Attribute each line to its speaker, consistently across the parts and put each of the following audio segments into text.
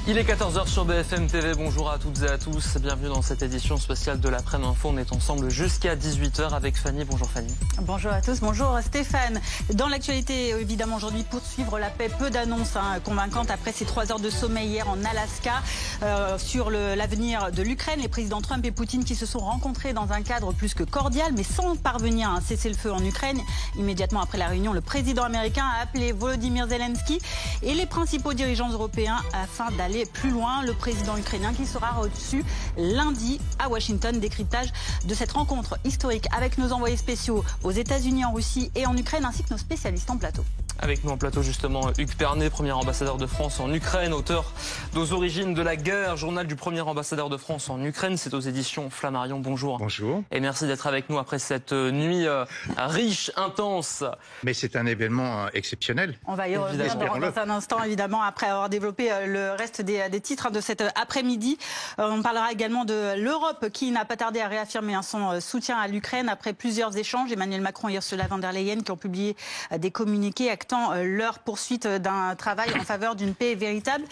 Speaker 1: Il est 14 h sur BFM TV, bonjour à toutes et à tous, bienvenue dans cette édition spéciale de l'après-midi info. On est ensemble jusqu'à 18 h avec Fanny. Bonjour Fanny.
Speaker 2: Bonjour à tous, bonjour Stéphane. Dans l'actualité, évidemment aujourd'hui, poursuivre la paix, peu d'annonces convaincantes après ces 3 heures de sommet hier en Alaska sur l'avenir de l'Ukraine. Les présidents Trump et Poutine qui se sont rencontrés dans un cadre plus que cordial, mais sans parvenir à un cessez-le-feu en Ukraine. Immédiatement après la réunion, le président américain a appelé Volodymyr Zelensky et les principaux dirigeants européens afin d'aller plus loin. Le président ukrainien qui sera reçu lundi à Washington. Décryptage de cette rencontre historique avec nos envoyés spéciaux aux États-Unis, en Russie et en Ukraine, ainsi que nos spécialistes en plateau.
Speaker 1: Avec nous en plateau justement Hugues Pernet, premier ambassadeur de France en Ukraine, auteur d'Aux origines de la guerre, journal du premier ambassadeur de France en Ukraine. C'est aux éditions Flammarion. Bonjour.
Speaker 3: Bonjour.
Speaker 1: Et merci d'être avec nous après cette nuit riche, intense.
Speaker 3: Mais c'est un événement exceptionnel.
Speaker 2: On va y revenir dans un instant, évidemment, après avoir développé le reste des titres de cet après-midi. On parlera également de l'Europe qui n'a pas tardé à réaffirmer son soutien à l'Ukraine après plusieurs échanges. Emmanuel Macron et Ursula von der Leyen qui ont publié des communiqués actant leur poursuite d'un travail en faveur d'une paix véritable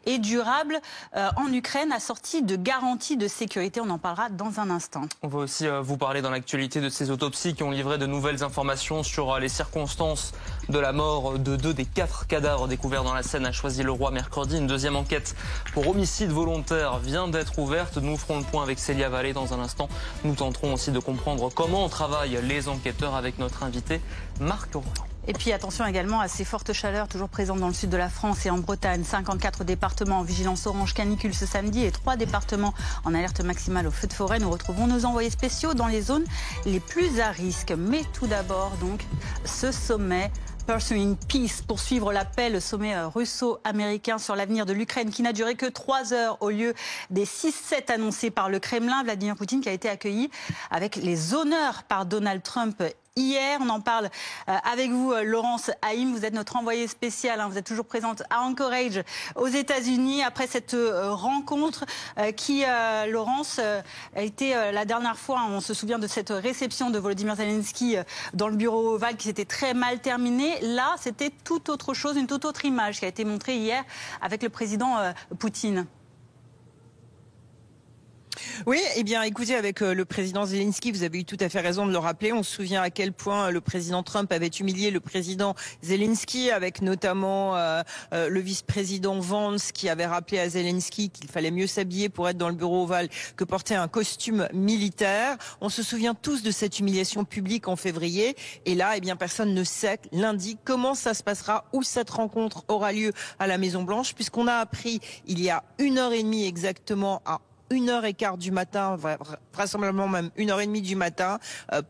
Speaker 2: et durable en Ukraine, assortie de garanties de sécurité. On en parlera dans un instant.
Speaker 1: On va aussi vous parler dans l'actualité de ces autopsies qui ont livré de nouvelles informations sur les circonstances de la mort de 2 des 4 cadavres découverts dans la Seine à Choisy-le-Roi mercredi. Une deuxième enquête pour homicide volontaire vient d'être ouverte. Nous ferons le point avec Célia Vallée dans un instant. Nous tenterons aussi de comprendre comment travaillent les enquêteurs avec notre invité Marc Roland.
Speaker 2: Et puis attention également à ces fortes chaleurs toujours présentes dans le sud de la France et en Bretagne. 54 départements en vigilance orange canicule ce samedi et 3 départements en alerte maximale au feu de forêt. Nous retrouvons nos envoyés spéciaux dans les zones les plus à risque. Mais tout d'abord donc ce sommet Pursuing Peace, poursuivre la paix, le sommet russo-américain sur l'avenir de l'Ukraine qui n'a duré que 3 heures au lieu des 6-7 annoncés par le Kremlin. Vladimir Poutine qui a été accueilli avec les honneurs par Donald Trump hier. On en parle avec vous, Laurence Haïm. Vous êtes notre envoyée spéciale. Vous êtes toujours présente à Anchorage, aux États-Unis, après cette rencontre qui, Laurence, a été la dernière fois. On se souvient de cette réception de Volodymyr Zelensky dans le bureau ovale qui s'était très mal terminée. Là, c'était tout autre chose, une toute autre image qui a été montrée hier avec le président Poutine.
Speaker 4: Oui, eh bien, écoutez, avec le président Zelensky, vous avez eu tout à fait raison de le rappeler. On se souvient à quel point le président Trump avait humilié le président Zelensky, avec notamment le vice-président Vance qui avait rappelé à Zelensky qu'il fallait mieux s'habiller pour être dans le bureau ovale que porter un costume militaire. On se souvient tous de cette humiliation publique en février. Et là, eh bien, personne ne sait lundi comment ça se passera, où cette rencontre aura lieu à la Maison-Blanche, puisqu'on a appris il y a 1h30 exactement à 1h15 du matin, vraisemblablement même 1h30 du matin,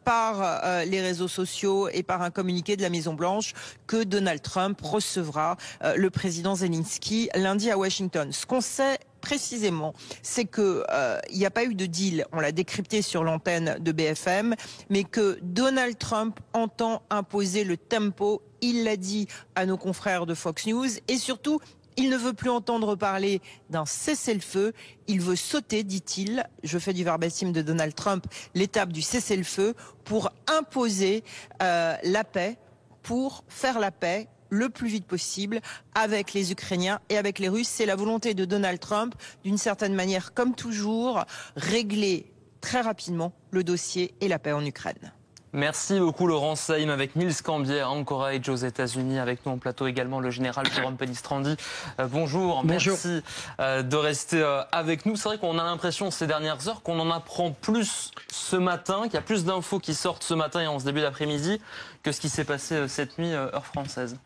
Speaker 4: par les réseaux sociaux et par un communiqué de la Maison-Blanche, que Donald Trump recevra le président Zelensky lundi à Washington. Ce qu'on sait précisément, c'est que il n'y a pas eu de deal, on l'a décrypté sur l'antenne de BFM, mais que Donald Trump entend imposer le tempo, il l'a dit à nos confrères de Fox News, et surtout, il ne veut plus entendre parler d'un cessez-le-feu. Il veut sauter, dit-il, je fais du verbatim de Donald Trump, l'étape du cessez-le-feu pour imposer la paix, pour faire la paix le plus vite possible avec les Ukrainiens et avec les Russes. C'est la volonté de Donald Trump, d'une certaine manière, comme toujours, régler très rapidement le dossier et la paix en Ukraine.
Speaker 1: Merci beaucoup Laurence Haïm avec Nils Cambier à Anchorage aux États-Unis. Avec nous en plateau également le général Jérôme Pellistrandi. Bonjour, merci de rester avec nous. C'est vrai qu'on a l'impression ces dernières heures qu'on en apprend plus ce matin, qu'il y a plus d'infos qui sortent ce matin et en ce début d'après-midi que ce qui s'est passé cette nuit heure française.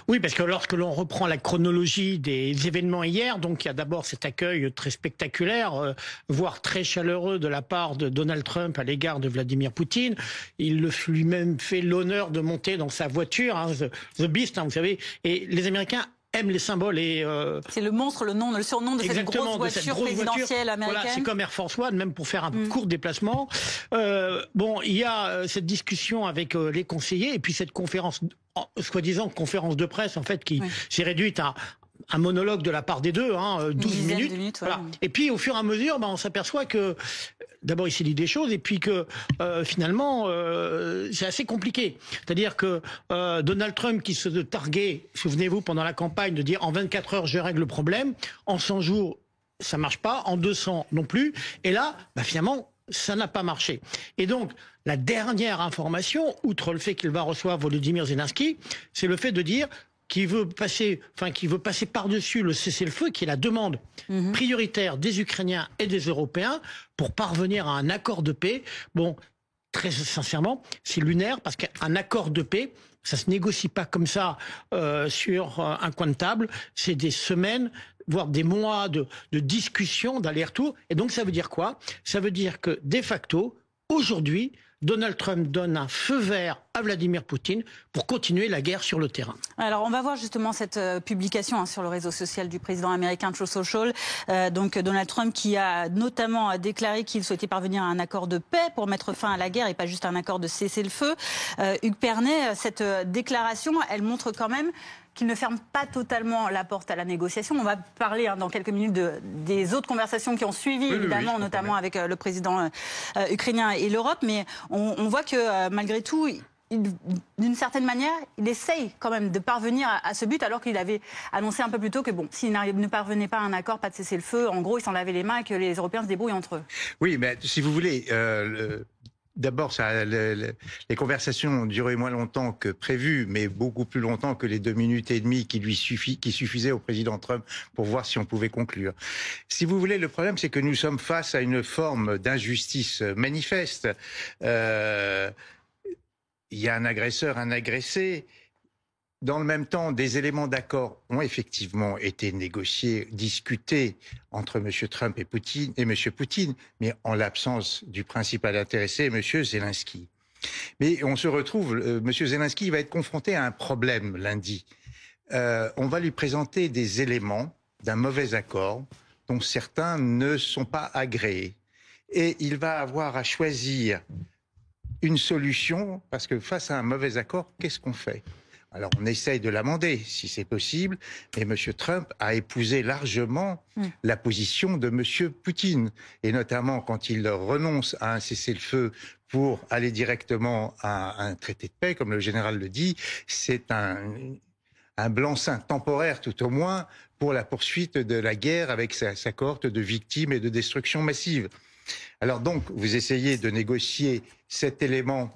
Speaker 5: Oui, parce que lorsque l'on reprend la chronologie des événements hier, donc il y a d'abord cet accueil très spectaculaire, voire très chaleureux de la part de Donald Trump à l'égard de Vladimir Poutine. Il lui-même fait l'honneur de monter dans sa voiture, The Beast, vous savez, et les Américains aiment les symboles et
Speaker 2: c'est le monstre, le surnom de cette grosse voiture présidentielle américaine. Voilà,
Speaker 5: c'est comme Air Force One, même pour faire un court déplacement. Bon, il y a cette discussion avec les conseillers et puis cette conférence, soi-disant conférence de presse en fait, qui s'est réduite à un monologue de la part des deux, 12 minutes.
Speaker 2: Voilà.
Speaker 5: Et puis au fur et à mesure, on s'aperçoit que d'abord il s'est dit des choses et puis que finalement c'est assez compliqué. C'est-à-dire que Donald Trump qui se targuait, souvenez-vous, pendant la campagne de dire en 24 heures je règle le problème, en 100 jours ça marche pas, en 200 non plus. Et là, finalement, ça n'a pas marché. Et donc, la dernière information, outre le fait qu'il va recevoir Volodymyr Zelensky, c'est le fait de dire qu'il veut passer par-dessus le cessez-le-feu, qui est la demande prioritaire des Ukrainiens et des Européens pour parvenir à un accord de paix. Bon, très sincèrement, c'est lunaire parce qu'un accord de paix, ça se négocie pas comme ça sur un coin de table. C'est des semaines, voire des mois de discussion, d'aller-retour. Et donc ça veut dire quoi? Ça veut dire que de facto, aujourd'hui, Donald Trump donne un feu vert à Vladimir Poutine pour continuer la guerre sur le terrain.
Speaker 2: Alors on va voir justement cette publication sur le réseau social du président américain Truth Social. Donc Donald Trump qui a notamment déclaré qu'il souhaitait parvenir à un accord de paix pour mettre fin à la guerre et pas juste un accord de cessez-le-feu. Hugues Pernet, cette déclaration, elle montre quand même qu'il ne ferme pas totalement la porte à la négociation. On va parler dans quelques minutes des autres conversations qui ont suivi, évidemment, notamment avec le président ukrainien et l'Europe. Mais on voit que malgré tout, d'une certaine manière, il essaye quand même de parvenir à ce but, alors qu'il avait annoncé un peu plus tôt que s'il ne parvenait pas à un accord, pas de cessez-le-feu, en gros, il s'en lavait les mains et que les Européens se débrouillent entre eux.
Speaker 3: Oui, mais si vous voulez... D'abord, les conversations ont duré moins longtemps que prévu, mais beaucoup plus longtemps que les 2 minutes et demie qui suffisaient au président Trump pour voir si on pouvait conclure. Si vous voulez, le problème, c'est que nous sommes face à une forme d'injustice manifeste. Il y a un agresseur, un agressé. Dans le même temps, des éléments d'accord ont effectivement été négociés, discutés entre M. Trump et M. Poutine, mais en l'absence du principal intéressé, M. Zelensky. Mais on se retrouve, M. Zelensky va être confronté à un problème lundi. On va lui présenter des éléments d'un mauvais accord dont certains ne sont pas agréés. Et il va avoir à choisir une solution, parce que face à un mauvais accord, qu'est-ce qu'on fait ? Alors, on essaye de l'amender, si c'est possible, mais M. Trump a épousé largement la position de M. Poutine, et notamment quand il renonce à un cessez-le-feu pour aller directement à un traité de paix, comme le général le dit, c'est un blanc-seing temporaire, tout au moins, pour la poursuite de la guerre avec sa cohorte de victimes et de destruction massive. Alors donc, vous essayez de négocier cet élément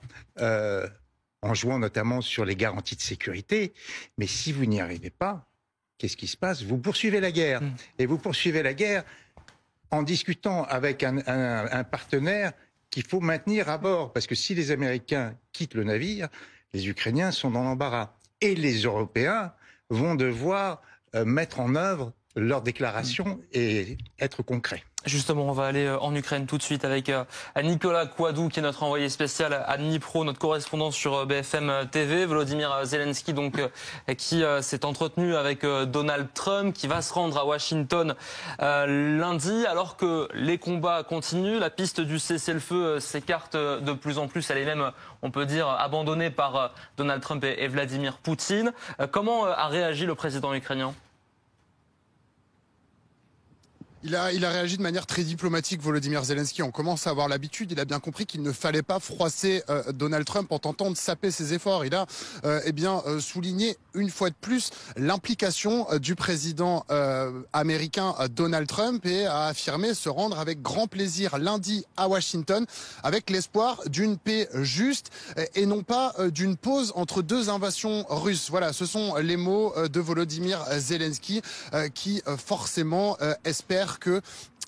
Speaker 3: en jouant notamment sur les garanties de sécurité. Mais si vous n'y arrivez pas, qu'est-ce qui se passe? Vous poursuivez la guerre. Et vous poursuivez la guerre en discutant avec un partenaire qu'il faut maintenir à bord. Parce que si les Américains quittent le navire, les Ukrainiens sont dans l'embarras. Et les Européens vont devoir mettre en œuvre leurs déclarations et être concrets.
Speaker 1: Justement, on va aller en Ukraine tout de suite avec Nicolas Kouadou, qui est notre envoyé spécial à Dnipro, notre correspondant sur BFM TV. Volodymyr Zelensky, donc, qui s'est entretenu avec Donald Trump, qui va se rendre à Washington lundi, alors que les combats continuent. La piste du cessez-le-feu s'écarte de plus en plus. Elle est même, on peut dire, abandonnée par Donald Trump et Vladimir Poutine. Comment a réagi le président ukrainien ?
Speaker 6: Il a réagi de manière très diplomatique, Volodymyr Zelensky. On commence à avoir l'habitude. Il a bien compris qu'il ne fallait pas froisser Donald Trump en tentant de saper ses efforts. Il a souligné une fois de plus l'implication du président américain Donald Trump et a affirmé se rendre avec grand plaisir lundi à Washington avec l'espoir d'une paix juste et non pas d'une pause entre deux invasions russes. Voilà, ce sont les mots de Volodymyr Zelensky qui forcément espère que,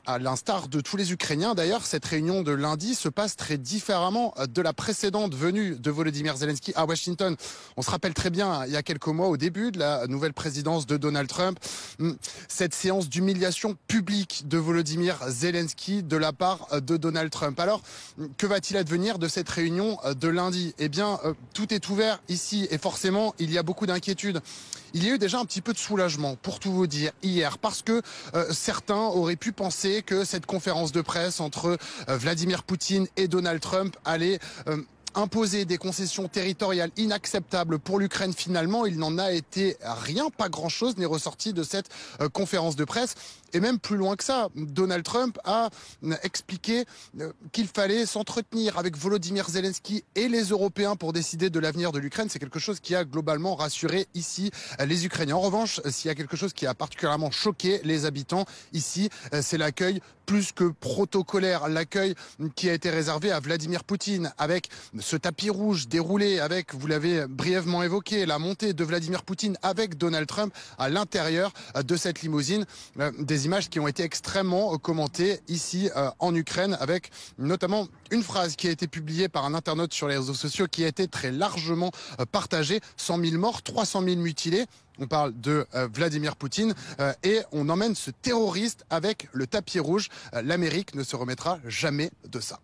Speaker 6: à l'instar de tous les Ukrainiens d'ailleurs, cette réunion de lundi se passe très différemment de la précédente venue de Volodymyr Zelensky à Washington. On se rappelle très bien, il y a quelques mois, au début de la nouvelle présidence de Donald Trump, cette séance d'humiliation publique de Volodymyr Zelensky de la part de Donald Trump. Alors, que va-t-il advenir de cette réunion de lundi? Eh bien, tout est ouvert ici et forcément, il y a beaucoup d'inquiétudes. Il y a eu déjà un petit peu de soulagement, pour tout vous dire, hier, parce que certains auraient pu penser que cette conférence de presse entre Vladimir Poutine et Donald Trump allait imposer des concessions territoriales inacceptables pour l'Ukraine. Finalement, il n'en a été rien, pas grand-chose n'est ressorti de cette conférence de presse. Et même plus loin que ça, Donald Trump a expliqué qu'il fallait s'entretenir avec Volodymyr Zelensky et les Européens pour décider de l'avenir de l'Ukraine. C'est quelque chose qui a globalement rassuré ici les Ukrainiens. En revanche, s'il y a quelque chose qui a particulièrement choqué les habitants ici, c'est l'accueil plus que protocolaire, l'accueil qui a été réservé à Vladimir Poutine, avec ce tapis rouge déroulé, avec, vous l'avez brièvement évoqué, la montée de Vladimir Poutine avec Donald Trump à l'intérieur de cette limousine. Des images qui ont été extrêmement commentées ici en Ukraine, avec notamment une phrase qui a été publiée par un internaute sur les réseaux sociaux qui a été très largement partagée. 100 000 morts, 300 000 mutilés. On parle de Vladimir Poutine et on emmène ce terroriste avec le tapis rouge. L'Amérique ne se remettra jamais de ça.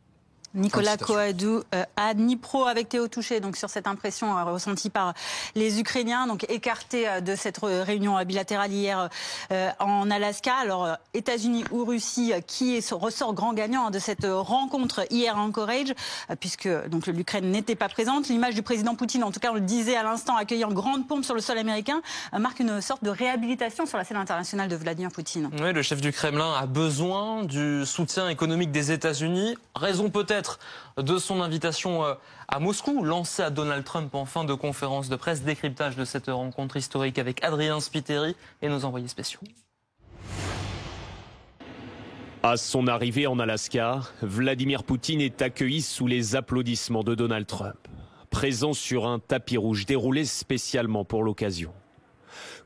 Speaker 2: Nicolas Coadou à Dnipro avec Théo Touché, donc sur cette impression ressentie par les Ukrainiens, donc écartés de cette réunion bilatérale hier en Alaska. Alors États-Unis ou Russie, qui ressort grand gagnant de cette rencontre hier à Anchorage, puisque donc l'Ukraine n'était pas présente. L'image du président Poutine, en tout cas on le disait à l'instant, accueilli en grande pompe sur le sol américain, marque une sorte de réhabilitation sur la scène internationale de Vladimir Poutine.
Speaker 1: Oui, le chef du Kremlin a besoin du soutien économique des États-Unis. Raison peut-être de son invitation à Moscou, lancée à Donald Trump en fin de conférence de presse. Décryptage de cette rencontre historique avec Adrien Spiteri et nos envoyés spéciaux.
Speaker 7: À son arrivée en Alaska, Vladimir Poutine est accueilli sous les applaudissements de Donald Trump, présent sur un tapis rouge déroulé spécialement pour l'occasion.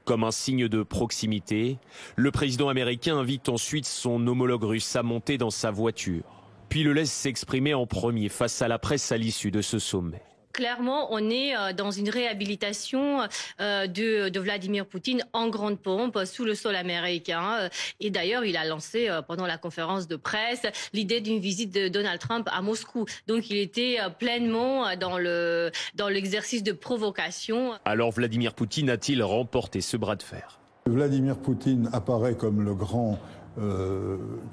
Speaker 7: Comme un signe de proximité, le président américain invite ensuite son homologue russe à monter dans sa voiture, puis le laisse s'exprimer en premier face à la presse à l'issue de ce sommet.
Speaker 8: Clairement, on est dans une réhabilitation de Vladimir Poutine en grande pompe sous le sol américain. Et d'ailleurs, il a lancé pendant la conférence de presse l'idée d'une visite de Donald Trump à Moscou. Donc il était pleinement dans l'exercice de provocation.
Speaker 7: Alors Vladimir Poutine a-t-il remporté ce bras de fer?
Speaker 9: Vladimir Poutine apparaît comme le grand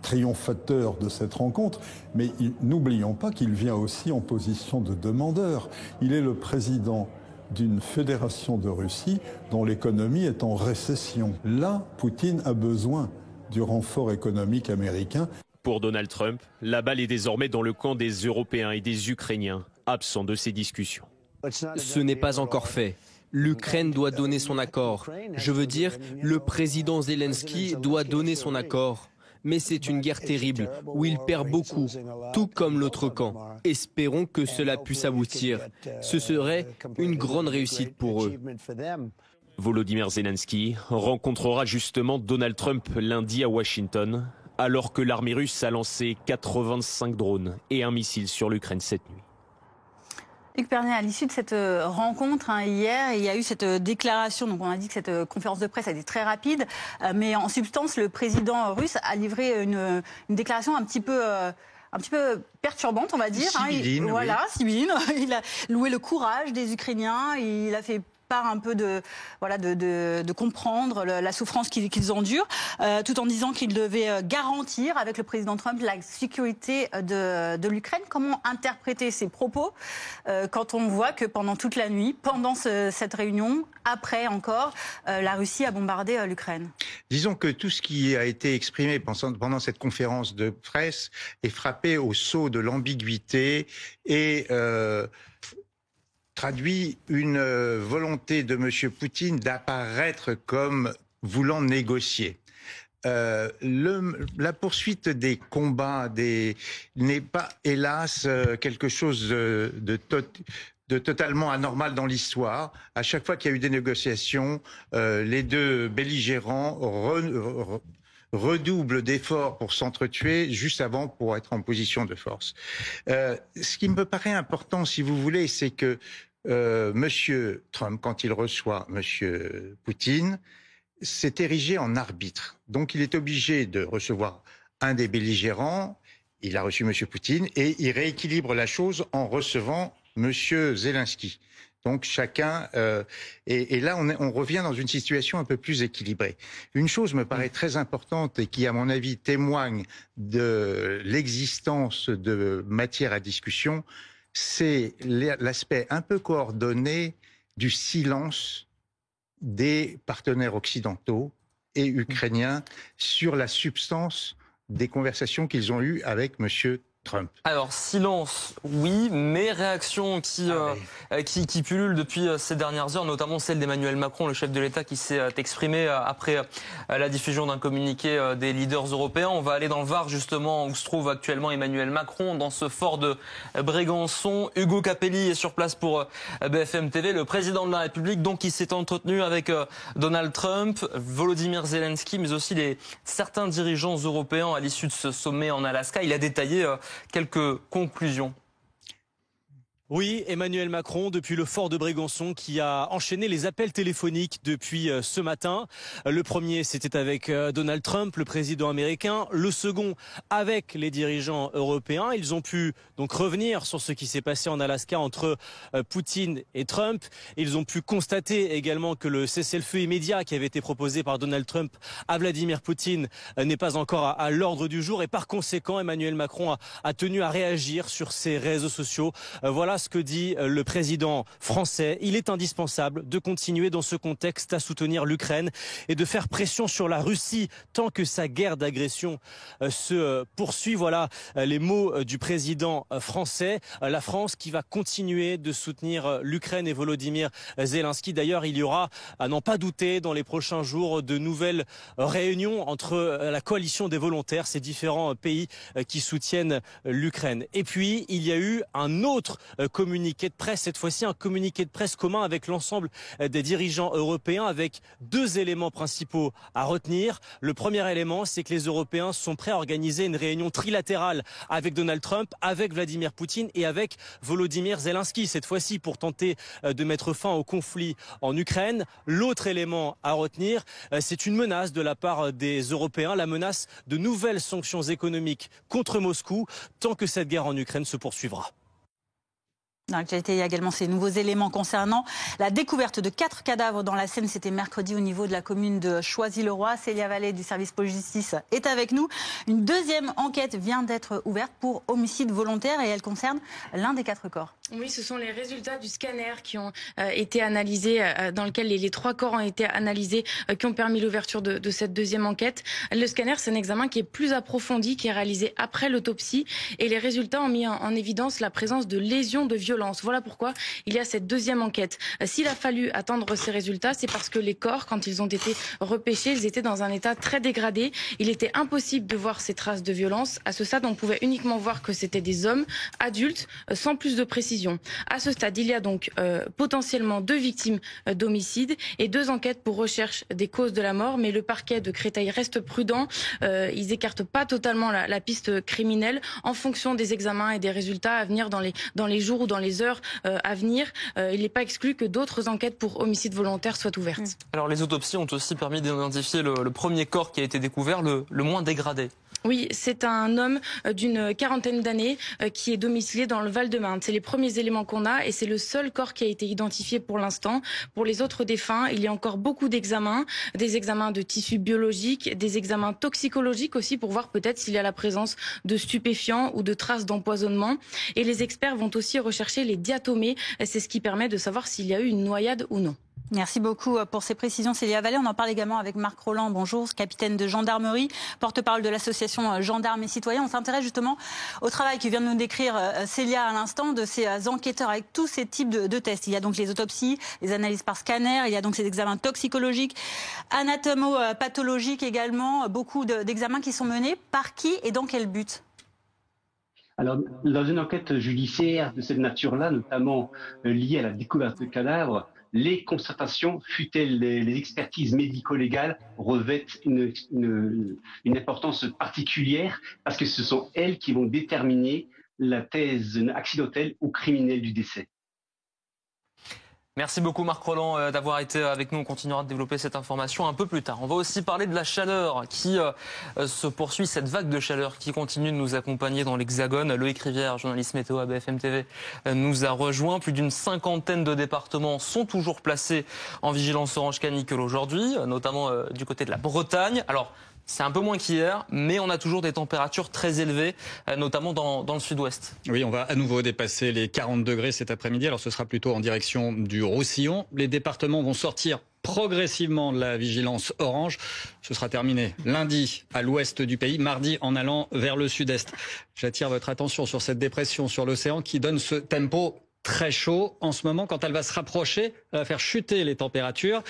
Speaker 9: triomphateur de cette rencontre, mais n'oublions pas qu'il vient aussi en position de demandeur. Il est le président d'une fédération de Russie dont l'économie est en récession. Là, Poutine a besoin du renfort économique américain.
Speaker 7: Pour Donald Trump, la balle est désormais dans le camp des Européens et des Ukrainiens, absents de ces discussions.
Speaker 10: Ce n'est pas encore fait. L'Ukraine doit donner son accord. Je veux dire, le président Zelensky doit donner son accord. Mais c'est une guerre terrible, où il perd beaucoup, tout comme l'autre camp. Espérons que cela puisse aboutir. Ce serait une grande réussite pour eux.
Speaker 7: Volodymyr Zelensky rencontrera justement Donald Trump lundi à Washington, alors que l'armée russe a lancé 85 drones et un missile sur l'Ukraine cette nuit.
Speaker 2: Luc Pernet, à l'issue de cette rencontre hier, il y a eu cette déclaration. Donc on a dit que cette conférence de presse a été très rapide, mais en substance, le président russe a livré une déclaration un petit peu perturbante, on va dire.
Speaker 3: Sibylline,
Speaker 2: voilà, sibylline. Il a loué le courage des Ukrainiens. Il a fait part un peu de comprendre la souffrance qu'ils endurent, tout en disant qu'il devait garantir avec le président Trump la sécurité de l'Ukraine. Comment interpréter ces propos quand on voit que pendant toute la nuit, pendant cette réunion, après encore, la Russie a bombardé l'Ukraine?
Speaker 3: Disons que tout ce qui a été exprimé pendant cette conférence de presse est frappé au sceau de l'ambiguïté et traduit une volonté de M. Poutine d'apparaître comme voulant négocier. La poursuite des combats n'est pas, hélas, quelque chose de totalement anormal dans l'histoire. À chaque fois qu'il y a eu des négociations, les deux belligérants redoublent d'efforts pour s'entretuer juste avant pour être en position de force. Ce qui me paraît important, si vous voulez, c'est que Monsieur Trump, quand il reçoit Monsieur Poutine, s'est érigé en arbitre. Donc il est obligé de recevoir un des belligérants. Il a reçu Monsieur Poutine et il rééquilibre la chose en recevant Monsieur Zelensky. Donc chacun et là on revient dans une situation un peu plus équilibrée. Une chose me paraît très importante et qui à mon avis témoigne de l'existence de matière à discussion, c'est l'aspect un peu coordonné du silence des partenaires occidentaux et ukrainiens sur la substance des conversations qu'ils ont eues avec M. Trump.
Speaker 1: Alors, silence, oui, mais réaction qui pullule depuis ces dernières heures, notamment celle d'Emmanuel Macron, le chef de l'État, qui s'est exprimé après la diffusion d'un communiqué des leaders européens. On va aller dans le Var, justement, où se trouve actuellement Emmanuel Macron, dans ce fort de Brégançon. Hugo Capelli est sur place pour BFM TV, le président de la République, donc, qui s'est entretenu avec Donald Trump, Volodymyr Zelensky, mais aussi certains dirigeants européens à l'issue de ce sommet en Alaska. Il a détaillé quelques conclusions.
Speaker 11: Oui, Emmanuel Macron, depuis le fort de Brégançon, qui a enchaîné les appels téléphoniques depuis ce matin. Le premier, c'était avec Donald Trump, le président américain. Le second, avec les dirigeants européens. Ils ont pu donc revenir sur ce qui s'est passé en Alaska entre Poutine et Trump. Ils ont pu constater également que le cessez-le-feu immédiat qui avait été proposé par Donald Trump à Vladimir Poutine n'est pas encore à l'ordre du jour. Et par conséquent, Emmanuel Macron a tenu à réagir sur ses réseaux sociaux. Voilà ce que dit le président français. Il est indispensable de continuer dans ce contexte à soutenir l'Ukraine et de faire pression sur la Russie tant que sa guerre d'agression se poursuit. Voilà les mots du président français. La France qui va continuer de soutenir l'Ukraine et Volodymyr Zelensky. D'ailleurs, il y aura, à n'en pas douter, dans les prochains jours, de nouvelles réunions entre la coalition des volontaires, ces différents pays qui soutiennent l'Ukraine. Et puis, il y a eu un autre communiqué de presse, cette fois-ci un communiqué de presse commun avec l'ensemble des dirigeants européens, avec deux éléments principaux à retenir. Le premier élément, c'est que les Européens sont prêts à organiser une réunion trilatérale avec Donald Trump, avec Vladimir Poutine et avec Volodymyr Zelensky, cette fois-ci pour tenter de mettre fin au conflit en Ukraine. L'autre élément à retenir, c'est une menace de la part des Européens, la menace de nouvelles sanctions économiques contre Moscou, tant que cette guerre en Ukraine se poursuivra.
Speaker 2: Dans l'actualité, il y a également ces nouveaux éléments concernant la découverte de 4 cadavres dans la Seine. C'était mercredi au niveau de la commune de Choisy-le-Roi. Célia Vallée du service police-justice est avec nous. Une deuxième enquête vient d'être ouverte pour homicide volontaire et elle concerne l'un des 4 corps.
Speaker 12: Oui, ce sont les résultats du scanner qui ont été analysés, dans lequel les 3 corps ont été analysés, qui ont permis l'ouverture de cette deuxième enquête. Le scanner, c'est un examen qui est plus approfondi, qui est réalisé après l'autopsie et les résultats ont mis en évidence la présence de lésions de violence. Voilà pourquoi il y a cette deuxième enquête. S'il a fallu attendre ces résultats, c'est parce que les corps, quand ils ont été repêchés, ils étaient dans un état très dégradé. Il était impossible de voir ces traces de violence. À ce stade, on pouvait uniquement voir que c'était des hommes adultes, sans plus de précision. À ce stade, il y a donc potentiellement 2 victimes d'homicide et 2 enquêtes pour recherche des causes de la mort. Mais le parquet de Créteil reste prudent. Ils n'écartent pas totalement la piste criminelle en fonction des examens et des résultats à venir dans les jours ou dans les heures à venir. Il n'est pas exclu que d'autres enquêtes pour homicide volontaire soient ouvertes.
Speaker 1: Alors les autopsies ont aussi permis d'identifier le premier corps qui a été découvert, le moins dégradé.
Speaker 12: Oui, c'est un homme d'une quarantaine d'années qui est domicilié dans le Val-de-Marne. C'est les premiers éléments qu'on a et c'est le seul corps qui a été identifié pour l'instant. Pour les autres défunts, il y a encore beaucoup d'examens, des examens de tissus biologiques, des examens toxicologiques aussi pour voir peut-être s'il y a la présence de stupéfiants ou de traces d'empoisonnement. Et les experts vont aussi rechercher les diatomées. C'est ce qui permet de savoir s'il y a eu une noyade ou non.
Speaker 2: Merci beaucoup pour ces précisions, Célia Vallée. On en parle également avec Marc Rolland. Bonjour, capitaine de gendarmerie, porte-parole de l'association Gendarmes et Citoyens. On s'intéresse justement au travail que vient de nous décrire Célia à l'instant de ces enquêteurs avec tous ces types de tests. Il y a donc les autopsies, les analyses par scanner, il y a donc ces examens toxicologiques, anatomo-pathologiques également, beaucoup d'examens qui sont menés. Par qui et dans quel but ?
Speaker 13: Alors, dans une enquête judiciaire de cette nature-là, notamment liée à la découverte de cadavres, les constatations, fût-elles les expertises médico-légales, revêtent une importance particulière parce que ce sont elles qui vont déterminer la thèse accidentelle ou criminelle du décès.
Speaker 1: Merci beaucoup Marc Rolland d'avoir été avec nous. On continuera de développer cette information un peu plus tard. On va aussi parler de la chaleur qui se poursuit, cette vague de chaleur qui continue de nous accompagner dans l'Hexagone. Loïc Rivière, journaliste météo à BFM TV, nous a rejoint. Plus d'une 50aine de départements sont toujours placés en vigilance orange canicule aujourd'hui, notamment du côté de la Bretagne. Alors, C'est un peu moins qu'hier, mais on a toujours des températures très élevées, notamment dans le sud-ouest.
Speaker 14: Oui, on va à nouveau dépasser les 40 degrés cet après-midi. Alors ce sera plutôt en direction du Roussillon. Les départements vont sortir progressivement de la vigilance orange. Ce sera terminé lundi à l'ouest du pays, mardi en allant vers le sud-est. J'attire votre attention sur cette dépression sur l'océan qui donne ce tempo très chaud en ce moment. Quand elle va se rapprocher, elle va faire chuter les températures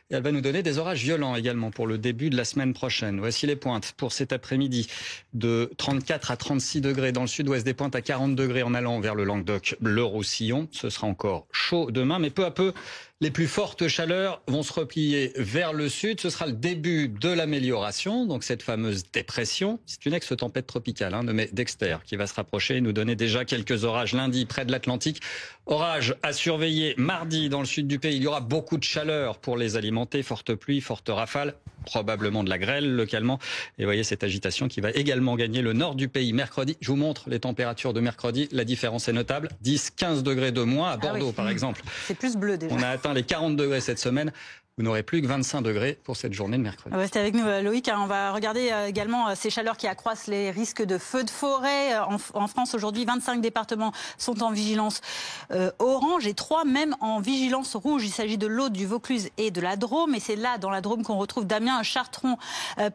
Speaker 14: et elle va nous donner des orages violents également pour le début de la semaine prochaine. Voici les pointes pour cet après-midi de 34 à 36 degrés dans le sud-ouest, des pointes à 40 degrés en allant vers le Languedoc, le Roussillon. Ce sera encore chaud demain, mais peu à peu, les plus fortes chaleurs vont se replier vers le sud. Ce sera le début de l'amélioration. Donc cette fameuse dépression, c'est une ex-tempête tropicale nommée Dexter qui va se rapprocher et nous donner déjà quelques orages lundi près de l'Atlantique. Orages à surveiller mardi dans le sud du pays. Il y aura beaucoup de chaleur pour les alimenter. Forte pluie, forte rafale, probablement de la grêle localement. Et voyez cette agitation qui va également gagner le nord du pays. Mercredi, je vous montre les températures de mercredi. La différence est notable. 10-15 degrés de moins à Bordeaux par exemple.
Speaker 2: C'est plus bleu déjà.
Speaker 14: On a atteint les 40 degrés cette semaine. Vous n'aurez plus que 25 degrés pour cette journée de mercredi.
Speaker 2: Restez avec nous Loïc, on va regarder également ces chaleurs qui accroissent les risques de feux de forêt. En France aujourd'hui, 25 départements sont en vigilance orange et 3 même en vigilance rouge. Il s'agit de l'Aude, du Vaucluse et de la Drôme. Et c'est là, dans la Drôme, qu'on retrouve Damien Chartron,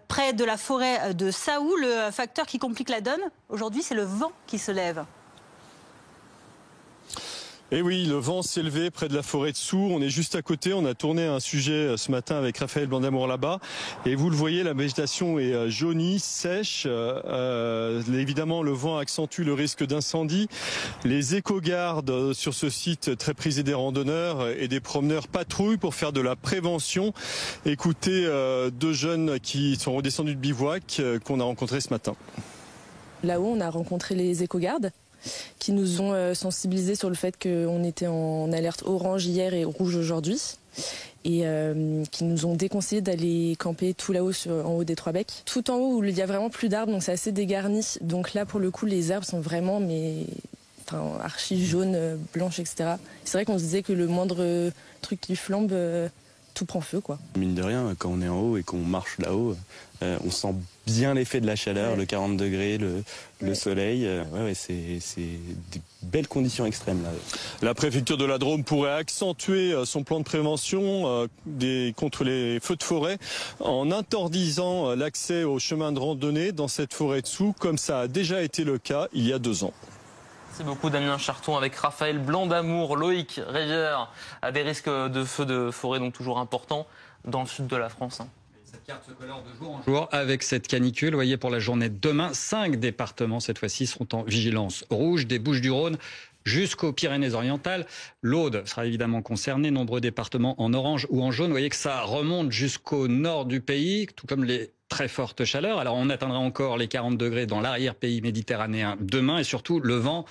Speaker 2: près de la forêt de Saou. Le facteur qui complique la donne aujourd'hui, c'est le vent qui se lève.
Speaker 15: Et oui, le vent s'est levé près de la forêt de Soux. On est juste à côté. On a tourné un sujet ce matin avec Raphaël Blandamour là-bas. Et vous le voyez, la végétation est jaunie, sèche. Évidemment, le vent accentue le risque d'incendie. Les éco-gardes sur ce site très prisé des randonneurs et des promeneurs patrouillent pour faire de la prévention. Écoutez 2 jeunes qui sont redescendus de bivouac qu'on a rencontrés ce matin.
Speaker 16: Là-haut, on a rencontré les éco-gardes qui nous ont sensibilisés sur le fait qu'on était en alerte orange hier et rouge aujourd'hui et qui nous ont déconseillé d'aller camper tout là-haut en haut des 3 becs. Tout en haut où il y a vraiment plus d'arbres, donc c'est assez dégarni. Donc là pour le coup les herbes sont vraiment archi jaunes, blanches, etc. C'est vrai qu'on se disait que le moindre truc qui flambe, tout prend feu quoi.
Speaker 17: Mine de rien, quand on est en haut et qu'on marche là-haut, on sent bien l'effet de la chaleur, le 40 degrés, le soleil. C'est des belles conditions extrêmes là.
Speaker 15: La préfecture de la Drôme pourrait accentuer son plan de prévention contre les feux de forêt en interdisant l'accès aux chemins de randonnée dans cette forêt de Soux, comme ça a déjà été le cas il y a 2 ans.
Speaker 1: Merci beaucoup Damien Charton avec Raphaël Blandamour, Loïc Rivière, à des risques de feux de forêt donc toujours importants dans le sud de la France.
Speaker 14: Cette carte se colore de jour en jour avec cette canicule. Vous voyez, pour la journée de demain, 5 départements cette fois-ci seront en vigilance rouge, des Bouches-du-Rhône jusqu'aux Pyrénées-Orientales. L'Aude sera évidemment concernée, nombreux départements en orange ou en jaune. Vous voyez que ça remonte jusqu'au nord du pays, tout comme les très fortes chaleurs. Alors on atteindra encore les 40 degrés dans l'arrière-pays méditerranéen demain et surtout le vent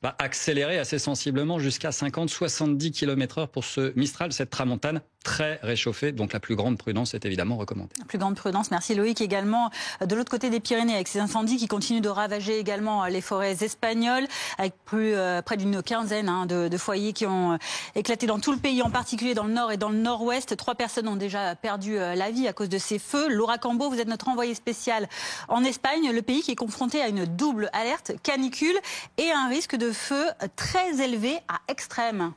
Speaker 14: va accélérer assez sensiblement jusqu'à 50-70 km/h pour ce Mistral, cette tramontane très réchauffée. Donc la plus grande prudence est évidemment recommandée.
Speaker 2: La plus grande prudence, merci Loïc. Également de l'autre côté des Pyrénées avec ces incendies qui continuent de ravager également les forêts espagnoles avec près d'une quinzaine de foyers qui ont éclaté dans tout le pays, en particulier dans le nord et dans le nord-ouest. 3 personnes ont déjà perdu la vie à cause de ces feux. Laura Cambo, vous êtes notre envoyée spéciale en Espagne, le pays qui est confronté à une double alerte, canicule et un risque de feu très élevé à extrême.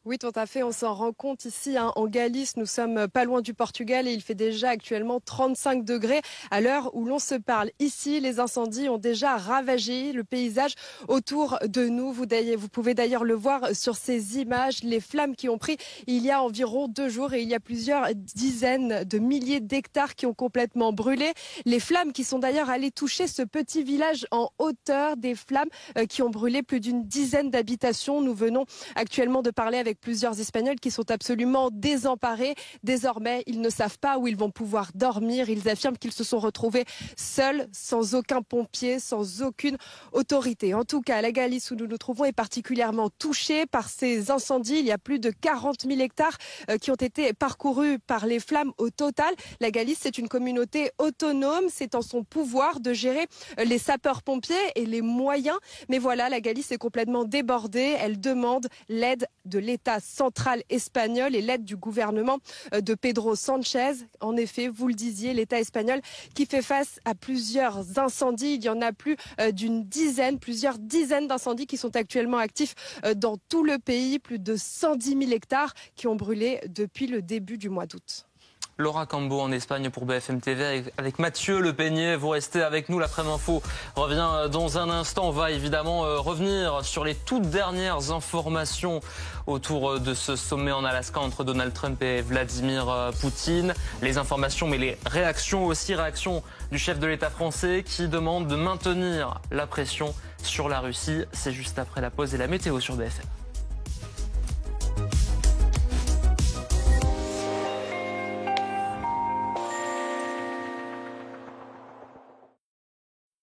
Speaker 18: Oui, tout à fait. On s'en rend compte ici en Galice. Nous sommes pas loin du Portugal et il fait déjà actuellement 35 degrés à l'heure où l'on se parle. Ici, les incendies ont déjà ravagé le paysage autour de nous. Vous pouvez d'ailleurs le voir sur ces images. Les flammes qui ont pris il y a environ 2 jours et il y a plusieurs dizaines de milliers d'hectares qui ont complètement brûlé. Les flammes qui sont d'ailleurs allées toucher ce petit village en hauteur, des flammes qui ont brûlé plus d'une dizaine d'habitations. Nous venons actuellement de parler avec plusieurs Espagnols qui sont absolument désemparés. Désormais, ils ne savent pas où ils vont pouvoir dormir. Ils affirment qu'ils se sont retrouvés seuls, sans aucun pompier, sans aucune autorité. En tout cas, la Galice où nous nous trouvons est particulièrement touchée par ces incendies. Il y a plus de 40 000 hectares qui ont été parcourus par les flammes au total. La Galice, c'est une communauté autonome. C'est en son pouvoir de gérer les sapeurs-pompiers et les moyens. Mais voilà, la Galice est complètement débordée. Elle demande l'aide de l'État. l'État central espagnol et l'aide du gouvernement de Pedro Sánchez. En effet, vous le disiez, l'État espagnol qui fait face à plusieurs incendies. Il y en a plus d'une dizaine, plusieurs dizaines d'incendies qui sont actuellement actifs dans tout le pays. Plus de 110 000 hectares qui ont brûlé depuis le début du mois d'août.
Speaker 1: Laura Cambo en Espagne pour BFM TV avec Mathieu Le Peignet. Vous restez avec nous. L'après-midi info revient dans un instant. On va évidemment revenir sur les toutes dernières informations autour de ce sommet en Alaska entre Donald Trump et Vladimir Poutine. Les informations, mais les réactions aussi. Réaction du chef de l'État français qui demande de maintenir la pression sur la Russie. C'est juste après la pause et la météo sur BFM.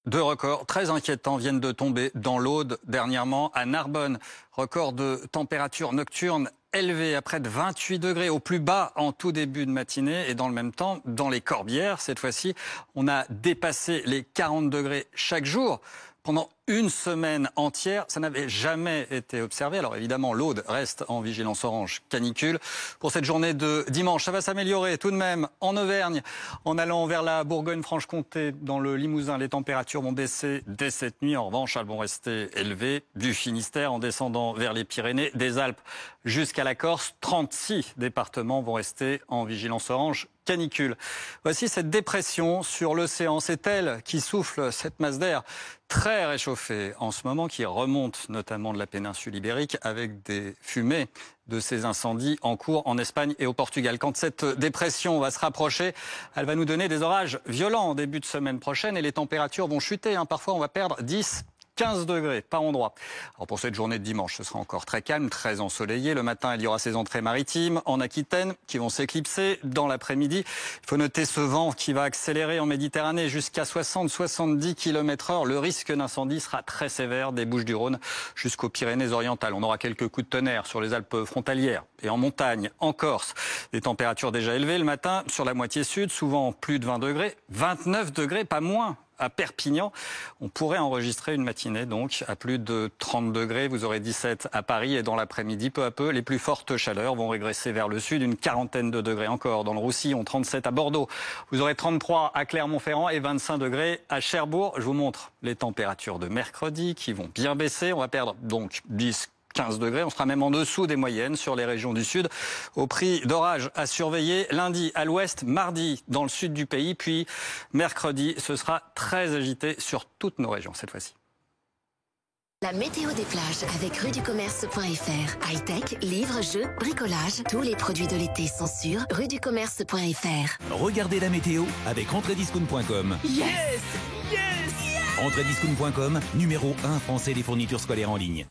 Speaker 14: Deux records très inquiétants viennent de tomber dans l'Aude dernièrement à Narbonne. Record de température nocturne élevée à près de 28 degrés au plus bas en tout début de matinée. Et dans le même temps, dans les Corbières, cette fois-ci, on a dépassé les 40 degrés chaque jour. Pendant une semaine entière, ça n'avait jamais été observé. Alors évidemment, l'Aude reste en vigilance orange canicule. Pour cette journée de dimanche, ça va s'améliorer tout de même en Auvergne. En allant vers la Bourgogne-Franche-Comté, dans le Limousin, les températures vont baisser dès cette nuit. En revanche, elles vont rester élevées. Du Finistère, en descendant vers les Pyrénées, des Alpes jusqu'à la Corse, 36 départements vont rester en vigilance orange canicule. Voici cette dépression sur l'océan. C'est elle qui souffle cette masse d'air très réchauffée en ce moment, qui remonte notamment de la péninsule ibérique avec des fumées de ces incendies en cours en Espagne et au Portugal. Quand cette dépression va se rapprocher, elle va nous donner des orages violents en début de semaine prochaine et les températures vont chuter. Parfois, on va perdre 10-15 degrés par endroit. Alors pour cette journée de dimanche, ce sera encore très calme, très ensoleillé. Le matin, il y aura ces entrées maritimes en Aquitaine qui vont s'éclipser. Dans l'après-midi, il faut noter ce vent qui va accélérer en Méditerranée jusqu'à 60-70 km/h. Le risque d'incendie sera très sévère des Bouches-du-Rhône jusqu'aux Pyrénées-Orientales. On aura quelques coups de tonnerre sur les Alpes frontalières et en montagne, en Corse. Des températures déjà élevées le matin sur la moitié sud, souvent plus de 20 degrés, 29 degrés, pas moins. À Perpignan, on pourrait enregistrer une matinée donc à plus de 30 degrés. Vous aurez 17 à Paris et dans l'après-midi, peu à peu, les plus fortes chaleurs vont régresser vers le sud. Une quarantaine de degrés encore dans le Roussillon, 37 à Bordeaux. Vous aurez 33 à Clermont-Ferrand et 25 degrés à Cherbourg. Je vous montre les températures de mercredi qui vont bien baisser. On va perdre donc 10-15 degrés. On sera même en dessous des moyennes sur les régions du sud. Au prix d'orages à surveiller lundi à l'ouest, mardi dans le sud du pays, puis mercredi, ce sera très agité sur toutes nos régions cette fois-ci.
Speaker 19: La météo des plages avec rudducommerce.fr. High-tech, livres, jeux, bricolage. Tous les produits de l'été sont sur rudducommerce.fr.
Speaker 20: Regardez la météo avec entrediscount.com.
Speaker 19: Yes!
Speaker 20: Entrediscount.com, numéro 1 français des fournitures scolaires en ligne.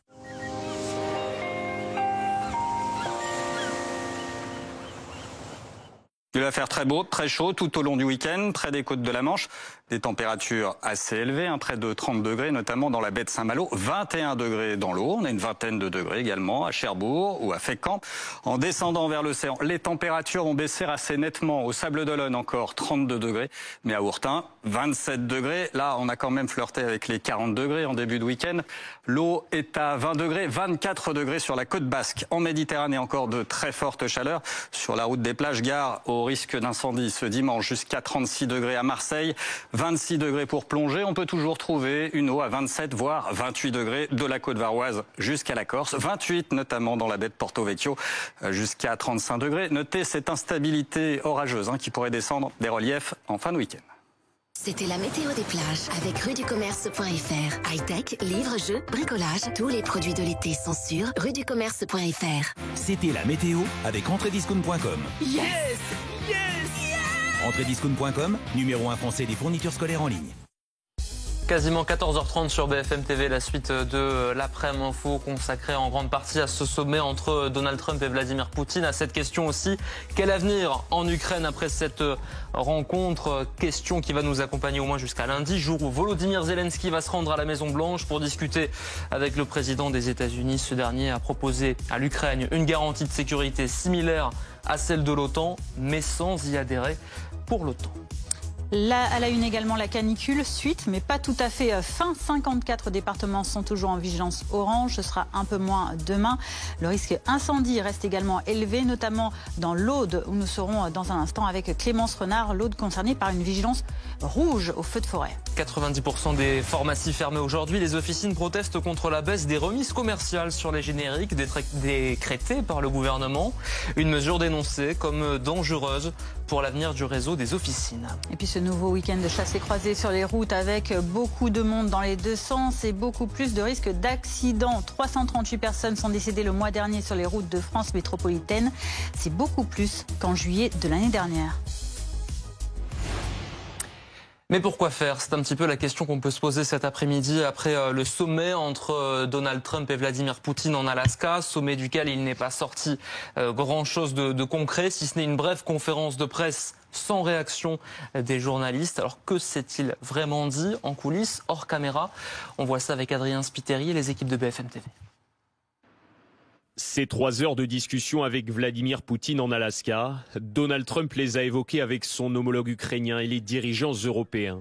Speaker 14: Il va faire très beau, très chaud tout au long du week-end, près des côtes de la Manche. Des températures assez élevées, près de 30 degrés, notamment dans la baie de Saint-Malo. 21 degrés dans l'eau, on a une vingtaine de degrés également à Cherbourg ou à Fécamp. En descendant vers l'océan, les températures vont baisser assez nettement. Au Sable d'Olonne encore 32 degrés, mais à Ourtin, 27 degrés. Là, on a quand même flirté avec les 40 degrés en début de week-end. L'eau est à 20 degrés, 24 degrés sur la côte basque. En Méditerranée, encore de très fortes chaleurs. Sur la route des plages, gare au risque d'incendie ce dimanche, jusqu'à 36 degrés à Marseille. 26 degrés pour plonger. On peut toujours trouver une eau à 27 voire 28 degrés de la côte varoise jusqu'à la Corse. 28 notamment dans la baie de Porto Vecchio jusqu'à 35 degrés. Notez cette instabilité orageuse qui pourrait descendre des reliefs en fin de week-end.
Speaker 19: C'était la météo des plages avec rudducommerce.fr. High-tech, livres, jeux, bricolage. Tous les produits de l'été sont sur rudducommerce.fr.
Speaker 20: C'était la météo avec entrediscount.com.
Speaker 19: Yes!
Speaker 20: Entrediscount.com, numéro 1 français des fournitures scolaires en ligne.
Speaker 1: Quasiment 14h30 sur BFM TV, la suite de l'après-midi info consacrée en grande partie à ce sommet entre Donald Trump et Vladimir Poutine. À cette question aussi, quel avenir en Ukraine après cette rencontre? Question qui va nous accompagner au moins jusqu'à lundi, jour où Volodymyr Zelensky va se rendre à la Maison-Blanche pour discuter avec le président des États-Unis. Ce dernier a proposé à l'Ukraine une garantie de sécurité similaire à celle de l'OTAN, mais sans y adhérer pour l'OTAN.
Speaker 2: Là, à la une également, la canicule, suite, mais pas tout à fait fin. 54 départements sont toujours en vigilance orange. Ce sera un peu moins demain. Le risque incendie reste également élevé, notamment dans l'Aude, où nous serons dans un instant avec Clémence Renard. L'Aude concernée par une vigilance rouge au feu de forêt.
Speaker 1: 90% des pharmacies fermées aujourd'hui. Les officines protestent contre la baisse des remises commerciales sur les génériques décrétées par le gouvernement. Une mesure dénoncée comme dangereuse pour l'avenir du réseau des officines.
Speaker 2: Et puis ce nouveau week-end de chassés-croisés sur les routes avec beaucoup de monde dans les deux sens et beaucoup plus de risques d'accidents. 338 personnes sont décédées le mois dernier sur les routes de France métropolitaine. C'est beaucoup plus qu'en juillet de l'année dernière.
Speaker 1: Mais pourquoi faire? C'est un petit peu la question qu'on peut se poser cet après-midi après le sommet entre Donald Trump et Vladimir Poutine en Alaska, sommet duquel il n'est pas sorti grand-chose de concret, si ce n'est une brève conférence de presse sans réaction des journalistes. Alors que s'est-il vraiment dit en coulisses, hors caméra? On voit ça avec Adrien Spiteri et les équipes de BFM TV.
Speaker 7: Ces 3 heures de discussion avec Vladimir Poutine en Alaska, Donald Trump les a évoquées avec son homologue ukrainien et les dirigeants européens.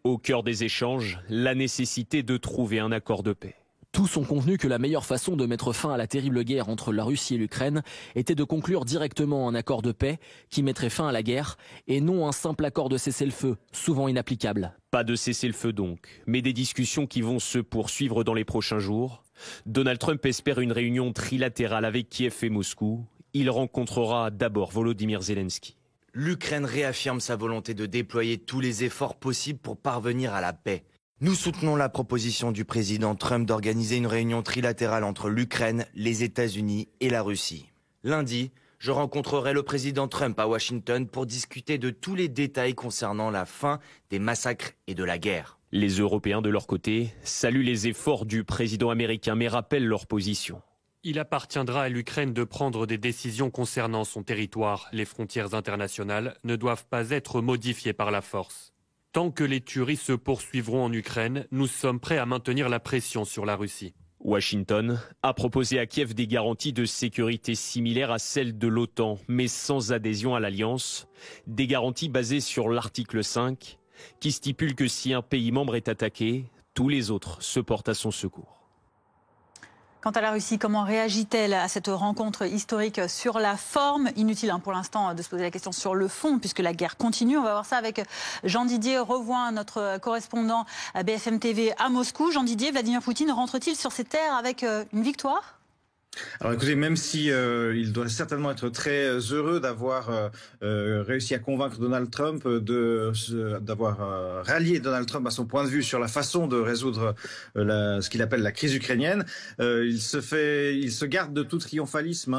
Speaker 7: Au cœur des échanges, la nécessité de trouver un accord de paix.
Speaker 21: Tous ont convenu que la meilleure façon de mettre fin à la terrible guerre entre la Russie et l'Ukraine était de conclure directement un accord de paix qui mettrait fin à la guerre et non un simple accord de cessez-le-feu, souvent inapplicable.
Speaker 7: Pas de cessez-le-feu donc, mais des discussions qui vont se poursuivre dans les prochains jours. Donald Trump espère une réunion trilatérale avec Kiev et Moscou. Il rencontrera d'abord Volodymyr Zelensky.
Speaker 22: L'Ukraine réaffirme sa volonté de déployer tous les efforts possibles pour parvenir à la paix. Nous soutenons la proposition du président Trump d'organiser une réunion trilatérale entre l'Ukraine, les États-Unis et la Russie. Lundi, je rencontrerai le président Trump à Washington pour discuter de tous les détails concernant la fin des massacres et de la guerre.
Speaker 7: Les Européens, de leur côté, saluent les efforts du président américain mais rappellent leur position.
Speaker 23: Il appartiendra à l'Ukraine de prendre des décisions concernant son territoire. Les frontières internationales ne doivent pas être modifiées par la force. Tant que les tueries se poursuivront en Ukraine, nous sommes prêts à maintenir la pression sur la Russie.
Speaker 7: Washington a proposé à Kiev des garanties de sécurité similaires à celles de l'OTAN, mais sans adhésion à l'Alliance. Des garanties basées sur l'article 5, qui stipule que si un pays membre est attaqué, tous les autres se portent à son secours.
Speaker 2: Quant à la Russie, comment réagit-elle à cette rencontre historique sur la forme? Inutile pour l'instant de se poser la question sur le fond, puisque la guerre continue. On va voir ça avec Jean-Didier Revoin, notre correspondant à BFM TV à Moscou. Jean-Didier, Vladimir Poutine rentre-t-il sur ses terres avec une victoire?
Speaker 24: Alors écoutez, même si il doit certainement être très heureux d'avoir réussi à convaincre Donald Trump, d'avoir rallié Donald Trump à son point de vue sur la façon de résoudre ce qu'il appelle la crise ukrainienne, il se garde de tout triomphalisme.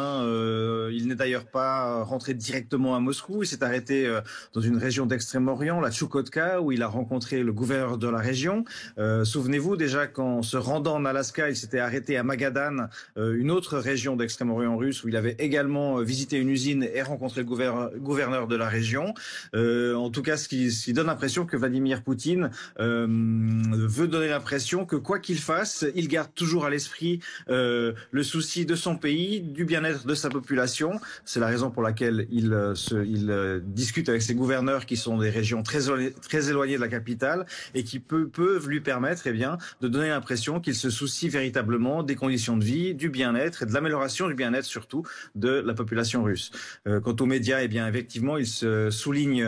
Speaker 24: Il n'est d'ailleurs pas rentré directement à Moscou. Il s'est arrêté dans une région d'Extrême-Orient, la Tchoukotka, où il a rencontré le gouverneur de la région. Souvenez-vous déjà qu'en se rendant en Alaska, il s'était arrêté à Magadan, une autre région d'Extrême-Orient russe, où il avait également visité une usine et rencontré le gouverneur de la région. En tout cas, ce qui donne l'impression que Vladimir Poutine veut donner l'impression que quoi qu'il fasse, il garde toujours à l'esprit le souci de son pays, du bien-être de sa population. C'est la raison pour laquelle il discute avec ses gouverneurs qui sont des régions très éloignées de la capitale et qui peuvent lui permettre de donner l'impression qu'il se soucie véritablement des conditions de vie, du bien-être et de l'amélioration du bien-être surtout de la population russe. Quant aux médias, effectivement, il se souligne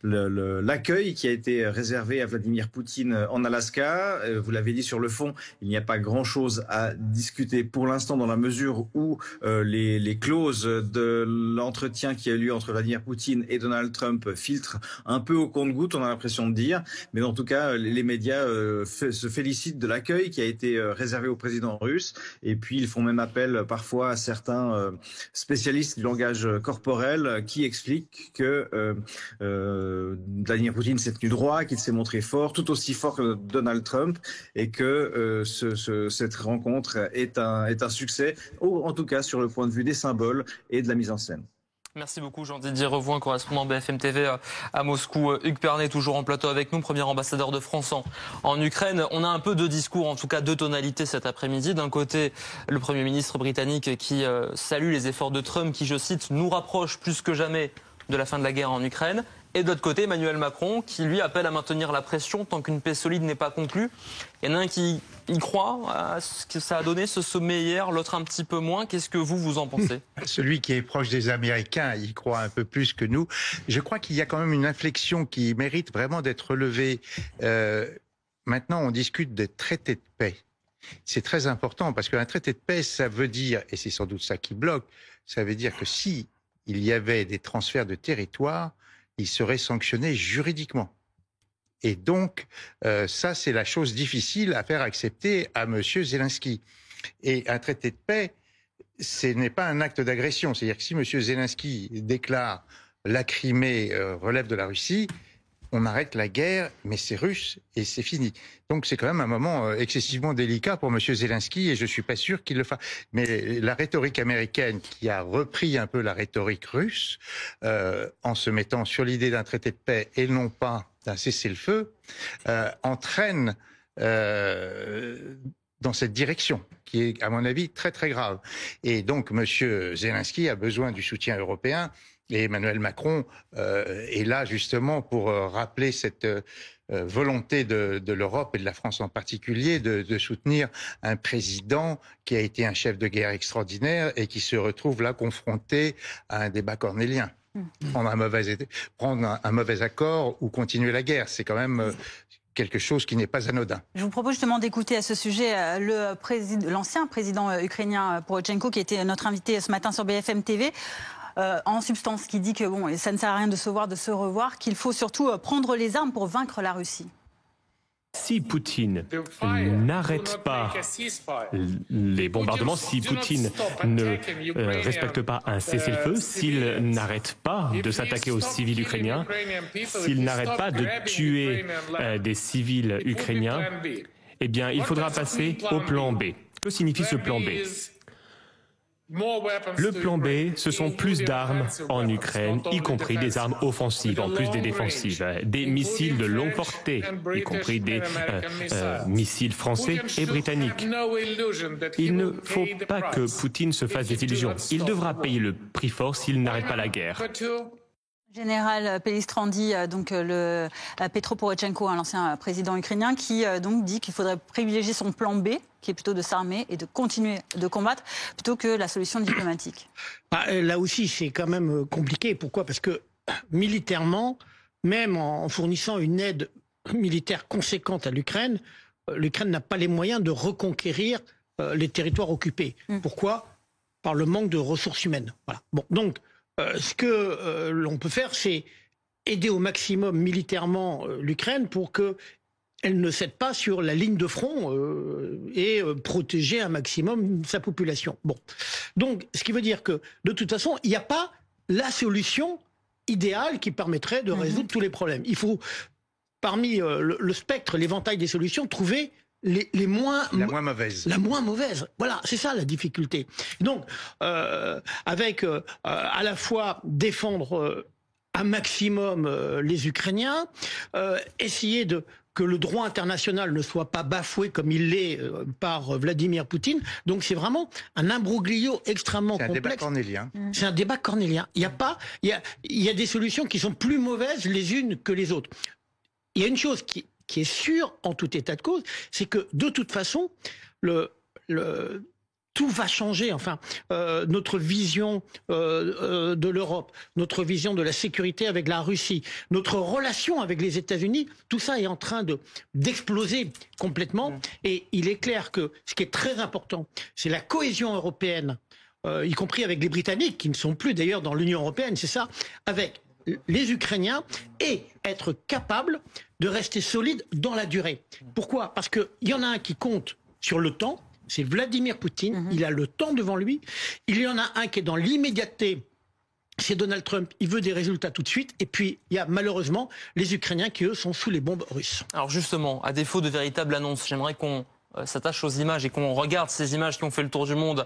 Speaker 24: l'accueil qui a été réservé à Vladimir Poutine en Alaska. Vous l'avez dit, sur le fond, il n'y a pas grand-chose à discuter pour l'instant, dans la mesure où les clauses de l'entretien qui a eu lieu entre Vladimir Poutine et Donald Trump filtrent un peu au compte-gouttes, on a l'impression de dire. Mais en tout cas, les médias se félicitent de l'accueil qui a été réservé au président russe. Et puis, ils font même appel parfois à certains spécialistes du langage corporel qui expliquent que Vladimir Poutine s'est tenu droit, qu'il s'est montré fort, tout aussi fort que Donald Trump, et que cette rencontre est un succès, en tout cas sur le point de vue des symboles et de la mise en scène.
Speaker 1: Merci beaucoup Jean-Didier Revoin, correspondant BFM TV à Moscou. Hugues Pernet, toujours en plateau avec nous, premier ambassadeur de France en Ukraine. On a un peu deux discours, en tout cas deux tonalités cet après-midi. D'un côté, le Premier ministre britannique qui salue les efforts de Trump, qui, je cite, nous rapproche plus que jamais de la fin de la guerre en Ukraine. Et de l'autre côté, Emmanuel Macron, qui lui appelle à maintenir la pression tant qu'une paix solide n'est pas conclue. Il y en a un qui y croit à ce que ça a donné ce sommet hier, l'autre un petit peu moins. Qu'est-ce que vous en pensez?
Speaker 3: Celui qui est proche des Américains y croit un peu plus que nous. Je crois qu'il y a quand même une inflexion qui mérite vraiment d'être relevée. Maintenant, on discute des traités de paix. C'est très important parce qu'un traité de paix, ça veut dire, et c'est sans doute ça qui bloque, ça veut dire que si il y avait des transferts de territoire, ils seraient sanctionnés juridiquement. Et donc, ça, c'est la chose difficile à faire accepter à M. Zelensky. Et un traité de paix, ce n'est pas un acte d'agression. C'est-à-dire que si M. Zelensky déclare la Crimée relève de la Russie, on arrête la guerre, mais c'est russe et c'est fini. Donc c'est quand même un moment excessivement délicat pour M. Zelensky et je suis pas sûr qu'il le fasse. Mais la rhétorique américaine qui a repris un peu la rhétorique russe en se mettant sur l'idée d'un traité de paix et non pas d'un cessez-le-feu entraîne dans cette direction qui est à mon avis très très grave. Et donc M. Zelensky a besoin du soutien européen. Et Emmanuel Macron est là justement pour rappeler cette volonté de l'Europe et de la France en particulier de soutenir un président qui a été un chef de guerre extraordinaire et qui se retrouve là confronté à un débat cornélien. Prendre un mauvais accord ou continuer la guerre, c'est quand même quelque chose qui n'est pas anodin.
Speaker 2: Je vous propose justement d'écouter à ce sujet l'ancien président ukrainien Porochenko qui était notre invité ce matin sur BFM TV. En substance, qui dit que bon, ça ne sert à rien de se voir, de se revoir, qu'il faut surtout prendre les armes pour vaincre la Russie.
Speaker 4: Si Poutine n'arrête pas les bombardements, si Poutine ne respecte pas un cessez-le-feu, s'il n'arrête pas de s'attaquer aux civils ukrainiens, s'il n'arrite pas de tuer des civils ukrainiens, eh bien, il faudra passer au plan B. Que signifie ce plan B ? Le plan B, ce sont plus d'armes en Ukraine, y compris des armes offensives, en plus des défensives, des missiles de longue portée, y compris des missiles français et britanniques. Il ne faut pas que Poutine se fasse des illusions. Il devra payer le prix fort s'il n'arrête pas la guerre.
Speaker 2: Général Pelistrandi, donc le Petro Porochenko, l'ancien président ukrainien, qui donc dit qu'il faudrait privilégier son plan B, qui est plutôt de s'armer et de continuer de combattre, plutôt que la solution diplomatique.
Speaker 5: Là aussi, c'est quand même compliqué. Pourquoi ? Parce que militairement, même en fournissant une aide militaire conséquente à l'Ukraine, l'Ukraine n'a pas les moyens de reconquérir les territoires occupés. Pourquoi ? Par le manque de ressources humaines. Voilà. Bon, donc, ce que l'on peut faire, c'est aider au maximum militairement l'Ukraine pour qu'elle ne cède pas sur la ligne de front et protéger un maximum sa population. Bon. Donc, ce qui veut dire que, de toute façon, il n'y a pas la solution idéale qui permettrait de résoudre tous les problèmes. Il faut, parmi le spectre, l'éventail des solutions, trouver la moins mauvaise. La moins mauvaise. Voilà, c'est ça la difficulté. Donc, avec à la fois défendre un maximum les Ukrainiens, essayer que le droit international ne soit pas bafoué comme il l'est par Vladimir Poutine. Donc c'est vraiment un imbroglio extrêmement complexe. C'est un débat cornélien. C'est un débat cornélien. Il y a des solutions qui sont plus mauvaises les unes que les autres. Il y a une chose qui est sûre en tout état de cause, c'est que de toute façon, tout va changer. Enfin, notre vision de l'Europe, notre vision de la sécurité avec la Russie, notre relation avec les États-Unis, tout ça est en train d'exploser complètement. Et il est clair que ce qui est très important, c'est la cohésion européenne, y compris avec les Britanniques, qui ne sont plus d'ailleurs dans l'Union européenne, c'est ça, avec les Ukrainiens, et être capable de rester solide dans la durée. Pourquoi ? Parce qu'il y en a un qui compte sur le temps, c'est Vladimir Poutine, il a le temps devant lui. Il y en a un qui est dans l'immédiateté, c'est Donald Trump, il veut des résultats tout de suite. Et puis, il y a malheureusement les Ukrainiens qui, eux, sont sous les bombes russes.
Speaker 1: Alors justement, à défaut de véritables annonces, j'aimerais qu'on s'attache aux images et qu'on regarde ces images qui ont fait le tour du monde.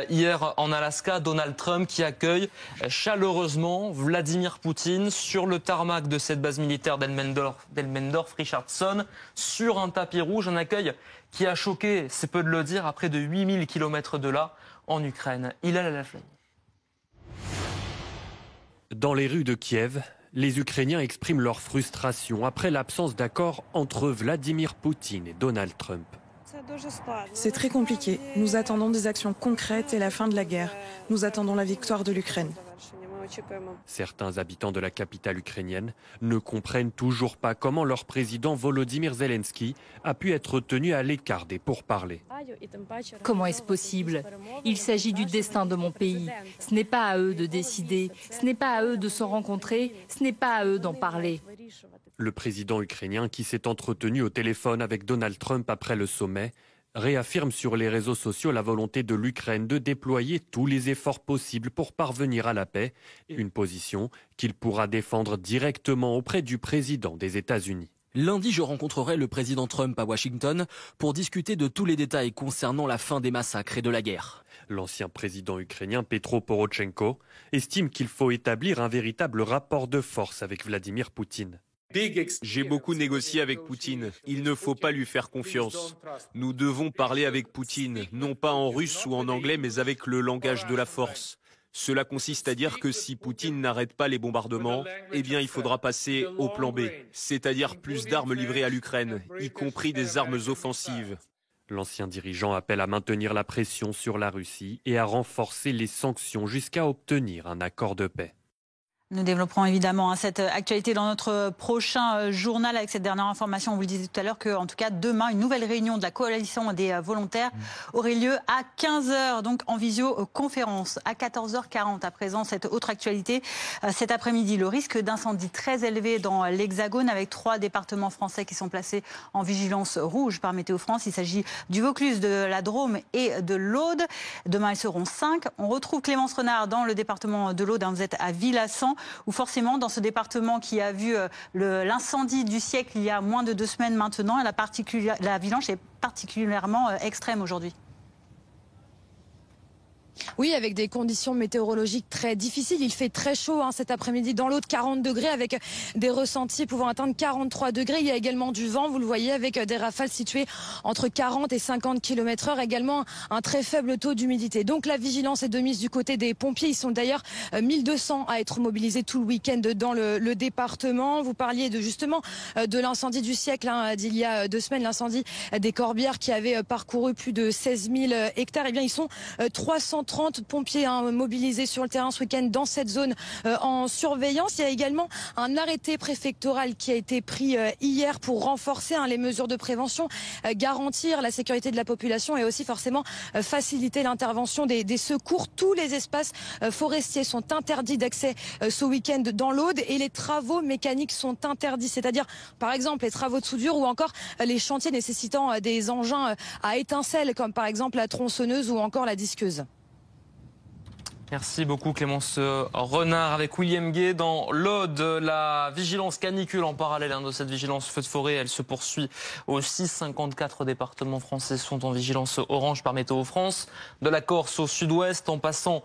Speaker 1: Hier en Alaska, Donald Trump qui accueille chaleureusement Vladimir Poutine sur le tarmac de cette base militaire d'Elmendorf-Richardson sur un tapis rouge, un accueil qui a choqué, c'est peu de le dire, à près de 8000 km de là, en Ukraine. Hilal Al-Aflani.
Speaker 23: Dans les rues de Kiev, les Ukrainiens expriment leur frustration après l'absence d'accord entre Vladimir Poutine et Donald Trump.
Speaker 6: C'est très compliqué. Nous attendons des actions concrètes et la fin de la guerre. Nous attendons la victoire de l'Ukraine.
Speaker 23: Certains habitants de la capitale ukrainienne ne comprennent toujours pas comment leur président Volodymyr Zelensky a pu être tenu à l'écart des pourparlers.
Speaker 8: Comment est-ce possible? Il s'agit du destin de mon pays. Ce n'est pas à eux de décider, ce n'est pas à eux de se rencontrer, ce n'est pas à eux d'en parler.
Speaker 23: Le président ukrainien, qui s'est entretenu au téléphone avec Donald Trump après le sommet, réaffirme sur les réseaux sociaux la volonté de l'Ukraine de déployer tous les efforts possibles pour parvenir à la paix, une position qu'il pourra défendre directement auprès du président des États-Unis.
Speaker 21: Lundi, je rencontrerai le président Trump à Washington pour discuter de tous les détails concernant la fin des massacres et de la guerre.
Speaker 23: L'ancien président ukrainien Petro Porochenko estime qu'il faut établir un véritable rapport de force avec Vladimir Poutine.
Speaker 7: J'ai beaucoup négocié avec Poutine. Il ne faut pas lui faire confiance. Nous devons parler avec Poutine, non pas en russe ou en anglais, mais avec le langage de la force. Cela consiste à dire que si Poutine n'arrête pas les bombardements, eh bien il faudra passer au plan B, c'est-à-dire plus d'armes livrées à l'Ukraine, y compris des armes offensives.
Speaker 23: L'ancien dirigeant appelle à maintenir la pression sur la Russie et à renforcer les sanctions jusqu'à obtenir un accord de paix.
Speaker 2: Nous développerons évidemment cette actualité dans notre prochain journal avec cette dernière information. On vous le disait tout à l'heure qu'en tout cas demain, une nouvelle réunion de la coalition des volontaires aurait lieu à 15h, donc en visioconférence. À 14h40 à présent, cette autre actualité. Cet après-midi, le risque d'incendie très élevé dans l'Hexagone avec 3 départements français qui sont placés en vigilance rouge par Météo France. Il s'agit du Vaucluse, de la Drôme et de l'Aude. Demain, ils seront 5. On retrouve Clémence Renard dans le département de l'Aude. Vous êtes à Villassan, où forcément dans ce département qui a vu l'incendie du siècle il y a moins de 2 semaines maintenant, la vigilance est particulièrement extrême aujourd'hui.
Speaker 18: Oui, avec des conditions météorologiques très difficiles. Il fait très chaud cet après-midi dans l'Aude, 40 degrés avec des ressentis pouvant atteindre 43 degrés. Il y a également du vent, vous le voyez, avec des rafales situées entre 40 et 50 km/h. Également un très faible taux d'humidité. Donc la vigilance est de mise du côté des pompiers. Ils sont d'ailleurs 1200 à être mobilisés tout le week-end dans le département. Vous parliez justement de l'incendie du siècle d'il y a 2 semaines, l'incendie des Corbières qui avait parcouru plus de 16 000 hectares. Eh bien, ils sont 330 pompiers mobilisés sur le terrain ce week-end dans cette zone en surveillance. Il y a également un arrêté préfectoral qui a été pris hier pour renforcer les mesures de prévention, garantir la sécurité de la population et aussi forcément faciliter l'intervention des secours. Tous les espaces forestiers sont interdits d'accès ce week-end dans l'Aude et les travaux mécaniques sont interdits, c'est-à-dire par exemple les travaux de soudure ou encore les chantiers nécessitant des engins à étincelles comme par exemple la tronçonneuse ou encore la disqueuse.
Speaker 1: Merci beaucoup Clémence Renard avec William Gay dans l'Aude. La vigilance canicule en parallèle de cette vigilance feu de forêt, elle se poursuit aussi. 54 départements français sont en vigilance orange par Météo France. De la Corse au sud-ouest en passant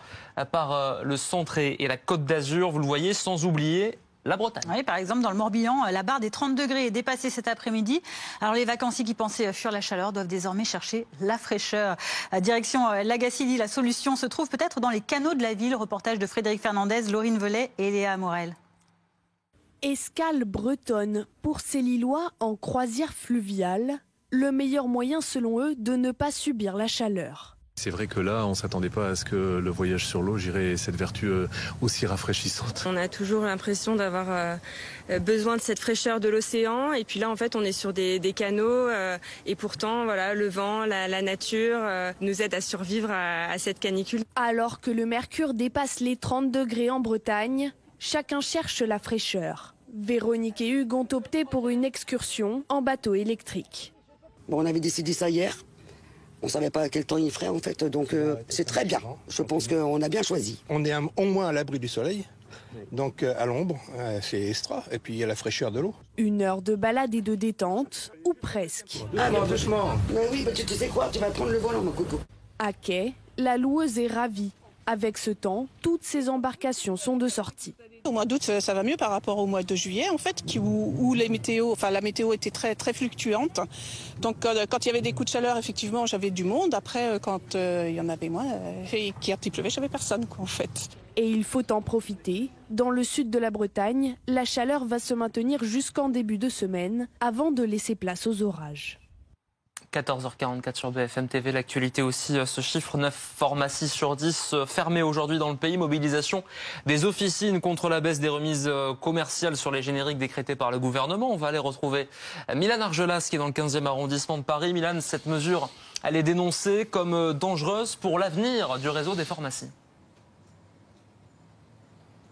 Speaker 1: par le centre et la Côte d'Azur, vous le voyez, sans oublier la Bretagne.
Speaker 2: Oui, par exemple, dans le Morbihan, la barre des 30 degrés est dépassée cet après-midi. Alors, les vacanciers qui pensaient fuir la chaleur doivent désormais chercher la fraîcheur. Direction Lagacilly, la solution se trouve peut-être dans les canaux de la ville. Reportage de Frédéric Fernandez, Laurine Velay et Léa Morel.
Speaker 9: Escale bretonne pour ces Lillois en croisière fluviale. Le meilleur moyen, selon eux, de ne pas subir la chaleur.
Speaker 10: C'est vrai que là, on ne s'attendait pas à ce que le voyage sur l'eau, ait cette vertu aussi rafraîchissante.
Speaker 25: On a toujours l'impression d'avoir besoin de cette fraîcheur de l'océan. Et puis là, en fait, on est sur des canaux. Et pourtant, voilà, le vent, la nature nous aide à survivre à cette canicule.
Speaker 9: Alors que le mercure dépasse les 30 degrés en Bretagne, chacun cherche la fraîcheur. Véronique et Hugues ont opté pour une excursion en bateau électrique.
Speaker 26: Bon, on avait décidé ça hier. On ne savait pas à quel temps il ferait en fait, donc c'est très bien. Je pense qu'on a bien choisi.
Speaker 27: On est au moins à l'abri du soleil, donc à l'ombre, c'est extra, et puis il y a la fraîcheur de l'eau.
Speaker 9: 1 heure de balade et de détente, ou presque.
Speaker 26: Doucement, doucement. Mais oui, mais tu sais quoi, tu vas prendre le volant, mon coco.
Speaker 9: À quai, la loueuse est ravie. Avec ce temps, toutes ces embarcations sont de sortie.
Speaker 28: Au mois d'août, ça va mieux par rapport au mois de juillet, en fait, où la météo était très, très fluctuante. Donc, quand il y avait des coups de chaleur, effectivement, j'avais du monde. Après, quand il y en avait moins, et qu'il pleuvait, j'avais personne, quoi, en fait.
Speaker 9: Et il faut en profiter. Dans le sud de la Bretagne, la chaleur va se maintenir jusqu'en début de semaine, avant de laisser place aux orages.
Speaker 1: 14h44 sur BFM TV, l'actualité aussi, ce chiffre, 9 pharmacies sur 10 fermées aujourd'hui dans le pays. Mobilisation des officines contre la baisse des remises commerciales sur les génériques décrétées par le gouvernement. On va aller retrouver Milan Argelas qui est dans le 15e arrondissement de Paris. Milan, cette mesure, elle est dénoncée comme dangereuse pour l'avenir du réseau des pharmacies.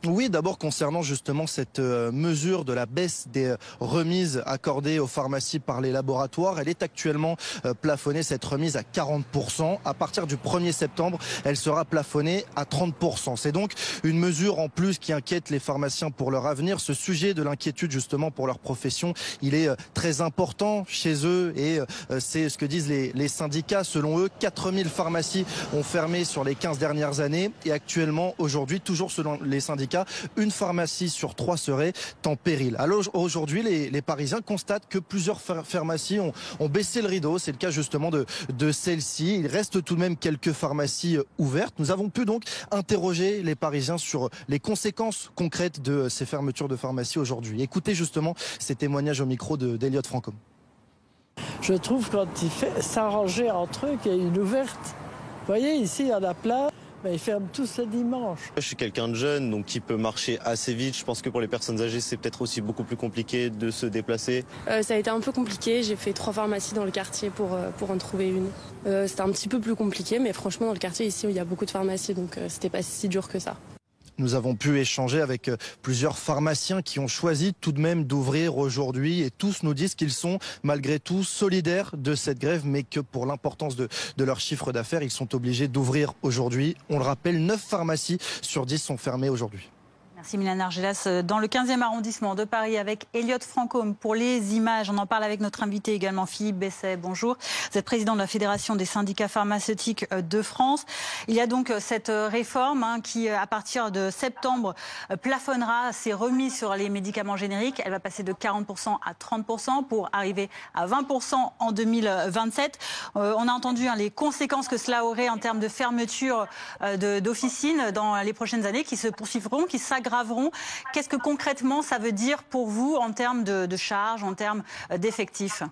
Speaker 11: Oui, d'abord concernant justement cette mesure de la baisse des remises accordées aux pharmacies par les laboratoires, elle est actuellement plafonnée, cette remise, à 40%. À partir du 1er septembre, elle sera plafonnée à 30%. C'est donc une mesure en plus qui inquiète les pharmaciens pour leur avenir. Ce sujet de l'inquiétude justement pour leur profession, il est très important chez eux et c'est ce que disent les syndicats. Selon eux, 4000 pharmacies ont fermé sur les 15 dernières années et actuellement, aujourd'hui, toujours selon les syndicats, une pharmacie sur 3 serait en péril. Alors aujourd'hui, les Parisiens constatent que plusieurs pharmacies ont baissé le rideau. C'est le cas justement de celle-ci. Il reste tout de même quelques pharmacies ouvertes. Nous avons pu donc interroger les Parisiens sur les conséquences concrètes de ces fermetures de pharmacies aujourd'hui. Écoutez justement ces témoignages au micro d'Eliott Francom.
Speaker 12: Je trouve quand il fait s'arranger entre eux qu'il y a une ouverte. Vous voyez, ici, il y en a plein. Mais ils ferment tous le dimanche.
Speaker 13: Je suis quelqu'un de jeune, donc qui peut marcher assez vite. Je pense que pour les personnes âgées, c'est peut-être aussi beaucoup plus compliqué de se déplacer.
Speaker 25: Ça a été un peu compliqué. J'ai fait 3 pharmacies dans le quartier pour en trouver une. C'était un petit peu plus compliqué, mais franchement, dans le quartier, ici, il y a beaucoup de pharmacies, donc c'était pas si dur que ça.
Speaker 11: Nous avons pu échanger avec plusieurs pharmaciens qui ont choisi tout de même d'ouvrir aujourd'hui et tous nous disent qu'ils sont malgré tout solidaires de cette grève mais que pour l'importance de leur chiffre d'affaires, ils sont obligés d'ouvrir aujourd'hui. On le rappelle, 9 pharmacies sur 10 sont fermées aujourd'hui.
Speaker 2: Merci Milan Argelas. Dans le 15e arrondissement de Paris avec Eliott Francom pour les images. On en parle avec notre invité également, Philippe Besset. Bonjour. Vous êtes président de la Fédération des syndicats pharmaceutiques de France. Il y a donc cette réforme qui, à partir de septembre, plafonnera ces remises sur les médicaments génériques. Elle va passer de 40% à 30% pour arriver à 20% en 2027. On a entendu les conséquences que cela aurait en termes de fermeture d'officines dans les prochaines années qui se poursuivront, qui s'aggraveront. Qu'est-ce que concrètement ça veut dire pour vous en termes de charges, en termes d'effectifs ?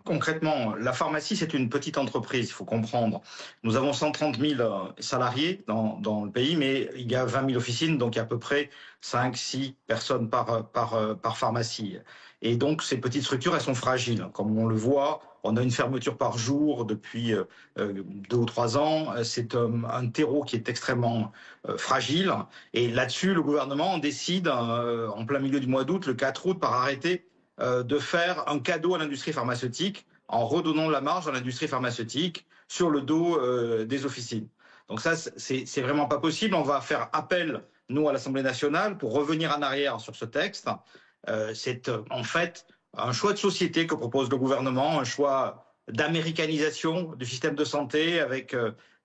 Speaker 14: Concrètement, la pharmacie, c'est une petite entreprise, il faut comprendre. Nous avons 130 000 salariés dans le pays, mais il y a 20 000 officines, donc il y a à peu près 5-6 personnes par pharmacie. Et donc, ces petites structures, elles sont fragiles. Comme on le voit, on a une fermeture par jour depuis 2 ou 3 ans. C'est un terreau qui est extrêmement fragile. Et là-dessus, le gouvernement décide, en plein milieu du mois d'août, le 4 août, par arrêté, de faire un cadeau à l'industrie pharmaceutique en redonnant de la marge à l'industrie pharmaceutique sur le dos des officines. Donc ça, c'est vraiment pas possible. On va faire appel, nous, à l'Assemblée nationale, pour revenir en arrière sur ce texte. C'est en fait un choix de société que propose le gouvernement, un choix d'américanisation du système de santé avec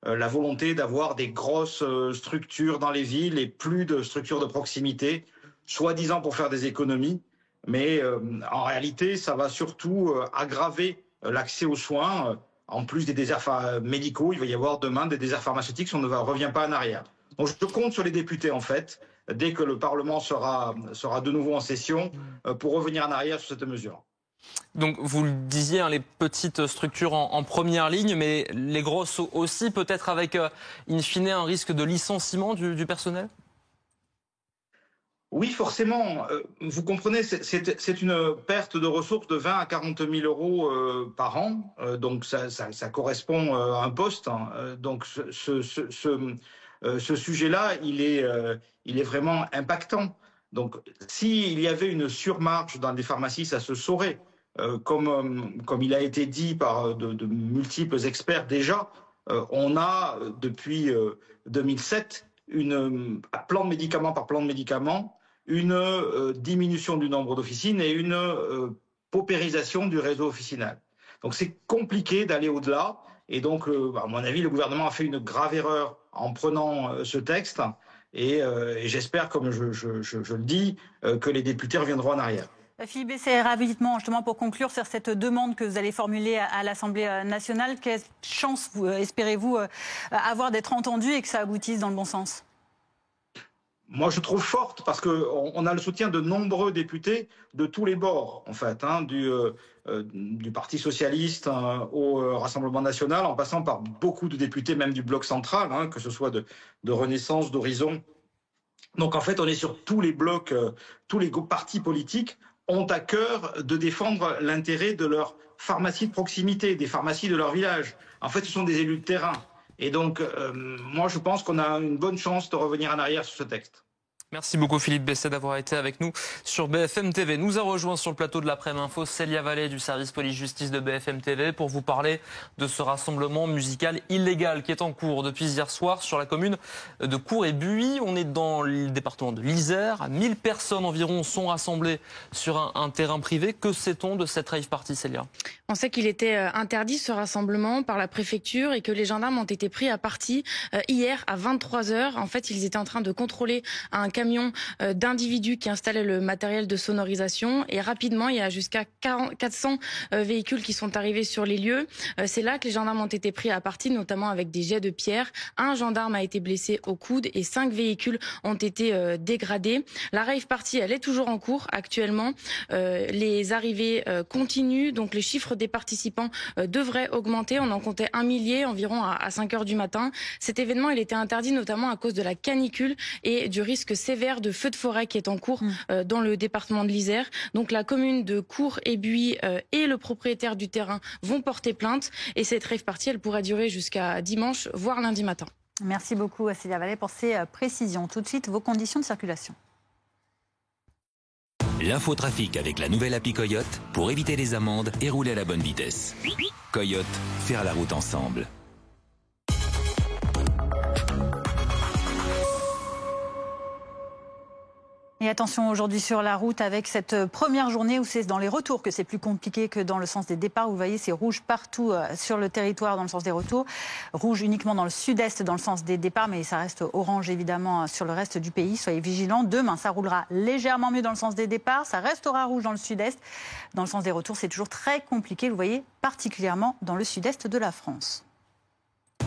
Speaker 14: la volonté d'avoir des grosses structures dans les villes et plus de structures de proximité, soi-disant pour faire des économies. Mais en réalité, ça va surtout aggraver l'accès aux soins. En plus des déserts médicaux, il va y avoir demain des déserts pharmaceutiques si on ne revient pas en arrière. Donc je compte sur les députés, en fait, dès que le Parlement sera de nouveau en session, pour revenir en arrière sur cette mesure.
Speaker 1: Donc vous le disiez, les petites structures en première ligne, mais les grosses aussi, peut-être avec, in fine, un risque de licenciement du personnel ?
Speaker 14: Oui, forcément. Vous comprenez, c'est une perte de ressources de 20 à 40 000 euros par an. Donc ça correspond à un poste. Donc ce sujet-là, il est vraiment impactant. Donc s'il y avait une surmarge dans les pharmacies, ça se saurait. Comme il a été dit par de multiples experts déjà, on a depuis 2007 plan de médicament par plan de médicament, une diminution du nombre d'officines et une paupérisation du réseau officinal. Donc c'est compliqué d'aller au-delà et donc à mon avis le gouvernement a fait une grave erreur en prenant ce texte et j'espère, comme je le dis, que les députés reviendront en arrière.
Speaker 2: Philippe Besset, rapidement, justement, pour conclure sur cette demande que vous allez formuler à l'Assemblée nationale, quelle chance espérez-vous avoir d'être entendu et que ça aboutisse dans le bon sens ?
Speaker 14: Moi, je trouve forte parce qu'on a le soutien de nombreux députés de tous les bords, en fait, du Parti socialiste au Rassemblement national, en passant par beaucoup de députés, même du bloc central, que ce soit de Renaissance, d'Horizon. Donc, en fait, on est sur tous les blocs, tous les partis politiques ont à cœur de défendre l'intérêt de leur pharmacie de proximité, des pharmacies de leur village. En fait, ce sont des élus de terrain. Et donc, moi, je pense qu'on a une bonne chance de revenir en arrière sur ce texte.
Speaker 1: Merci beaucoup Philippe Besset d'avoir été avec nous sur BFM TV. Nous a rejoint sur le plateau de l'Après-midi Info Célia Vallée du service police-justice de BFM TV pour vous parler de ce rassemblement musical illégal qui est en cours depuis hier soir sur la commune de Cours et Buis. On est dans le département de l'Isère. 1000 personnes environ sont rassemblées sur un terrain privé. Que sait-on de cette rave party, Célia ?
Speaker 3: On sait qu'il était interdit ce rassemblement par la préfecture et que les gendarmes ont été pris à partie hier à 23h. En fait, ils étaient en train de contrôler un camion d'individus qui installaient le matériel de sonorisation et rapidement il y a jusqu'à 400 véhicules qui sont arrivés sur les lieux. C'est là que les gendarmes ont été pris à partie, notamment avec des jets de pierre. Un gendarme a été blessé au coude et 5 véhicules ont été dégradés. La rave party, elle est toujours en cours actuellement. Les arrivées continuent, donc les chiffres des participants devraient augmenter. On en comptait 1 millier environ à 5 heures du matin. Cet événement, il était interdit notamment à cause de la canicule et du risque sévère de feu de forêt qui est en cours dans le département de l'Isère. Donc la commune de Cours et Buis et le propriétaire du terrain vont porter plainte et cette rave party, elle pourrait durer jusqu'à dimanche, voire lundi matin.
Speaker 2: Merci beaucoup à Célia Vallée pour ces précisions. Tout de suite, vos conditions de circulation.
Speaker 15: L'infotrafic avec la nouvelle appli Coyote pour éviter les amendes et rouler à la bonne vitesse. Coyote, faire la route ensemble.
Speaker 2: Et attention aujourd'hui sur la route avec cette première journée où c'est dans les retours que c'est plus compliqué que dans le sens des départs. Vous voyez, c'est rouge partout sur le territoire dans le sens des retours. Rouge uniquement dans le sud-est dans le sens des départs, mais ça reste orange évidemment sur le reste du pays. Soyez vigilants. Demain, ça roulera légèrement mieux dans le sens des départs. Ça restera rouge dans le sud-est. Dans le sens des retours, c'est toujours très compliqué. Vous voyez, particulièrement dans le sud-est de la France.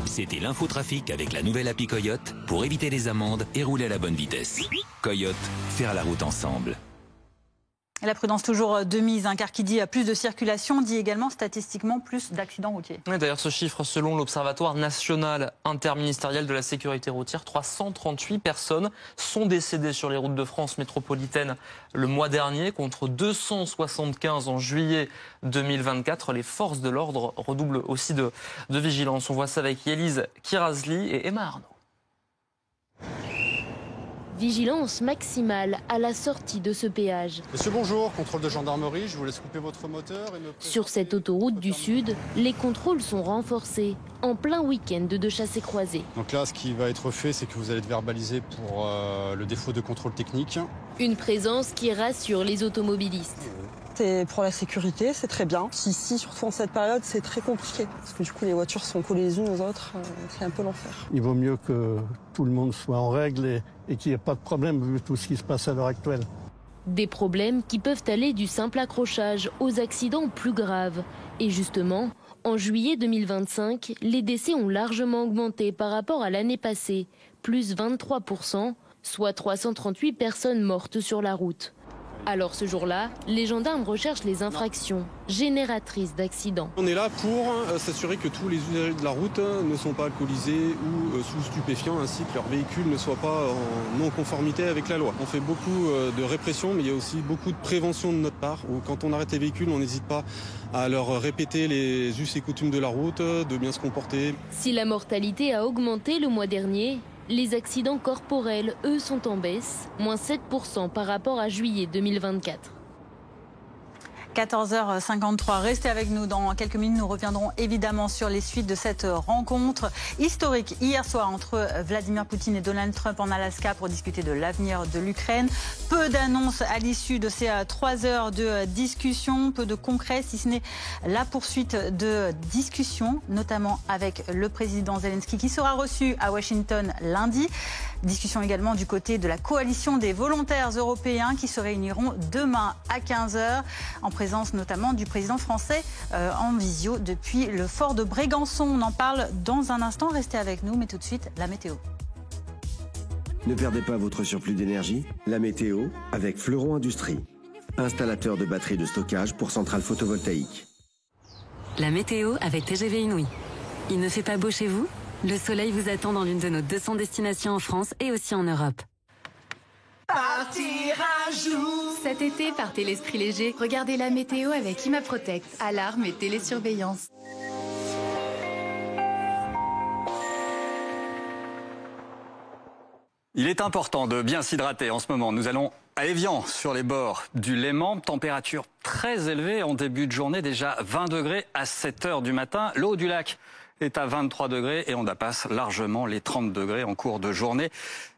Speaker 15: C'était l'infotrafic avec la nouvelle appli Coyote pour éviter les amendes et rouler à la bonne vitesse. Coyote, faire la route ensemble.
Speaker 2: Et la prudence toujours de mise, car qui dit plus de circulation dit également statistiquement plus d'accidents routiers.
Speaker 1: D'ailleurs, ce chiffre, selon l'Observatoire national interministériel de la sécurité routière, 338 personnes sont décédées sur les routes de France métropolitaine le mois dernier, contre 275 en juillet 2024. Les forces de l'ordre redoublent aussi de vigilance. On voit ça avec Élise Kirazli et Emma Arnaud.
Speaker 16: Vigilance maximale à la sortie de ce péage.
Speaker 17: Monsieur, bonjour, contrôle de gendarmerie, je vous laisse couper votre moteur.
Speaker 16: Sur cette autoroute du Sud, les contrôles sont renforcés, en plein week-end de chassés-croisés.
Speaker 17: Donc là, ce qui va être fait, c'est que vous allez être verbalisé pour le défaut de contrôle technique.
Speaker 16: Une présence qui rassure les automobilistes.
Speaker 19: C'est pour la sécurité, c'est très bien. Ici, surtout en cette période, c'est très compliqué. Parce que du coup, les voitures sont collées les unes aux autres. C'est un peu l'enfer.
Speaker 20: Il vaut mieux que tout le monde soit en règle et qu'il n'y ait pas de problème vu tout ce qui se passe à l'heure actuelle.
Speaker 16: Des problèmes qui peuvent aller du simple accrochage aux accidents plus graves. Et justement, en juillet 2025, les décès ont largement augmenté par rapport à l'année passée, plus 23%, soit 338 personnes mortes sur la route. Alors ce jour-là, les gendarmes recherchent les infractions génératrices d'accidents.
Speaker 17: On est là pour s'assurer que tous les usagers de la route ne sont pas alcoolisés ou sous stupéfiants, ainsi que leurs véhicules ne soient pas en non-conformité avec la loi. On fait beaucoup de répression, mais il y a aussi beaucoup de prévention de notre part. Où quand on arrête les véhicules, on n'hésite pas à leur répéter les us et coutumes de la route, de bien se comporter.
Speaker 16: Si la mortalité a augmenté le mois dernier, les accidents corporels, eux, sont en baisse, moins 7% par rapport à juillet 2024.
Speaker 2: 14h53. Restez avec nous. Dans quelques minutes, nous reviendrons évidemment sur les suites de cette rencontre historique hier soir entre Vladimir Poutine et Donald Trump en Alaska pour discuter de l'avenir de l'Ukraine. Peu d'annonces à l'issue de ces 3 heures de discussion, peu de concret, si ce n'est la poursuite de discussions, notamment avec le président Zelensky qui sera reçu à Washington lundi. Discussion également du côté de la coalition des volontaires européens qui se réuniront demain à 15h, en présence notamment du président français en visio depuis le fort de Brégançon. On en parle dans un instant, restez avec nous, mais tout de suite, la météo.
Speaker 4: Ne perdez pas votre surplus d'énergie, la météo avec Fleuron Industrie, installateur de batteries de stockage pour centrales photovoltaïques.
Speaker 5: La météo avec TGV Inouï. Il ne fait pas beau chez vous ? Le soleil vous attend dans l'une de nos 200 destinations en France et aussi en Europe.
Speaker 6: Partir un jour.
Speaker 7: Cet été, partez l'esprit léger. Regardez la météo avec ImaProtect. Alarme et télésurveillance.
Speaker 8: Il est important de bien s'hydrater en ce moment. Nous allons à Évian, sur les bords du Léman. Température très élevée en début de journée, déjà 20 degrés à 7 heures du matin. L'eau du lac est à 23 degrés et on dépasse largement les 30 degrés en cours de journée.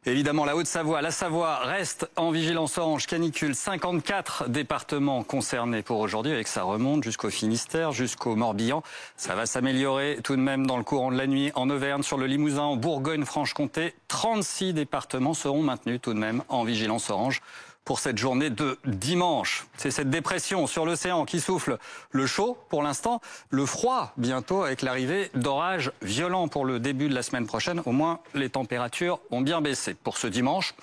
Speaker 8: Évidemment, la Haute-Savoie, la Savoie reste en vigilance orange canicule. 54 départements concernés pour aujourd'hui, avec ça remonte jusqu'au Finistère, jusqu'au Morbihan. Ça va s'améliorer tout de même dans le courant de la nuit en Auvergne, sur le Limousin, en Bourgogne-Franche-Comté. 36 départements seront maintenus tout de même en vigilance orange pour cette journée de dimanche. C'est cette dépression sur l'océan qui souffle le chaud pour l'instant, le froid bientôt avec l'arrivée d'orages violents pour le début de la semaine prochaine. Au moins, les températures ont bien baissé. Pour ce dimanche,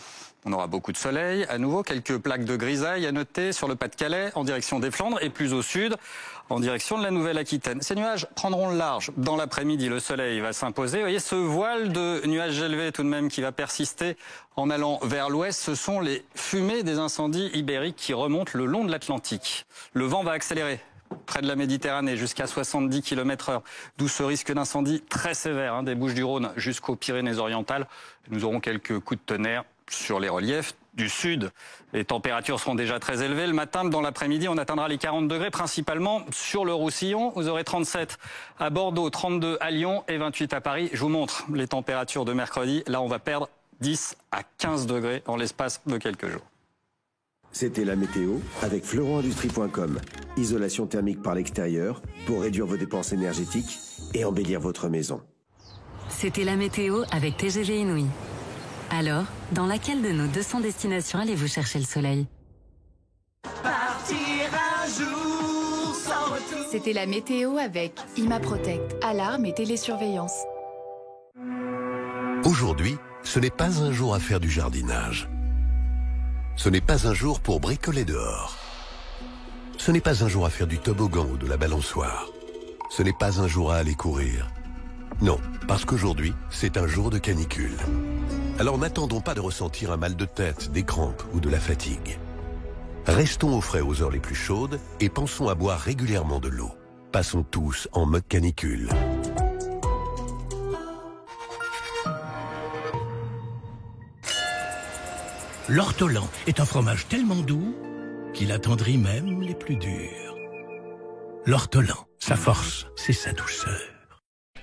Speaker 8: on aura beaucoup de soleil. À nouveau, quelques plaques de grisaille à noter sur le Pas-de-Calais en direction des Flandres et plus au sud, en direction de la Nouvelle-Aquitaine. Ces nuages prendront le large. Dans l'après-midi, le soleil va s'imposer. Vous voyez ce voile de nuages élevés tout de même qui va persister en allant vers l'ouest. Ce sont les fumées des incendies ibériques qui remontent le long de l'Atlantique. Le vent va accélérer près de la Méditerranée jusqu'à 70 km/h, d'où ce risque d'incendie très sévère des Bouches-du-Rhône jusqu'aux Pyrénées-Orientales. Nous aurons quelques coups de tonnerre sur les reliefs du sud. Les températures seront déjà très élevées. Le matin, dans l'après-midi, on atteindra les 40 degrés, principalement sur le Roussillon. Vous aurez 37 à Bordeaux, 32 à Lyon et 28 à Paris. Je vous montre les températures de mercredi. Là, on va perdre 10 à 15 degrés en l'espace de quelques jours.
Speaker 4: C'était la météo avec fleuronindustrie.com. Isolation thermique par l'extérieur pour réduire vos dépenses énergétiques et embellir votre maison.
Speaker 5: C'était la météo avec TGV Inouï. Alors, dans laquelle de nos 200 destinations allez-vous chercher le soleil ?
Speaker 6: Partir un jour sans retour.
Speaker 7: C'était la météo avec ImaProtect. Alarme et télésurveillance.
Speaker 21: Aujourd'hui, ce n'est pas un jour à faire du jardinage. Ce n'est pas un jour pour bricoler dehors. Ce n'est pas un jour à faire du toboggan ou de la balançoire. Ce n'est pas un jour à aller courir. Non, parce qu'aujourd'hui, c'est un jour de canicule. Alors n'attendons pas de ressentir un mal de tête, des crampes ou de la fatigue. Restons au frais aux heures les plus chaudes et pensons à boire régulièrement de l'eau. Passons tous en mode canicule.
Speaker 22: L'ortolan est un fromage tellement doux qu'il attendrit même les plus durs. L'ortolan, sa force, c'est sa douceur.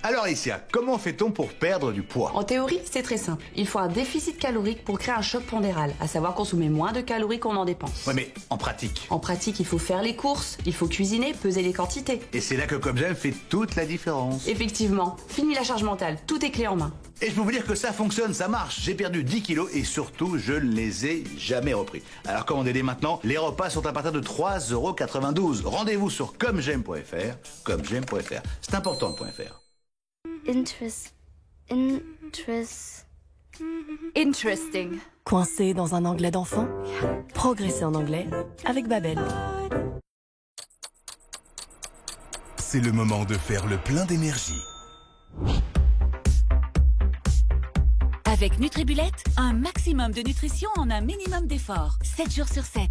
Speaker 24: Alors Alicia, comment fait-on pour perdre du poids?
Speaker 29: En théorie, c'est très simple. Il faut un déficit calorique pour créer un choc pondéral, à savoir consommer moins de calories qu'on en dépense.
Speaker 24: Ouais, mais en pratique?
Speaker 29: En pratique, il faut faire les courses, il faut cuisiner, peser les quantités.
Speaker 24: Et c'est là que Comme J'aime fait toute la différence.
Speaker 29: Effectivement. Fini la charge mentale, tout est clé en main.
Speaker 24: Et je peux vous dire que ça fonctionne, ça marche. J'ai perdu 10 kilos et surtout, je ne les ai jamais repris. Alors commandez-les maintenant. Les repas sont à partir de 3,92 €. Rendez-vous sur commej'aime.fr. Commej'aime.fr. C'est important le .fr.
Speaker 7: Interesting.
Speaker 9: Coincé dans un anglais d'enfant? Progressez en anglais avec Babel.
Speaker 30: C'est le moment de faire le plein d'énergie.
Speaker 31: Avec Nutribullet, un maximum de nutrition en un minimum d'effort. 7 jours sur 7.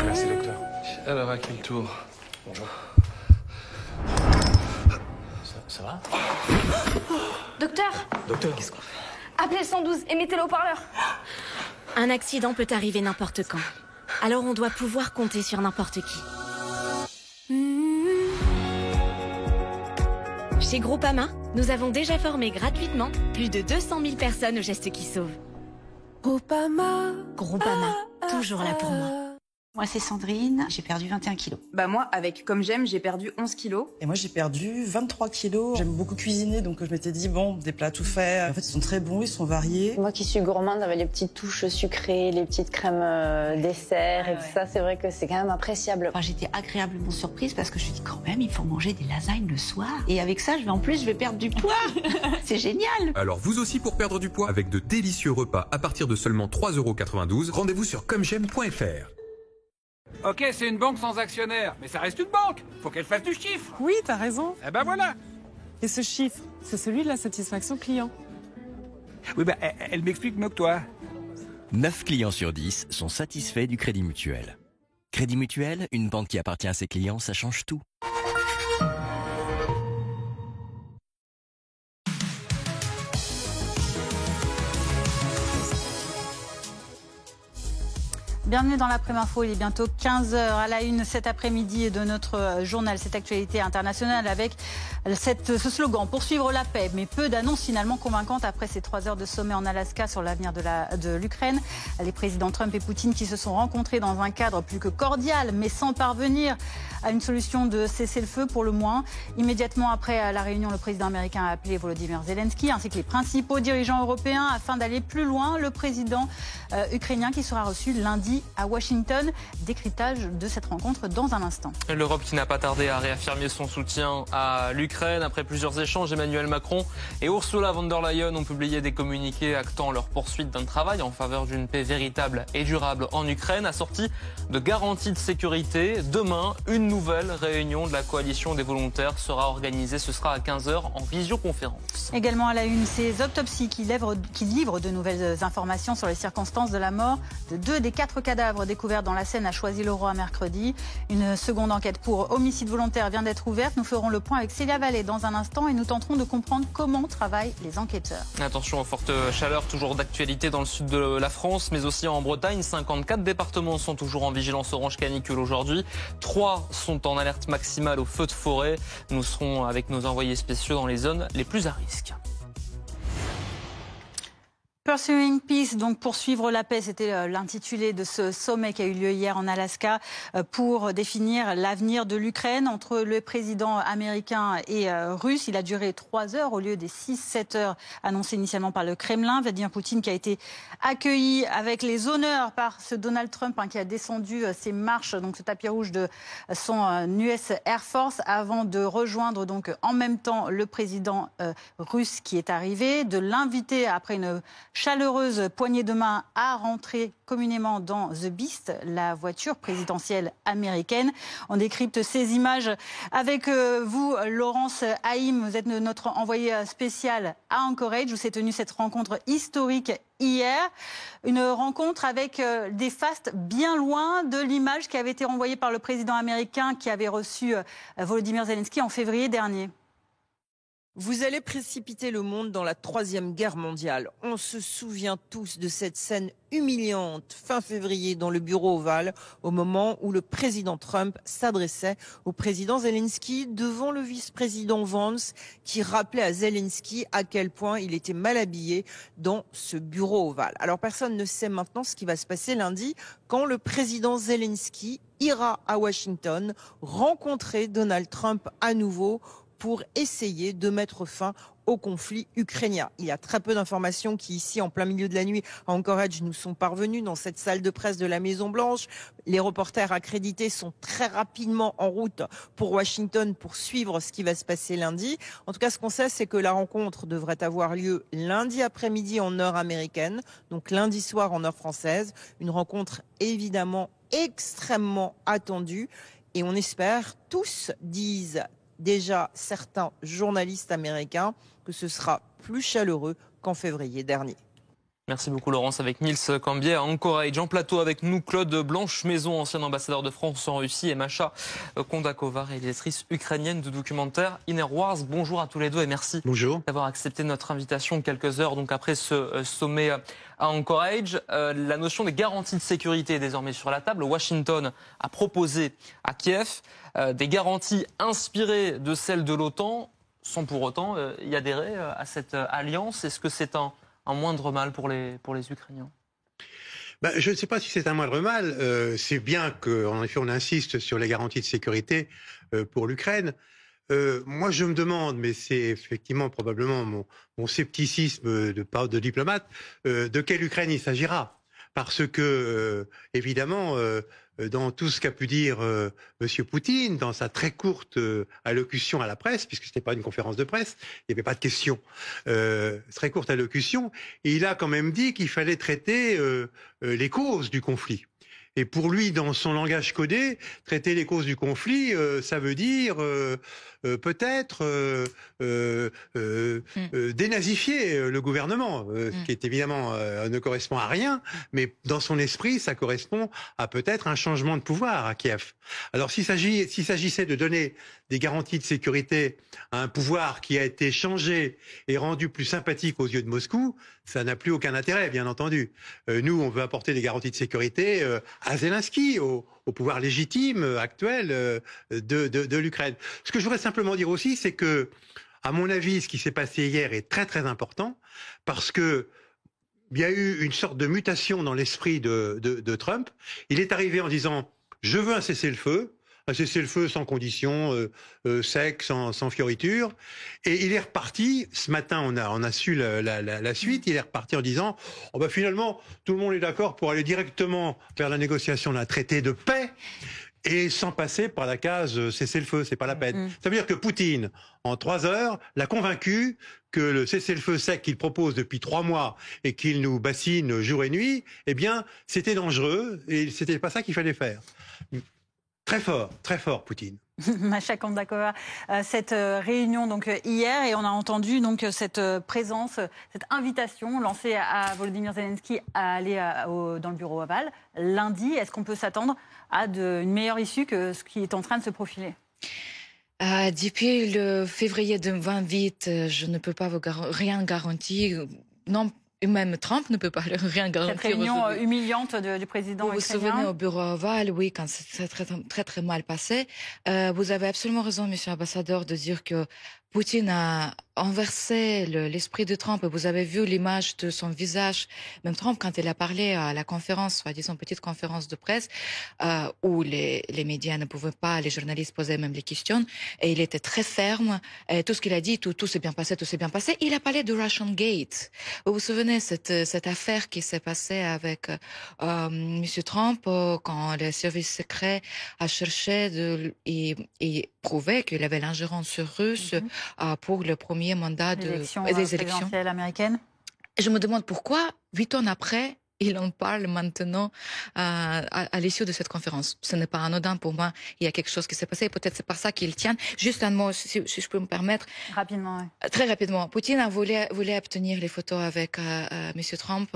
Speaker 32: Merci docteur. Alors à quel tour? Bonjour. Ça va?
Speaker 29: Docteur,
Speaker 32: Docteur, qu'est-ce qu'on fait?
Speaker 3: Appelez le 112 et mettez le haut-parleur.
Speaker 10: Un accident peut arriver n'importe quand. Alors on doit pouvoir compter sur n'importe qui. Chez Groupama, nous avons déjà formé gratuitement plus de 200 000 personnes aux gestes qui sauvent. Groupama, toujours là pour moi.
Speaker 11: Moi, c'est Sandrine, j'ai perdu 21 kilos.
Speaker 12: Bah moi, avec Comme J'aime, j'ai perdu 11 kilos.
Speaker 13: Et moi, j'ai perdu 23 kilos. J'aime beaucoup cuisiner, donc je m'étais dit, bon, des plats tout faits. En fait, ils sont très bons, ils sont variés.
Speaker 14: Moi qui suis gourmande avec les petites touches sucrées, les petites crèmes dessert et tout ça, c'est vrai que c'est quand même appréciable.
Speaker 11: Enfin, j'étais agréablement surprise parce que je me dis, quand même, il faut manger des lasagnes le soir. Et avec ça, je vais perdre du poids. C'est génial.
Speaker 18: Alors vous aussi pour perdre du poids, avec de délicieux repas à partir de seulement 3,92 €, rendez-vous sur commej'aime.fr.
Speaker 23: Ok, c'est une banque sans actionnaire, mais ça reste une banque. Faut qu'elle fasse du chiffre.
Speaker 19: Oui, t'as raison.
Speaker 23: Eh ben voilà.
Speaker 19: Et ce chiffre, c'est celui de la satisfaction client.
Speaker 23: Oui, bah, elle m'explique mieux que toi.
Speaker 25: 9 clients sur 10 sont satisfaits du Crédit Mutuel. Crédit Mutuel, une banque qui appartient à ses clients, ça change tout.
Speaker 2: Bienvenue dans l'après-info, il est bientôt 15 h à la une cet après-midi de notre journal, cette actualité internationale avec ce slogan, poursuivre la paix, mais peu d'annonces finalement convaincantes après ces 3 heures de sommet en Alaska sur l'avenir de l'Ukraine. Les présidents Trump et Poutine qui se sont rencontrés dans un cadre plus que cordial, mais sans parvenir à une solution de cessez-le-feu pour le moins. Immédiatement après la réunion, le président américain a appelé Volodymyr Zelensky ainsi que les principaux dirigeants européens afin d'aller plus loin. Le président ukrainien qui sera reçu lundi à Washington. Décryptage de cette rencontre dans un instant.
Speaker 1: L'Europe qui n'a pas tardé à réaffirmer son soutien à l'Ukraine. Après plusieurs échanges, Emmanuel Macron et Ursula von der Leyen ont publié des communiqués actant leur poursuite d'un travail en faveur d'une paix véritable et durable en Ukraine, assortie de garanties de sécurité. Demain, une nouvelle réunion de la coalition des volontaires sera organisée. Ce sera à 15 h en visioconférence.
Speaker 2: Également à la une, ces autopsies qui livrent de nouvelles informations sur les circonstances de la mort de 2 des 4 cadavres découverts dans la Seine à Choisy-le-Roi mercredi. Une seconde enquête pour homicide volontaire vient d'être ouverte. Nous ferons le point avec Célia Vallée dans un instant et nous tenterons de comprendre comment travaillent les enquêteurs.
Speaker 1: Attention aux fortes chaleurs, toujours d'actualité dans le sud de la France, mais aussi en Bretagne. 54 départements sont toujours en vigilance orange canicule aujourd'hui. 3 sont en alerte maximale au feu de forêt. Nous serons avec nos envoyés spéciaux dans les zones les plus à risque.
Speaker 2: Pursuing Peace, donc poursuivre la paix, c'était l'intitulé de ce sommet qui a eu lieu hier en Alaska pour définir l'avenir de l'Ukraine entre le président américain et russe. Il a duré 3 heures au lieu des 6-7 heures annoncées initialement par le Kremlin. Vladimir Poutine qui a été accueilli avec les honneurs par ce Donald Trump qui a descendu ses marches, donc ce tapis rouge de son US Air Force avant de rejoindre donc en même temps le président russe qui est arrivé, de l'inviter après une chaleureuse poignée de main à rentrer communément dans The Beast, la voiture présidentielle américaine. On décrypte ces images avec vous, Laurence Haïm. Vous êtes notre envoyé spécial à Anchorage où s'est tenue cette rencontre historique hier. Une rencontre avec des fastes bien loin de l'image qui avait été renvoyée par le président américain qui avait reçu Volodymyr Zelensky en février dernier.
Speaker 26: Vous allez précipiter le monde dans la 3e guerre mondiale. On se souvient tous de cette scène humiliante fin février dans le bureau ovale au moment où le président Trump s'adressait au président Zelensky devant le vice-président Vance qui rappelait à Zelensky à quel point il était mal habillé dans ce bureau ovale. Alors personne ne sait maintenant ce qui va se passer lundi quand le président Zelensky ira à Washington rencontrer Donald Trump à nouveau pour essayer de mettre fin au conflit ukrainien. Il y a très peu d'informations qui, ici, en plein milieu de la nuit, à Anchorage, nous sont parvenues dans cette salle de presse de la Maison-Blanche. Les reporters accrédités sont très rapidement en route pour Washington pour suivre ce qui va se passer lundi. En tout cas, ce qu'on sait, c'est que la rencontre devrait avoir lieu lundi après-midi en heure américaine, donc lundi soir en heure française. Une rencontre évidemment extrêmement attendue. Et on espère, tous disent déjà certains journalistes américains, que ce sera plus chaleureux qu'en février dernier.
Speaker 1: Merci beaucoup Laurence avec Nils Cambier à Anchorage. En plateau avec nous Claude Blanche-Maison, ancien ambassadeur de France en Russie, et Masha Kondakova, réalisatrice ukrainienne de documentaire Inner Wars. Bonjour à tous les deux et merci d'avoir accepté notre invitation quelques heures donc après ce sommet à Anchorage. La notion des garanties de sécurité est désormais sur la table. Washington a proposé à Kiev des garanties inspirées de celles de l'OTAN sans pour autant y adhérer à cette alliance. Est-ce que c'est un moindre mal pour les Ukrainiens?
Speaker 4: Je ne sais pas si c'est un moindre mal. C'est bien qu'en effet on insiste sur les garanties de sécurité pour l'Ukraine. Moi je me demande, mais c'est effectivement probablement mon scepticisme de diplomate, de quelle Ukraine il s'agira. Parce que, évidemment, dans tout ce qu'a pu dire M. Poutine, dans sa très courte allocution à la presse, puisque ce n'était pas une conférence de presse, il n'y avait pas de questions, très courte allocution, il a quand même dit qu'il fallait traiter les causes du conflit. Et pour lui, dans son langage codé, traiter les causes du conflit, ça veut dire peut-être dénazifier le gouvernement, ce qui est évidemment ne correspond à rien, mais dans son esprit, ça correspond à peut-être un changement de pouvoir à Kiev. Alors s'il s'agissait de donner des garanties de sécurité à un pouvoir qui a été changé et rendu plus sympathique aux yeux de Moscou, ça n'a plus aucun intérêt, bien entendu. Nous, on veut apporter des garanties de sécurité à Zelensky, au pouvoir légitime actuel de l'Ukraine. Ce que je voudrais simplement dire aussi, c'est que, à mon avis, ce qui s'est passé hier est très très important, parce que il y a eu une sorte de mutation dans l'esprit de Trump. Il est arrivé en disant « je veux un cessez-le-feu ». Un cessez-le-feu sans condition, sec, sans fioriture. Et il est reparti, ce matin on a su la suite, il est reparti en disant finalement tout le monde est d'accord pour aller directement vers la négociation d'un traité de paix et sans passer par la case cessez-le-feu, c'est pas la peine. Ça veut dire que Poutine, en 3 heures, l'a convaincu que le cessez-le-feu sec qu'il propose depuis 3 mois et qu'il nous bassine jour et nuit, eh bien c'était dangereux et c'était pas ça qu'il fallait faire. Très fort, Poutine.
Speaker 2: Masha Kondakova, cette réunion donc hier, et on a entendu donc cette présence, cette invitation lancée à Volodymyr Zelensky à aller dans le bureau ovale lundi. Est-ce qu'on peut s'attendre à une meilleure issue que ce qui est en train de se profiler?
Speaker 5: Depuis le février 2028, je ne peux pas vous rien garantir. Non. Et même Trump ne peut pas rien garantir.
Speaker 2: Cette réunion humiliante du président ukrainien.
Speaker 5: Vous vous souvenez au bureau ovale, oui, quand c'est très mal passé. Vous avez absolument raison, monsieur l'ambassadeur, de dire que Poutine a renversé l'esprit de Trump. Vous avez vu l'image de son visage. Même Trump, quand il a parlé à la conférence, soi-disant petite conférence de presse, où les médias ne pouvaient pas, les journalistes posaient même les questions, et il était très ferme. Et tout ce qu'il a dit, tout s'est bien passé, tout s'est bien passé. Il a parlé de Russian Gate. Vous vous souvenez cette affaire qui s'est passée avec monsieur Trump quand le service secret a cherché et prouvé qu'il avait l'ingérence russe pour le premier mandat des élections
Speaker 2: présidentielles américaines.
Speaker 5: Je me demande pourquoi, 8 ans après, il en parle maintenant à l'issue de cette conférence. Ce n'est pas anodin pour moi. Il y a quelque chose qui s'est passé. Peut-être c'est par ça qu'il tient. Juste un mot, si je peux me permettre.
Speaker 2: Rapidement, oui.
Speaker 5: Très rapidement. Poutine voulait obtenir les photos avec monsieur Trump.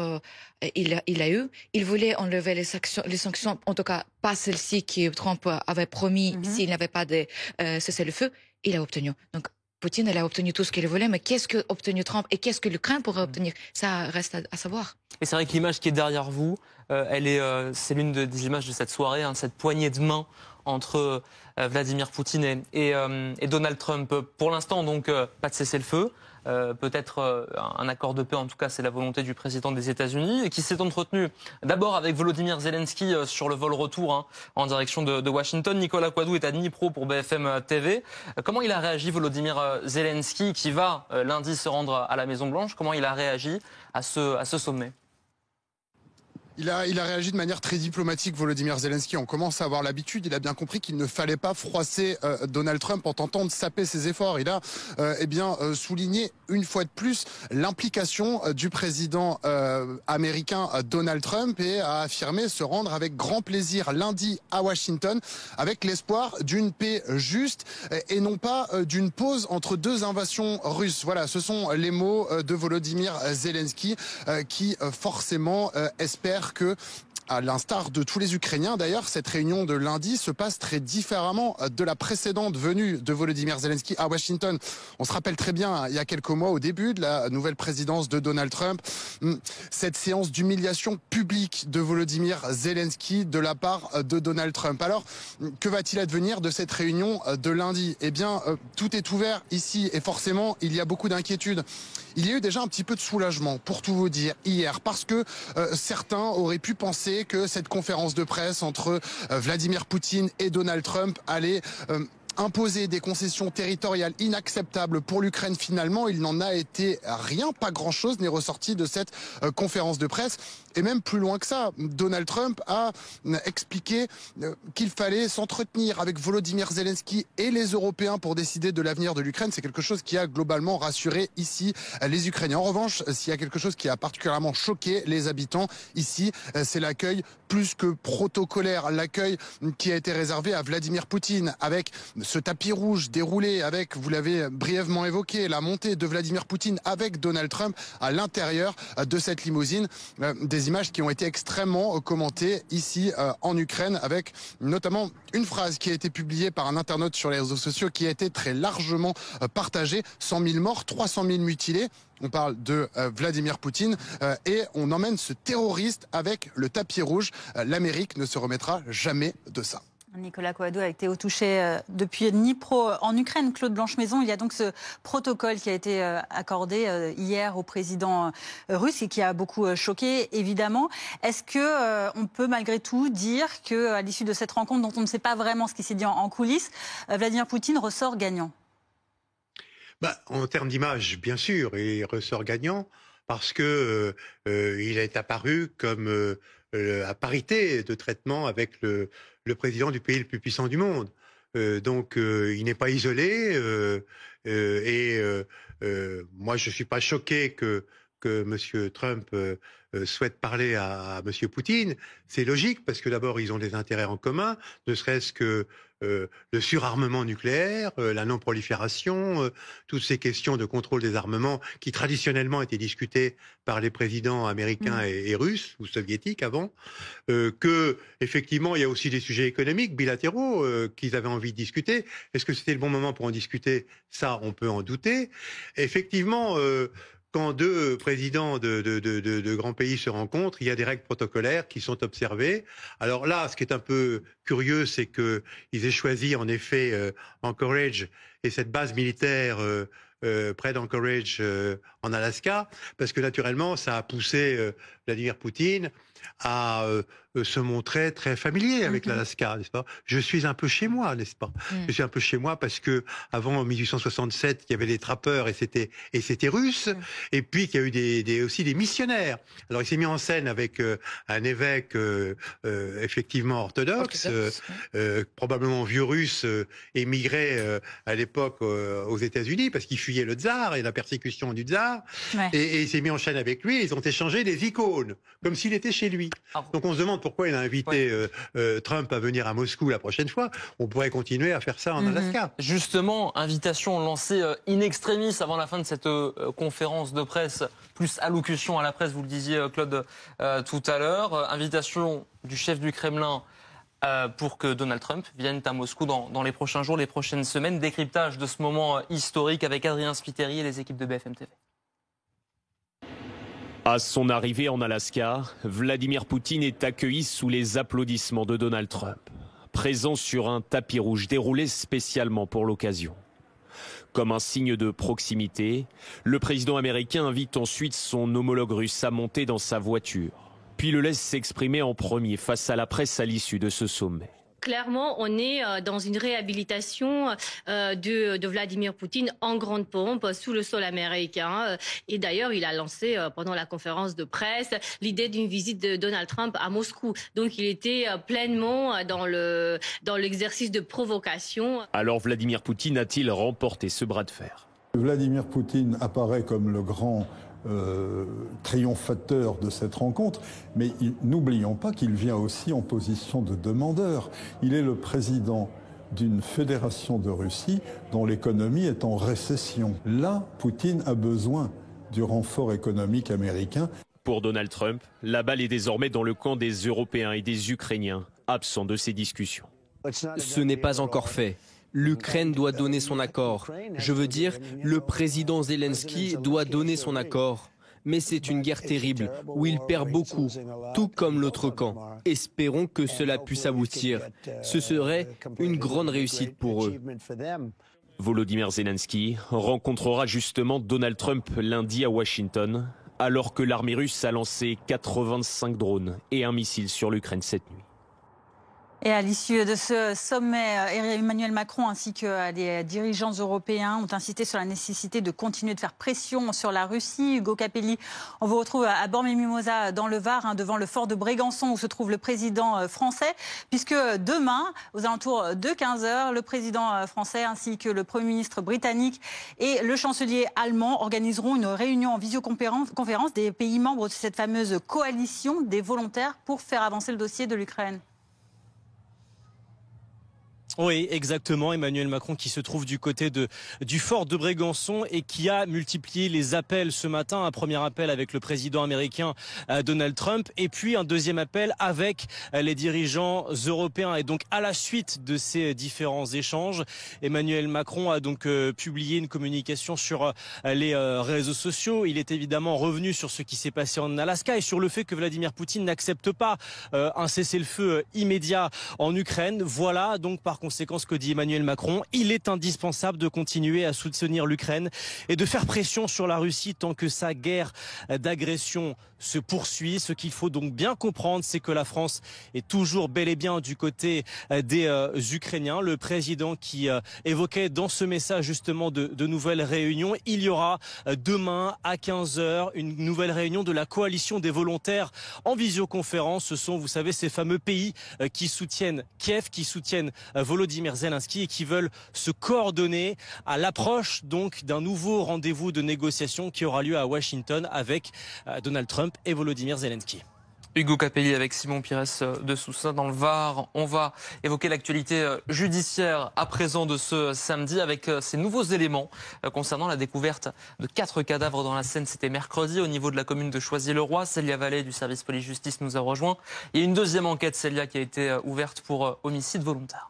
Speaker 5: Il a eu. Il voulait enlever les sanctions, en tout cas pas celles-ci que Trump avait promis s'il n'avait pas de cessez-le-feu. Il a obtenu. Donc, Poutine, elle a obtenu tout ce qu'il voulait, mais qu'est-ce qu'a obtenu Trump et qu'est-ce que l'Ukraine pourrait obtenir? Ça reste à savoir.
Speaker 1: Et c'est vrai que l'image qui est derrière vous, c'est l'une des images de cette soirée, cette poignée de main entre Vladimir Poutine et Donald Trump. Pour l'instant, donc, pas de cessez-le-feu. Peut-être un accord de paix, en tout cas c'est la volonté du président des États-Unis, qui s'est entretenu d'abord avec Volodymyr Zelensky sur le vol retour en direction de Washington. Nicolas Coadou est à Dnipro pour BFM TV. Comment il a réagi Volodymyr Zelensky, qui va lundi se rendre à la Maison-Blanche? Comment il a réagi à ce sommet?
Speaker 6: Il a réagi de manière très diplomatique, Volodymyr Zelensky. On commence à avoir l'habitude. Il a bien compris qu'il ne fallait pas froisser Donald Trump en tentant de saper ses efforts. Il a souligné une fois de plus l'implication du président américain Donald Trump et a affirmé se rendre avec grand plaisir lundi à Washington avec l'espoir d'une paix juste et non pas d'une pause entre deux invasions russes. Voilà, ce sont les mots de Volodymyr Zelensky qui forcément espère que, à l'instar de tous les Ukrainiens d'ailleurs, cette réunion de lundi se passe très différemment de la précédente venue de Volodymyr Zelensky à Washington. On se rappelle très bien, il y a quelques mois, au début de la nouvelle présidence de Donald Trump, cette séance d'humiliation publique de Volodymyr Zelensky de la part de Donald Trump. Alors, que va-t-il advenir de cette réunion de lundi? Eh bien, tout est ouvert ici et forcément, il y a beaucoup d'inquiétudes. Il y a eu déjà un petit peu de soulagement, pour tout vous dire, hier, parce que certains auraient pu penser que cette conférence de presse entre Vladimir Poutine et Donald Trump allait imposer des concessions territoriales inacceptables pour l'Ukraine. Finalement, il n'en a été rien, pas grand-chose n'est ressorti de cette conférence de presse. Et même plus loin que ça, Donald Trump a expliqué qu'il fallait s'entretenir avec Volodymyr Zelensky et les Européens pour décider de l'avenir de l'Ukraine. C'est quelque chose qui a globalement rassuré ici les Ukrainiens. En revanche, s'il y a quelque chose qui a particulièrement choqué les habitants ici, c'est l'accueil plus que protocolaire, l'accueil qui a été réservé à Vladimir Poutine, avec ce tapis rouge déroulé, avec, vous l'avez brièvement évoqué, la montée de Vladimir Poutine avec Donald Trump à l'intérieur de cette limousine. Des images qui ont été extrêmement commentées ici en Ukraine, avec notamment une phrase qui a été publiée par un internaute sur les réseaux sociaux qui a été très largement partagée. 100 000 morts, 300 000 mutilés. On parle de Vladimir Poutine et on emmène ce terroriste avec le tapis rouge. L'Amérique ne se remettra jamais de ça.
Speaker 2: Nicolas Coado avec Théo Touché depuis Dnipro en Ukraine. Claude Blanche-Maison, il y a donc ce protocole qui a été accordé hier au président russe et qui a beaucoup choqué, évidemment. Est-ce que on peut malgré tout dire qu'à l'issue de cette rencontre, dont on ne sait pas vraiment ce qui s'est dit en coulisses, Vladimir Poutine ressort gagnant?
Speaker 4: En termes d'image, bien sûr, il ressort gagnant parce que il est apparu comme à parité de traitement avec le président du pays le plus puissant du monde. Donc il n'est pas isolé moi je suis pas choqué que M. Trump souhaite parler à M. Poutine. C'est logique parce que d'abord ils ont des intérêts en commun, ne serait-ce que le surarmement nucléaire, la non-prolifération, toutes ces questions de contrôle des armements qui traditionnellement étaient discutées par les présidents américains et russes ou soviétiques avant, que effectivement il y a aussi des sujets économiques bilatéraux qu'ils avaient envie de discuter. Est-ce que c'était le bon moment pour en discuter? Ça, on peut en douter. Effectivement, quand deux présidents de grands pays se rencontrent, il y a des règles protocolaires qui sont observées. Alors là, ce qui est un peu curieux, c'est qu'ils aient choisi en effet Anchorage et cette base militaire près d'Anchorage en Alaska, parce que naturellement, ça a poussé Vladimir Poutine à se montrer très familier avec l'Alaska, n'est-ce pas? Je suis un peu chez moi, n'est-ce pas? Je suis un peu chez moi parce que avant en 1867, il y avait des trappeurs et c'était russe, et puis qu'il y a eu aussi des missionnaires. Alors il s'est mis en scène avec un évêque effectivement orthodoxe, probablement vieux russe, émigré à l'époque aux États-Unis parce qu'il fuyait le tsar et la persécution du tsar, et il s'est mis en scène avec lui. Et ils ont échangé des icônes comme s'il était chez lui. Donc on se demande pourquoi il a invité Trump à venir à Moscou la prochaine fois. On pourrait continuer à faire ça en Alaska.
Speaker 1: Justement, invitation lancée in extremis avant la fin de cette conférence de presse, plus allocution à la presse, vous le disiez Claude tout à l'heure. Invitation du chef du Kremlin pour que Donald Trump vienne à Moscou dans les prochains jours, les prochaines semaines. Décryptage de ce moment historique avec Adrien Spiteri et les équipes de BFM TV.
Speaker 7: À son arrivée en Alaska, Vladimir Poutine est accueilli sous les applaudissements de Donald Trump, présent sur un tapis rouge déroulé spécialement pour l'occasion. Comme un signe de proximité, le président américain invite ensuite son homologue russe à monter dans sa voiture, puis le laisse s'exprimer en premier face à la presse à l'issue de ce sommet.
Speaker 8: Clairement, on est dans une réhabilitation de Vladimir Poutine en grande pompe sous le sol américain. Et d'ailleurs, il a lancé pendant la conférence de presse l'idée d'une visite de Donald Trump à Moscou. Donc, il était pleinement dans l'exercice de provocation.
Speaker 7: Alors, Vladimir Poutine a-t-il remporté ce bras de fer?
Speaker 9: Vladimir Poutine apparaît comme le grand triomphateur de cette rencontre, mais n'oublions pas qu'il vient aussi en position de demandeur. Il est le président d'une fédération de Russie dont l'économie est en récession. Là, Poutine a besoin du renfort économique américain.
Speaker 7: Pour Donald Trump, la balle est désormais dans le camp des Européens et des Ukrainiens, absents de ces discussions.
Speaker 15: Ce n'est pas encore fait. L'Ukraine doit donner son accord. Je veux dire, le président Zelensky doit donner son accord. Mais c'est une guerre terrible, où il perd beaucoup, tout comme l'autre camp. Espérons que cela puisse aboutir. Ce serait une grande réussite pour eux.
Speaker 7: Volodymyr Zelensky rencontrera justement Donald Trump lundi à Washington, alors que l'armée russe a lancé 85 drones et un missile sur l'Ukraine cette nuit.
Speaker 2: Et à l'issue de ce sommet, Emmanuel Macron ainsi que les dirigeants européens ont insisté sur la nécessité de continuer de faire pression sur la Russie. Hugo Capelli, on vous retrouve à Bormes-les-Mimosas dans le Var, devant le fort de Brégançon où se trouve le président français, puisque demain, aux alentours de 15h, le président français ainsi que le Premier ministre britannique et le chancelier allemand organiseront une réunion en visioconférence des pays membres de cette fameuse coalition des volontaires pour faire avancer le dossier de l'Ukraine.
Speaker 16: Oui, exactement. Emmanuel Macron qui se trouve du côté du fort de Brégançon et qui a multiplié les appels ce matin. Un premier appel avec le président américain Donald Trump et puis un deuxième appel avec les dirigeants européens. Et donc à la suite de ces différents échanges, Emmanuel Macron a donc publié une communication sur les réseaux sociaux. Il est évidemment revenu sur ce qui s'est passé en Alaska et sur le fait que Vladimir Poutine n'accepte pas un cessez-le-feu immédiat en Ukraine. Voilà donc par conséquent ce que dit Emmanuel Macron. Il est indispensable de continuer à soutenir l'Ukraine et de faire pression sur la Russie tant que sa guerre d'agression se poursuit. Ce qu'il faut donc bien comprendre, c'est que la France est toujours bel et bien du côté des Ukrainiens. Le président qui évoquait dans ce message justement de nouvelles réunions. Il y aura demain à 15h une nouvelle réunion de la coalition des volontaires en visioconférence. Ce sont, vous savez, ces fameux pays qui soutiennent Kiev, qui soutiennent Volodymyr Zelensky et qui veulent se coordonner à l'approche donc d'un nouveau rendez-vous de négociation qui aura lieu à Washington avec Donald Trump et Volodymyr Zelensky.
Speaker 1: Hugo Capelli avec Simon Pires de Sousa dans le Var. On va évoquer l'actualité judiciaire à présent de ce samedi avec ces nouveaux éléments concernant la découverte de 4 cadavres dans la Seine. C'était mercredi au niveau de la commune de Choisy-le-Roi. Célia Vallée du service police-justice nous a rejoint. Il y a une deuxième enquête, Célia, qui a été ouverte pour homicide volontaire.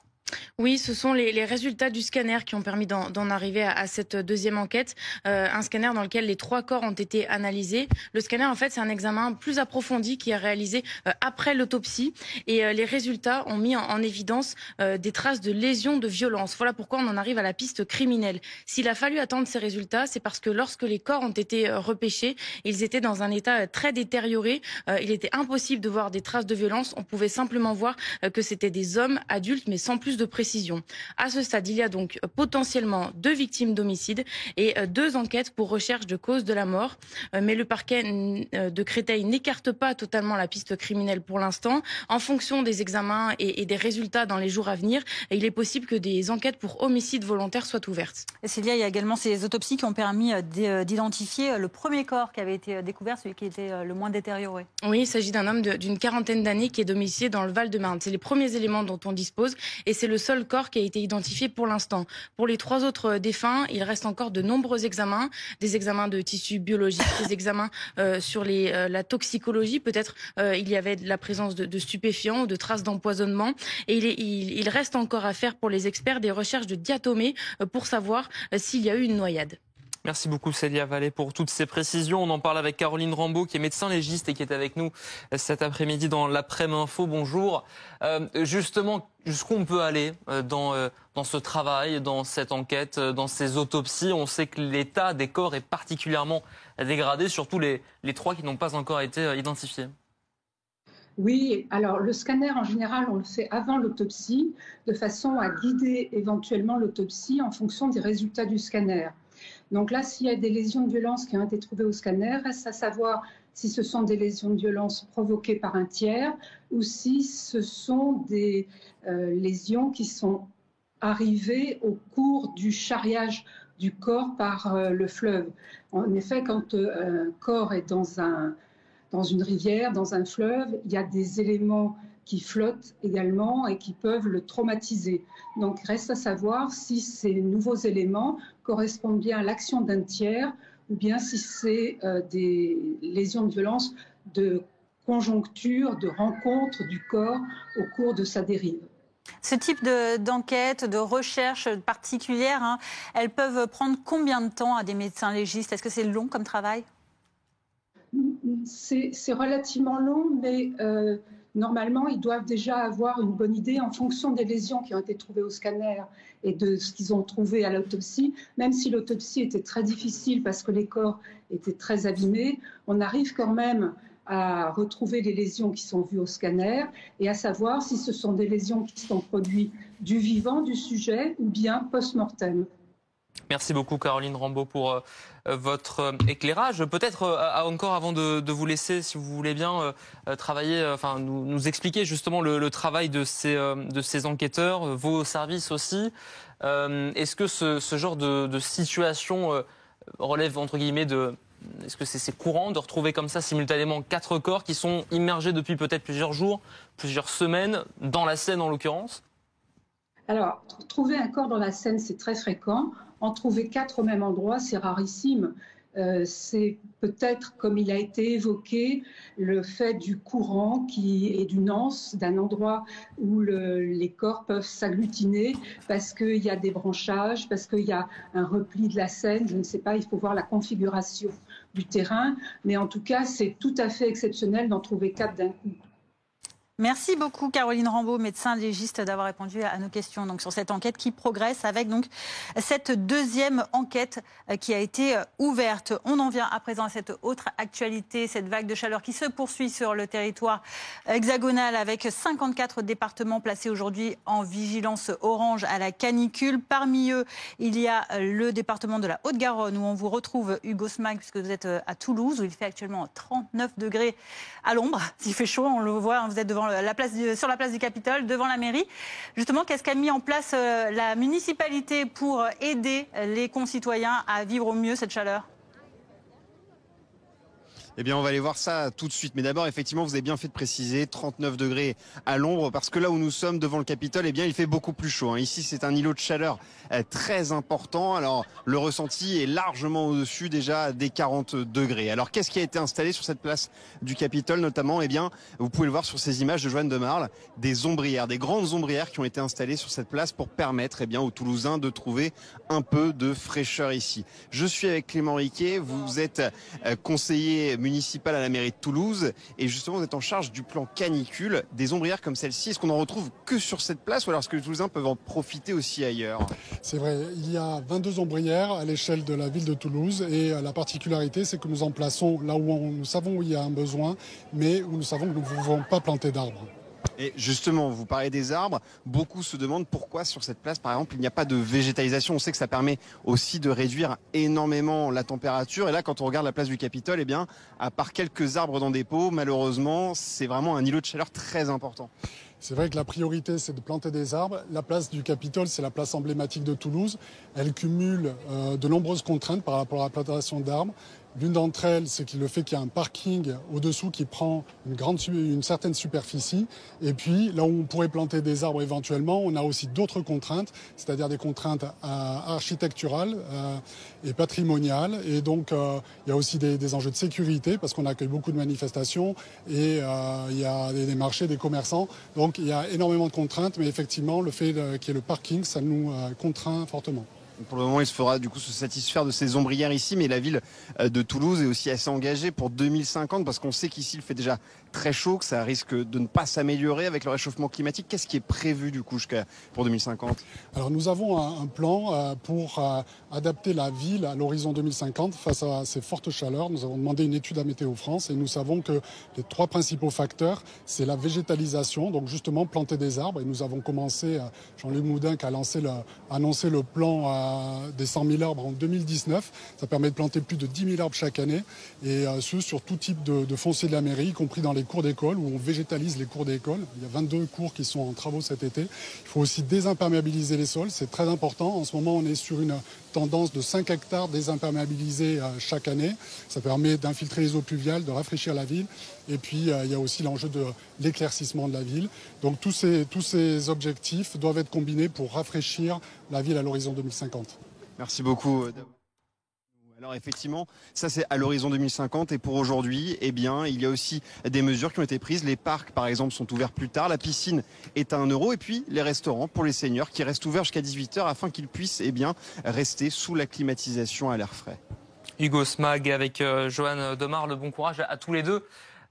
Speaker 17: Oui, ce sont les résultats du scanner qui ont permis d'en arriver à cette deuxième enquête. Un scanner dans lequel les 3 corps ont été analysés. Le scanner, en fait, c'est un examen plus approfondi qui est réalisé après l'autopsie. Et les résultats ont mis en évidence des traces de lésions de violence. Voilà pourquoi on en arrive à la piste criminelle. S'il a fallu attendre ces résultats, c'est parce que lorsque les corps ont été repêchés, ils étaient dans un état très détérioré. Il était impossible de voir des traces de violence. On pouvait simplement voir que c'était des hommes adultes, mais sans plus de précision. À ce stade, il y a donc potentiellement 2 victimes d'homicide et 2 enquêtes pour recherche de cause de la mort. Mais le parquet de Créteil n'écarte pas totalement la piste criminelle pour l'instant. En fonction des examens et des résultats dans les jours à venir, il est possible que des enquêtes pour homicide volontaire soient ouvertes.
Speaker 2: Et Célia, il y a également ces autopsies qui ont permis d'identifier le premier corps qui avait été découvert, celui qui était le moins détérioré.
Speaker 17: Oui, il s'agit d'un homme d'une quarantaine d'années qui est domicilié dans le Val-de-Marne. C'est les premiers éléments dont on dispose et c'est le seul corps qui a été identifié pour l'instant. Pour les 3 autres défunts, il reste encore de nombreux examens, des examens de tissus biologiques, des examens sur la toxicologie. Peut-être il y avait de la présence de stupéfiants ou de traces d'empoisonnement. Et il reste encore à faire pour les experts des recherches de diatomée pour savoir s'il y a eu une noyade.
Speaker 1: Merci beaucoup Célia Vallée pour toutes ces précisions. On en parle avec Caroline Rambaud qui est médecin légiste et qui est avec nous cet après-midi dans l'Après-midi Info. Bonjour. Justement, jusqu'où on peut aller dans ce travail, dans cette enquête, dans ces autopsies? On sait que l'état des corps est particulièrement dégradé, surtout les 3 qui n'ont pas encore été identifiés.
Speaker 3: Oui, alors le scanner en général on le fait avant l'autopsie de façon à guider éventuellement l'autopsie en fonction des résultats du scanner. Donc là, s'il y a des lésions de violence qui ont été trouvées au scanner, reste à savoir si ce sont des lésions de violence provoquées par un tiers ou si ce sont des lésions qui sont arrivées au cours du charriage du corps par le fleuve. En effet, quand un corps est dans une rivière, dans un fleuve, il y a des éléments qui flottent également et qui peuvent le traumatiser. Donc, reste à savoir si ces nouveaux éléments correspondent bien à l'action d'un tiers ou bien si c'est des lésions de violence de conjoncture, de rencontre du corps au cours de sa dérive.
Speaker 2: Ce type d'enquête, de recherche particulière, hein, elles peuvent prendre combien de temps à des médecins légistes? Est-ce que c'est long comme travail?
Speaker 3: C'est relativement long, mais normalement, ils doivent déjà avoir une bonne idée en fonction des lésions qui ont été trouvées au scanner et de ce qu'ils ont trouvé à l'autopsie. Même si l'autopsie était très difficile parce que les corps étaient très abîmés, on arrive quand même à retrouver les lésions qui sont vues au scanner et à savoir si ce sont des lésions qui sont produites du vivant, du sujet ou bien post-mortem.
Speaker 1: Merci beaucoup Caroline Rambaud pour votre éclairage. Peut-être encore avant de vous laisser, si vous voulez bien, travailler, enfin nous expliquer justement le travail de ces enquêteurs, vos services aussi. Est-ce que ce genre de situation relève entre guillemets de... Est-ce que c'est courant de retrouver comme ça simultanément 4 corps qui sont immergés depuis peut-être plusieurs jours, plusieurs semaines, dans la Seine en l'occurrence?
Speaker 3: Alors, trouver un corps dans la Seine, c'est très fréquent. En trouver 4 au même endroit, c'est rarissime. C'est peut-être, comme il a été évoqué, le fait du courant et d'une anse, d'un endroit où les corps peuvent s'agglutiner parce qu'il y a des branchages, parce qu'il y a un repli de la Seine. Je ne sais pas, il faut voir la configuration du terrain. Mais en tout cas, c'est tout à fait exceptionnel d'en trouver 4 d'un coup.
Speaker 2: Merci beaucoup Caroline Rambaud, médecin légiste, d'avoir répondu à nos questions donc, sur cette enquête qui progresse avec donc, cette deuxième enquête qui a été ouverte. On en vient à présent à cette autre actualité, cette vague de chaleur qui se poursuit sur le territoire hexagonal avec 54 départements placés aujourd'hui en vigilance orange à la canicule. Parmi eux, il y a le département de la Haute-Garonne où on vous retrouve Hugo Smag puisque vous êtes à Toulouse où il fait actuellement 39 degrés à l'ombre. S'il fait chaud, on le voit, vous êtes devant sur la place du Capitole, devant la mairie. Justement, qu'est-ce qu'a mis en place la municipalité pour aider les concitoyens à vivre au mieux cette chaleur ?
Speaker 10: Eh bien, on va aller voir ça tout de suite. Mais d'abord, effectivement, vous avez bien fait de préciser 39 degrés à l'ombre parce que là où nous sommes devant le Capitole, eh bien, il fait beaucoup plus chaud. Ici, c'est un îlot de chaleur très important. Alors, le ressenti est largement au-dessus déjà des 40 degrés. Alors, qu'est-ce qui a été installé sur cette place du Capitole notamment? Eh bien, vous pouvez le voir sur ces images de Joanne de Marle, des ombrières, des grandes ombrières qui ont été installées sur cette place pour permettre, eh bien, aux Toulousains de trouver un peu de fraîcheur ici. Je suis avec Clément Riquet. Vous êtes conseiller municipal à la mairie de Toulouse et justement vous êtes en charge du plan canicule. Des ombrières comme celle-ci, est-ce qu'on en retrouve que sur cette place ou alors est-ce que les Toulousains peuvent en profiter aussi ailleurs?
Speaker 20: C'est vrai, il y a 22 ombrières à l'échelle de la ville de Toulouse et la particularité c'est que nous en plaçons là où nous savons où il y a un besoin mais où nous savons que nous ne pouvons pas planter d'arbres.
Speaker 10: Et justement, vous parlez des arbres, beaucoup se demandent pourquoi sur cette place, par exemple, il n'y a pas de végétalisation. On sait que ça permet aussi de réduire énormément la température. Et là, quand on regarde la place du Capitole, eh bien, à part quelques arbres dans des pots, malheureusement, c'est vraiment un îlot de chaleur très important.
Speaker 20: C'est vrai que la priorité, c'est de planter des arbres. La place du Capitole, c'est la place emblématique de Toulouse. Elle cumule de nombreuses contraintes par rapport à la plantation d'arbres. L'une d'entre elles, c'est le fait qu'il y a un parking au-dessous qui prend une certaine superficie. Et puis, là où on pourrait planter des arbres éventuellement, on a aussi d'autres contraintes, c'est-à-dire des contraintes architecturales et patrimoniales. Et donc, il y a aussi des enjeux de sécurité parce qu'on accueille beaucoup de manifestations et il y a des marchés, des commerçants. Donc, il y a énormément de contraintes, mais effectivement, le fait qu'il y ait le parking, ça nous contraint fortement.
Speaker 10: Pour le moment, il se fera du coup se satisfaire de ses ombrières ici, mais la ville de Toulouse est aussi assez engagée pour 2050 parce qu'on sait qu'ici il fait déjà très chaud, que ça risque de ne pas s'améliorer avec le réchauffement climatique. Qu'est-ce qui est prévu du coup pour 2050 ?
Speaker 20: Alors nous avons un plan pour adapter la ville à l'horizon 2050 face à ces fortes chaleurs. Nous avons demandé une étude à Météo France et nous savons que les 3 principaux facteurs, c'est la végétalisation, donc justement planter des arbres. Et nous avons commencé, Jean-Luc Moudenc a annoncé le plan des 100 000 arbres en 2019. Ça permet de planter plus de 10 000 arbres chaque année et ce sur tout type de foncier de la mairie, y compris dans les cours d'école où on végétalise les cours d'école. Il y a 22 cours qui sont en travaux cet été. Il faut aussi désimperméabiliser les sols, c'est très important. En ce moment, on est sur une tendance de 5 hectares désimperméabilisés chaque année. Ça permet d'infiltrer les eaux pluviales, de rafraîchir la ville. Et puis, il y a aussi l'enjeu de l'éclaircissement de la ville. Donc, tous ces objectifs doivent être combinés pour rafraîchir la ville à l'horizon 2050.
Speaker 10: Merci beaucoup. Alors effectivement, ça c'est à l'horizon 2050 et pour aujourd'hui, eh bien, il y a aussi des mesures qui ont été prises. Les parcs, par exemple, sont ouverts plus tard. La piscine est à 1 € et puis les restaurants pour les seniors qui restent ouverts jusqu'à 18h afin qu'ils puissent, eh bien, rester sous la climatisation à l'air frais.
Speaker 1: Hugo Smag avec Johan Demar, le bon courage à tous les deux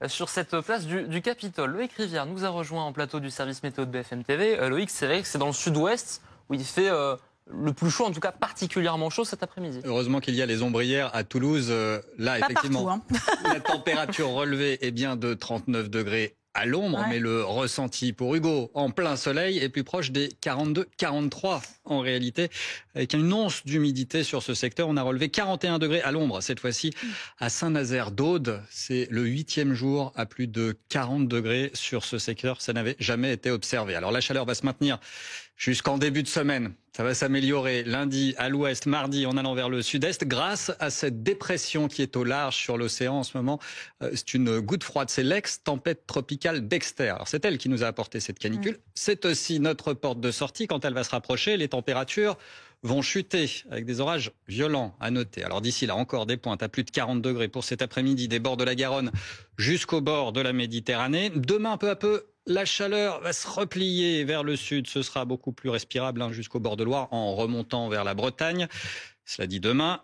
Speaker 1: sur cette place du Capitole. Loïc Rivière nous a rejoint en plateau du service météo de BFM TV. Loïc, c'est vrai que c'est dans le sud-ouest où il fait le plus chaud, en tout cas particulièrement chaud cet après-midi.
Speaker 12: Heureusement qu'il y a les ombrières à Toulouse. Là, pas effectivement, partout, la température relevée est bien de 39 degrés à l'ombre, mais le ressenti pour Hugo en plein soleil est plus proche des 42-43 en réalité. Avec une once d'humidité sur ce secteur, on a relevé 41 degrés à l'ombre. Cette fois-ci, à Saint-Nazaire d'Aude, c'est le 8e jour à plus de 40 degrés sur ce secteur. Ça n'avait jamais été observé. Alors la chaleur va se maintenir jusqu'en début de semaine. Ça va s'améliorer lundi à l'ouest, mardi en allant vers le sud-est grâce à cette dépression qui est au large sur l'océan en ce moment. C'est une goutte froide, c'est l'ex-tempête tropicale Dexter. Alors c'est elle qui nous a apporté cette canicule. C'est aussi notre porte de sortie. Quand elle va se rapprocher, les températures vont chuter avec des orages violents à noter. Alors d'ici là, encore des pointes à plus de 40 degrés pour cet après-midi, des bords de la Garonne jusqu'au bord de la Méditerranée. Demain, peu à peu, la chaleur va se replier vers le sud. Ce sera beaucoup plus respirable jusqu'au bord de Loire en remontant vers la Bretagne. Cela dit, demain,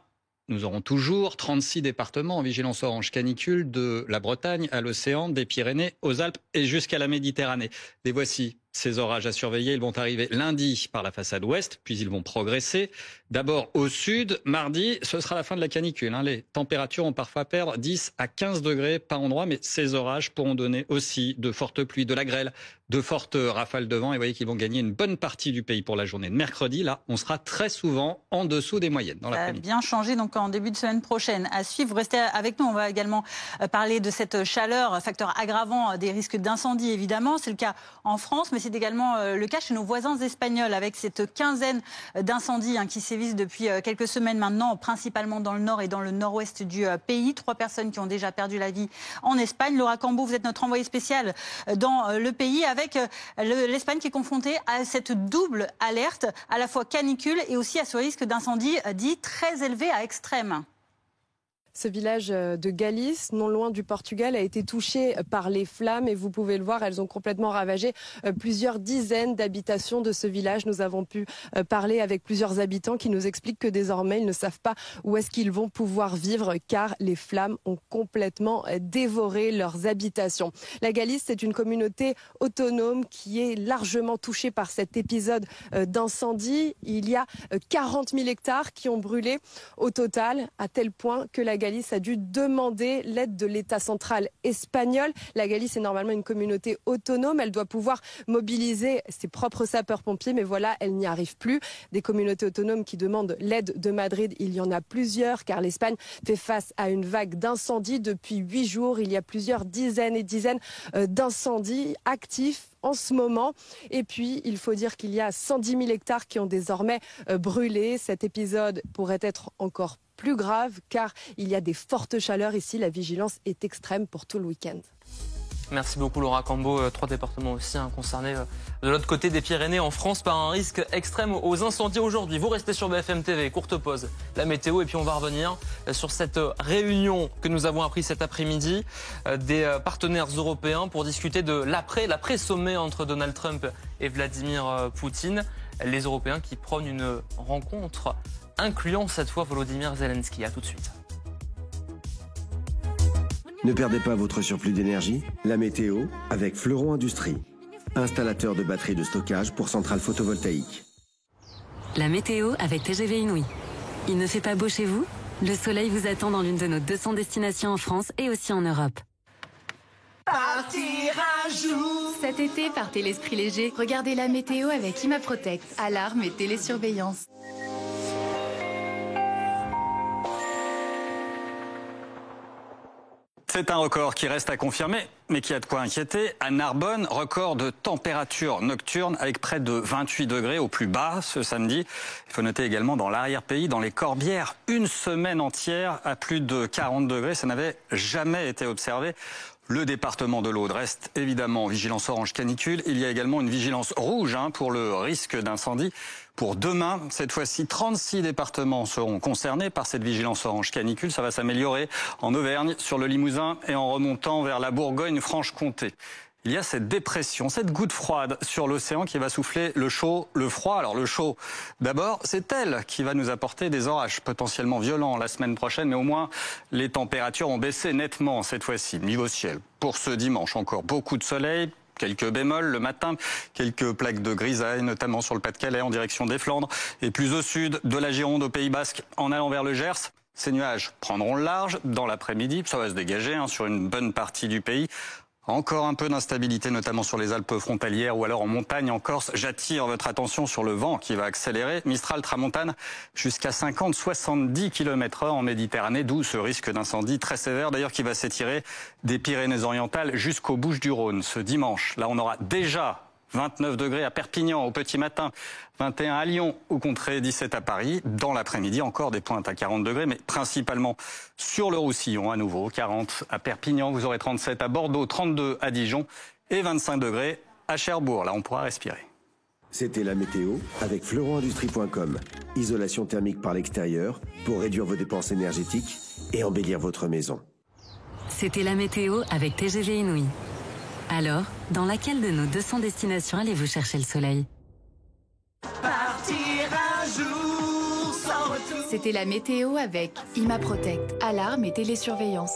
Speaker 12: nous aurons toujours 36 départements en vigilance orange canicule de la Bretagne à l'océan, des Pyrénées aux Alpes et jusqu'à la Méditerranée. Les voici. Ces orages à surveiller, ils vont arriver lundi par la façade ouest, puis ils vont progresser. D'abord au sud, mardi, ce sera la fin de la canicule. Les températures vont parfois perdre 10 à 15 degrés par endroit, mais ces orages pourront donner aussi de fortes pluies, de la grêle, de fortes rafales de vent. Et vous voyez qu'ils vont gagner une bonne partie du pays pour la journée de mercredi. Là, on sera très souvent en dessous des moyennes dans l'après-midi.
Speaker 2: Ça a bien changé donc en début de semaine prochaine. À suivre, restez avec nous. On va également parler de cette chaleur, facteur aggravant des risques d'incendie évidemment. C'est le cas en France, mais c'est également le cas chez nos voisins espagnols avec cette quinzaine d'incendies qui sévissent depuis quelques semaines maintenant, principalement dans le nord et dans le nord-ouest du pays. 3 personnes qui ont déjà perdu la vie en Espagne. Laura Cambo, vous êtes notre envoyée spéciale dans le pays avec l'Espagne qui est confrontée à cette double alerte, à la fois canicule et aussi à ce risque d'incendie dit très élevé à extrême.
Speaker 13: Ce village de Galice, non loin du Portugal, a été touché par les flammes et vous pouvez le voir, elles ont complètement ravagé plusieurs dizaines d'habitations de ce village. Nous avons pu parler avec plusieurs habitants qui nous expliquent que désormais ils ne savent pas où est-ce qu'ils vont pouvoir vivre car les flammes ont complètement dévoré leurs habitations. La Galice, c'est une communauté autonome qui est largement touchée par cet épisode d'incendie. Il y a 40 000 hectares qui ont brûlé au total, à tel point que la Galice a dû demander l'aide de l'État central espagnol. La Galice est normalement une communauté autonome. Elle doit pouvoir mobiliser ses propres sapeurs-pompiers, mais voilà, elle n'y arrive plus. Des communautés autonomes qui demandent l'aide de Madrid, il y en a plusieurs, car l'Espagne fait face à une vague d'incendies depuis 8 jours. Il y a plusieurs dizaines et dizaines d'incendies actifs en ce moment. Et puis, il faut dire qu'il y a 110 000 hectares qui ont désormais brûlé. Cet épisode pourrait être encore plus grave car il y a des fortes chaleurs ici. La vigilance est extrême pour tout le week-end.
Speaker 1: Merci beaucoup Laura Cambo. 3 départements aussi concernés de l'autre côté des Pyrénées en France par un risque extrême aux incendies aujourd'hui. Vous restez sur BFM TV, courte pause, la météo et puis on va revenir sur cette réunion que nous avons appris cet après-midi des partenaires européens pour discuter de l'après-sommet entre Donald Trump et Vladimir Poutine. les Européens qui prônent une rencontre incluant cette fois Volodymyr Zelensky. À tout de suite.
Speaker 11: Ne perdez pas votre surplus d'énergie. La météo avec Fleuron Industrie, installateur de batteries de stockage pour centrales photovoltaïques.
Speaker 14: La météo avec TGV Inouï. Il ne fait pas beau chez vous? Le soleil vous attend dans l'une de nos 200 destinations en France et aussi en Europe.
Speaker 18: Partir un jour. Cet été, partez l'esprit léger. Regardez la météo avec ImaProtect. Alarme et télésurveillance.
Speaker 12: C'est un record qui reste à confirmer, mais qui a de quoi inquiéter. À Narbonne, record de température nocturne avec près de 28 degrés au plus bas ce samedi. Il faut noter également dans l'arrière-pays, dans les Corbières, une semaine entière à plus de 40 degrés. Ça n'avait jamais été observé. Le département de l'Aude reste évidemment en vigilance orange canicule. Il y a également une vigilance rouge pour le risque d'incendie. Pour demain, cette fois-ci, 36 départements seront concernés par cette vigilance orange canicule. Ça va s'améliorer en Auvergne, sur le Limousin et en remontant vers la Bourgogne-Franche-Comté. Il y a cette dépression, cette goutte froide sur l'océan qui va souffler le chaud, le froid. Alors le chaud, d'abord, c'est elle qui va nous apporter des orages potentiellement violents la semaine prochaine, mais au moins les températures ont baissé nettement cette fois-ci. Niveau ciel, pour ce dimanche encore, beaucoup de soleil. Quelques bémols le matin, quelques plaques de grisaille, notamment sur le Pas-de-Calais en direction des Flandres. Et plus au sud, de la Gironde au Pays Basque en allant vers le Gers. Ces nuages prendront le large dans l'après-midi. Ça va se dégager sur une bonne partie du pays. Encore un peu d'instabilité, notamment sur les Alpes frontalières ou alors en montagne en Corse. J'attire votre attention sur le vent qui va accélérer. Mistral tramontane jusqu'à 50-70 km/h en Méditerranée, d'où ce risque d'incendie très sévère, d'ailleurs qui va s'étirer des Pyrénées-Orientales jusqu'aux Bouches-du-Rhône ce dimanche. Là, on aura déjà 29 degrés à Perpignan au petit matin, 21 à Lyon, au Contrée, 17 à Paris. Dans l'après-midi, encore des pointes à 40 degrés, mais principalement sur le Roussillon à nouveau. 40 à Perpignan, vous aurez 37 à Bordeaux, 32 à Dijon et 25 degrés à Cherbourg. Là, on pourra respirer.
Speaker 11: C'était la météo avec fleuronindustrie.com. Isolation thermique par l'extérieur pour réduire vos dépenses énergétiques et embellir votre maison.
Speaker 14: C'était la météo avec TGV Inouï. Alors, dans laquelle de nos 200 destinations allez-vous chercher le soleil?
Speaker 18: Partir un jour sans retour. C'était la météo avec ImaProtect. Alarme et télésurveillance.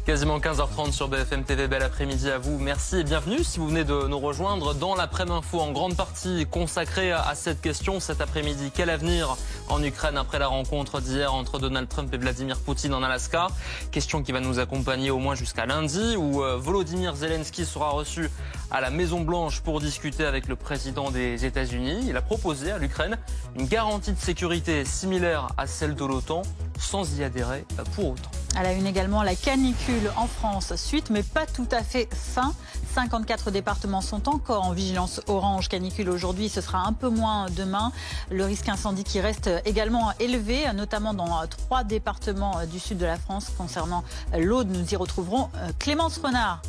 Speaker 1: Quasiment 15h30 sur BFM TV, bel après-midi à vous, merci et bienvenue si vous venez de nous rejoindre dans l'après-midi info en grande partie consacrée à cette question cet après-midi. Quel avenir en Ukraine après la rencontre d'hier entre Donald Trump et Vladimir Poutine en Alaska? Question qui va nous accompagner au moins jusqu'à lundi où Volodymyr Zelensky sera reçu à la Maison-Blanche pour discuter avec le président des États-Unis. Il a proposé à l'Ukraine une garantie de sécurité similaire à celle de l'OTAN sans y adhérer pour autant.
Speaker 2: À la une également, la canicule en France suite, mais pas tout à fait fin. 54 départements sont encore en vigilance orange canicule aujourd'hui. Ce sera un peu moins demain. Le risque incendie qui reste également élevé, notamment dans 3 départements du sud de la France. Concernant l'Aude, nous y retrouverons Clémence Renard.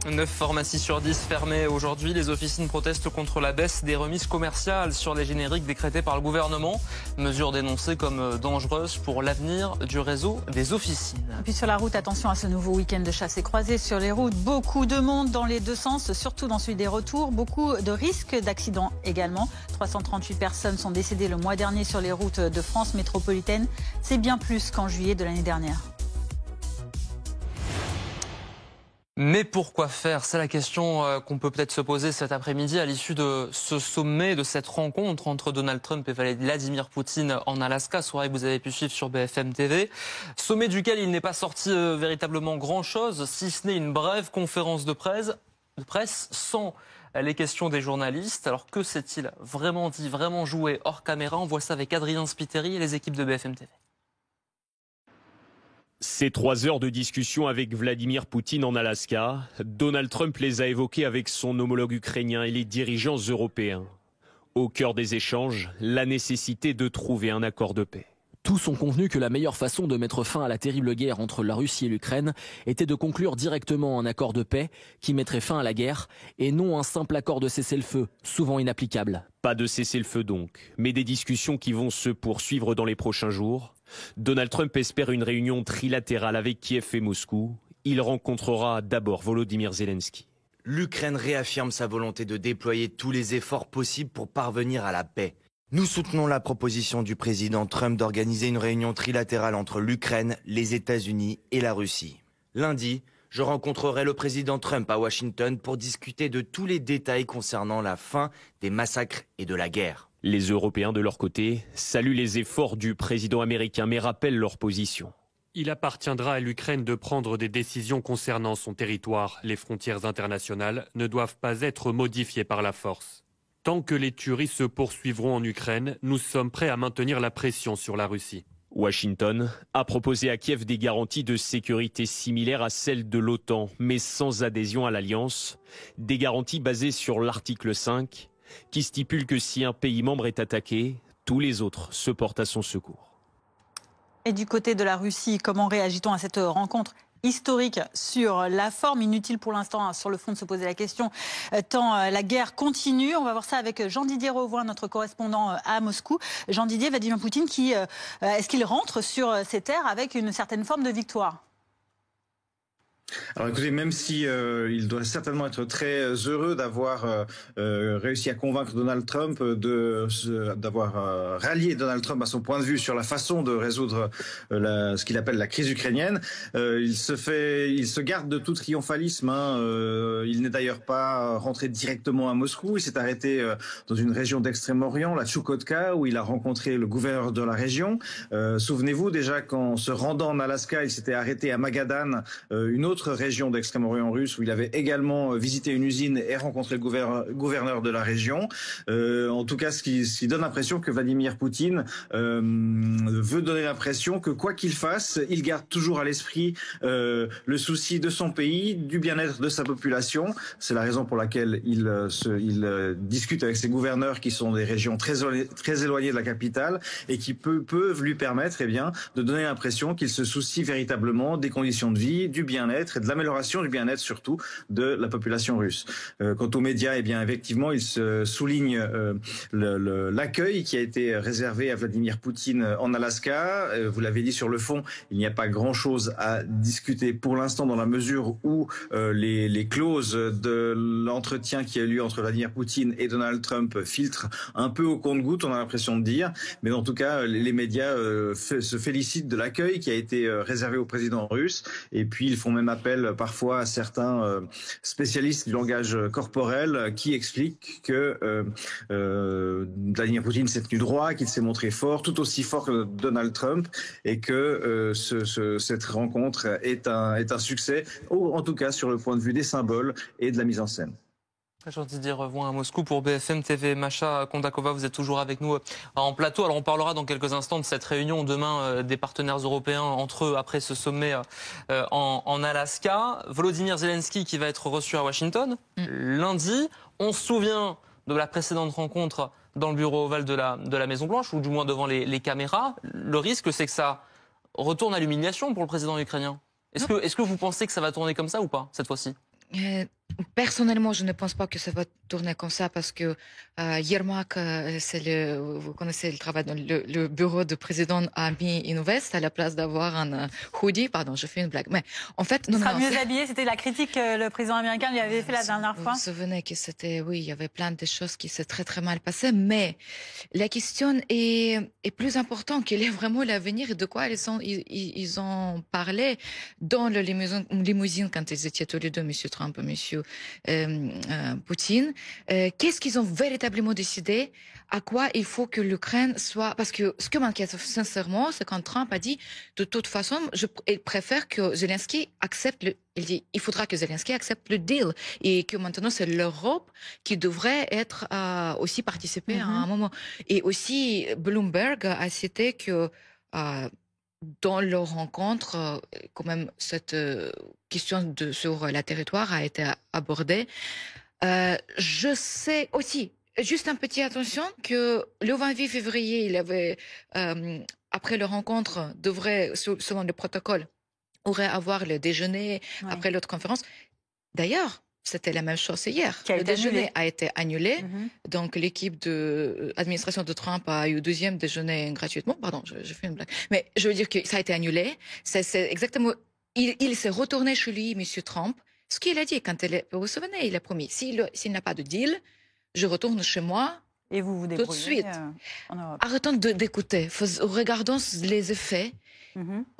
Speaker 1: 9 pharmacies sur 10 fermées aujourd'hui. Les officines protestent contre la baisse des remises commerciales sur les génériques décrétées par le gouvernement. Mesure dénoncée comme dangereuse pour l'avenir du réseau des officines.
Speaker 2: Et puis sur la route, attention à ce nouveau week-end de chasse et croisée sur les routes. Beaucoup de monde dans les deux sens, surtout dans celui des retours. Beaucoup de risques d'accidents également. 338 personnes sont décédées le mois dernier sur les routes de France métropolitaine. C'est bien plus qu'en juillet de l'année dernière.
Speaker 1: Mais pourquoi faire? C'est la question qu'on peut peut-être se poser cet après-midi à l'issue de ce sommet, de cette rencontre entre Donald Trump et Vladimir Poutine en Alaska, soirée que vous avez pu suivre sur BFM TV. Sommet duquel il n'est pas sorti véritablement grand-chose, si ce n'est une brève conférence de presse sans les questions des journalistes. Alors que s'est-il vraiment dit, vraiment joué hors caméra? On voit ça avec Adrien Spiteri et les équipes de BFM TV.
Speaker 7: Ces 3 heures de discussion avec Vladimir Poutine en Alaska, Donald Trump les a évoquées avec son homologue ukrainien et les dirigeants européens. Au cœur des échanges, la nécessité de trouver un accord de paix.
Speaker 21: Tous ont convenu que la meilleure façon de mettre fin à la terrible guerre entre la Russie et l'Ukraine était de conclure directement un accord de paix qui mettrait fin à la guerre et non un simple accord de cessez-le-feu, souvent inapplicable.
Speaker 7: Pas de cessez-le-feu donc, mais des discussions qui vont se poursuivre dans les prochains jours. Donald Trump espère une réunion trilatérale avec Kiev et Moscou. Il rencontrera d'abord Volodymyr Zelensky.
Speaker 19: l'Ukraine réaffirme sa volonté de déployer tous les efforts possibles pour parvenir à la paix. Nous soutenons la proposition du président Trump d'organiser une réunion trilatérale entre l'Ukraine, les États-Unis et la Russie. Lundi, je rencontrerai le président Trump à Washington pour discuter de tous les détails concernant la fin des massacres et de la guerre.
Speaker 7: Les Européens, de leur côté, saluent les efforts du président américain mais rappellent leur position.
Speaker 22: Il appartiendra à l'Ukraine de prendre des décisions concernant son territoire. Les frontières internationales ne doivent pas être modifiées par la force. Tant que les tueries se poursuivront en Ukraine, nous sommes prêts à maintenir la pression sur la Russie.
Speaker 7: Washington a proposé à Kiev des garanties de sécurité similaires à celles de l'OTAN, mais sans adhésion à l'Alliance. Des garanties basées sur l'article 5, qui stipule que si un pays membre est attaqué, tous les autres se portent à son secours.
Speaker 2: Et du côté de la Russie, comment réagit-on à cette rencontre historique sur la forme? Inutile pour l'instant sur le fond de se poser la question, tant la guerre continue. On va voir ça avec Jean-Didier Rovoin, notre correspondant à Moscou. Jean-Didier, Vladimir Poutine, est-ce qu'il rentre sur ces terres avec une certaine forme de victoire?
Speaker 23: Alors écoutez, même si il doit certainement être très heureux d'avoir réussi à convaincre Donald Trump, d'avoir rallié Donald Trump à son point de vue sur la façon de résoudre ce qu'il appelle la crise ukrainienne, il se garde de tout triomphalisme. Il n'est d'ailleurs pas rentré directement à Moscou. Il s'est arrêté dans une région d'Extrême-Orient, la Tchoukotka, où il a rencontré le gouverneur de la région. Souvenez-vous déjà qu'en se rendant en Alaska, il s'était arrêté à Magadan, une autre région d'Extrême-Orient russe, où il avait également visité une usine et rencontré le gouverneur de la région. En tout cas, ce qui donne l'impression que Vladimir Poutine veut donner l'impression que quoi qu'il fasse, il garde toujours à l'esprit le souci de son pays, du bien-être de sa population. C'est la raison pour laquelle il discute avec ses gouverneurs qui sont des régions très éloignées de la capitale et qui peuvent lui permettre de donner l'impression qu'il se soucie véritablement des conditions de vie, du bien-être et de l'amélioration du bien-être surtout de la population russe. Quant aux médias, effectivement, ils soulignent l'accueil qui a été réservé à Vladimir Poutine en Alaska. Vous l'avez dit, sur le fond, il n'y a pas grand-chose à discuter pour l'instant, dans la mesure où les clauses de l'entretien qui a eu lieu entre Vladimir Poutine et Donald Trump filtrent un peu au compte-gouttes, on a l'impression de dire. Mais en tout cas, les médias se félicitent de l'accueil qui a été réservé au président russe. Et puis, ils font même appel parfois à certains spécialistes du langage corporel qui expliquent que Vladimir Poutine s'est tenu droit, qu'il s'est montré fort, tout aussi fort que Donald Trump, et que cette rencontre est un succès, en tout cas sur le point de vue des symboles et de la mise en scène.
Speaker 1: Jean-Didier Rovoin à Moscou pour BFM TV. Macha Kondakova, vous êtes toujours avec nous en plateau. Alors on parlera dans quelques instants de cette réunion demain des partenaires européens entre eux après ce sommet en Alaska. Volodymyr Zelensky qui va être reçu à Washington lundi. On se souvient de la précédente rencontre dans le bureau ovale de la Maison-Blanche, ou du moins devant les caméras. Le risque, c'est que ça retourne à l'humiliation pour le président ukrainien. Est-ce que vous pensez que ça va tourner comme ça ou pas cette fois-ci?
Speaker 5: Personnellement, je ne pense pas que ça va tourner comme ça parce que Yermak, vous connaissez le travail dans le bureau du président, a mis une veste à la place d'avoir un hoodie. Pardon, je fais une blague. Mais en fait,
Speaker 2: il sera mieux habillé. C'était la critique que le président américain lui avait fait la dernière fois.
Speaker 5: Vous vous souvenez que il y avait plein de choses qui s'est très très mal passées. Mais la question est plus importante. Quel est vraiment l'avenir et de quoi ils ont parlé dans le limousine quand ils étaient tous les deux, M. Trump et M. Poutine. Qu'est-ce qu'ils ont véritablement décidé? À quoi il faut que l'Ukraine soit... Parce que ce que m'inquiète sincèrement, c'est quand Trump a dit, de toute façon, il préfère que Zelensky accepte il dit, il faudra que Zelensky accepte le deal et que maintenant c'est l'Europe qui devrait être aussi participer à un moment. Et aussi, Bloomberg a cité que dans leur rencontre, quand même, cette question sur la territoire a été abordée. Je sais aussi, juste un petit attention, que le 28 février, il avait, après leur rencontre, devrait, selon le protocole, aurait avoir le déjeuner après l'autre conférence. D'ailleurs, c'était la même chose hier. Le déjeuner a été annulé. Donc, l'équipe d'administration de Trump a eu deuxième déjeuner gratuitement. Pardon, je fais une blague. Mais je veux dire que ça a été annulé. C'est exactement... Il s'est retourné chez lui, M. Trump. Ce qu'il a dit vous vous souvenez, il a promis, s'il n'a pas de deal, je retourne chez moi.
Speaker 2: Et vous
Speaker 5: tout de suite. Arrêtons d'écouter, regardons les effets.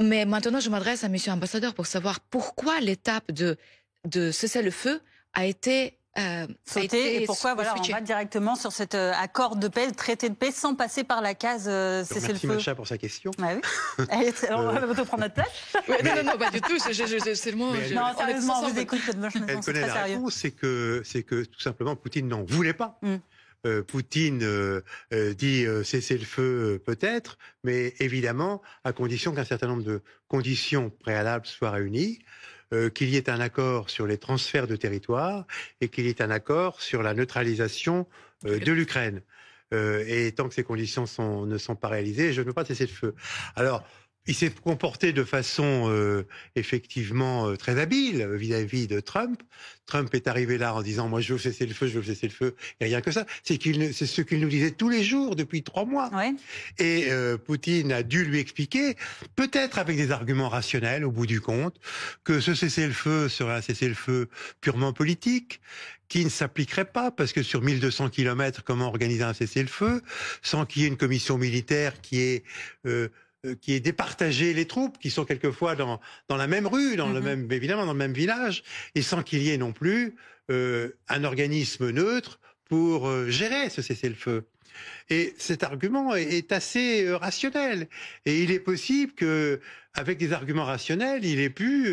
Speaker 5: Mais maintenant, je m'adresse à monsieur l'ambassadeur pour savoir pourquoi l'étape de cessez-le-feu a été
Speaker 2: sauté et pourquoi on va directement sur cet accord de paix, le traité de paix, sans passer par la case cessez-le-feu.
Speaker 4: Merci Macha pour sa question.
Speaker 2: Ah oui. On va te prendre notre place.
Speaker 5: Non, pas du tout. C'est le mot.
Speaker 2: Non, sérieusement, on vous écoute.
Speaker 4: Elle connaît la réponse, c'est que tout simplement Poutine n'en voulait pas. Poutine dit cessez-le-feu peut-être, mais évidemment à condition qu'un certain nombre de conditions préalables soient réunies. Qu'il y ait un accord sur les transferts de territoire et qu'il y ait un accord sur la neutralisation de l'Ukraine. Et tant que ces conditions ne sont pas réalisées, je ne peux pas cesser le feu. Alors, il s'est comporté de façon effectivement très habile vis-à-vis de Trump. Trump est arrivé là en disant « moi je veux cesser le feu, je veux cesser le feu ». Et rien que ça. C'est ce qu'il nous disait tous les jours depuis 3 mois. Ouais. Et Poutine a dû lui expliquer, peut-être avec des arguments rationnels au bout du compte, que ce cessez-le-feu serait un cessez-le-feu purement politique, qui ne s'appliquerait pas, parce que sur 1200 kilomètres, comment organiser un cessez-le-feu sans qu'il y ait une commission militaire qui ait départagé les troupes, qui sont quelquefois dans la même rue, évidemment dans le même village, et sans qu'il y ait non plus un organisme neutre pour gérer ce cessez-le-feu. Et cet argument est assez rationnel. Et il est possible que, avec des arguments rationnels, il ait pu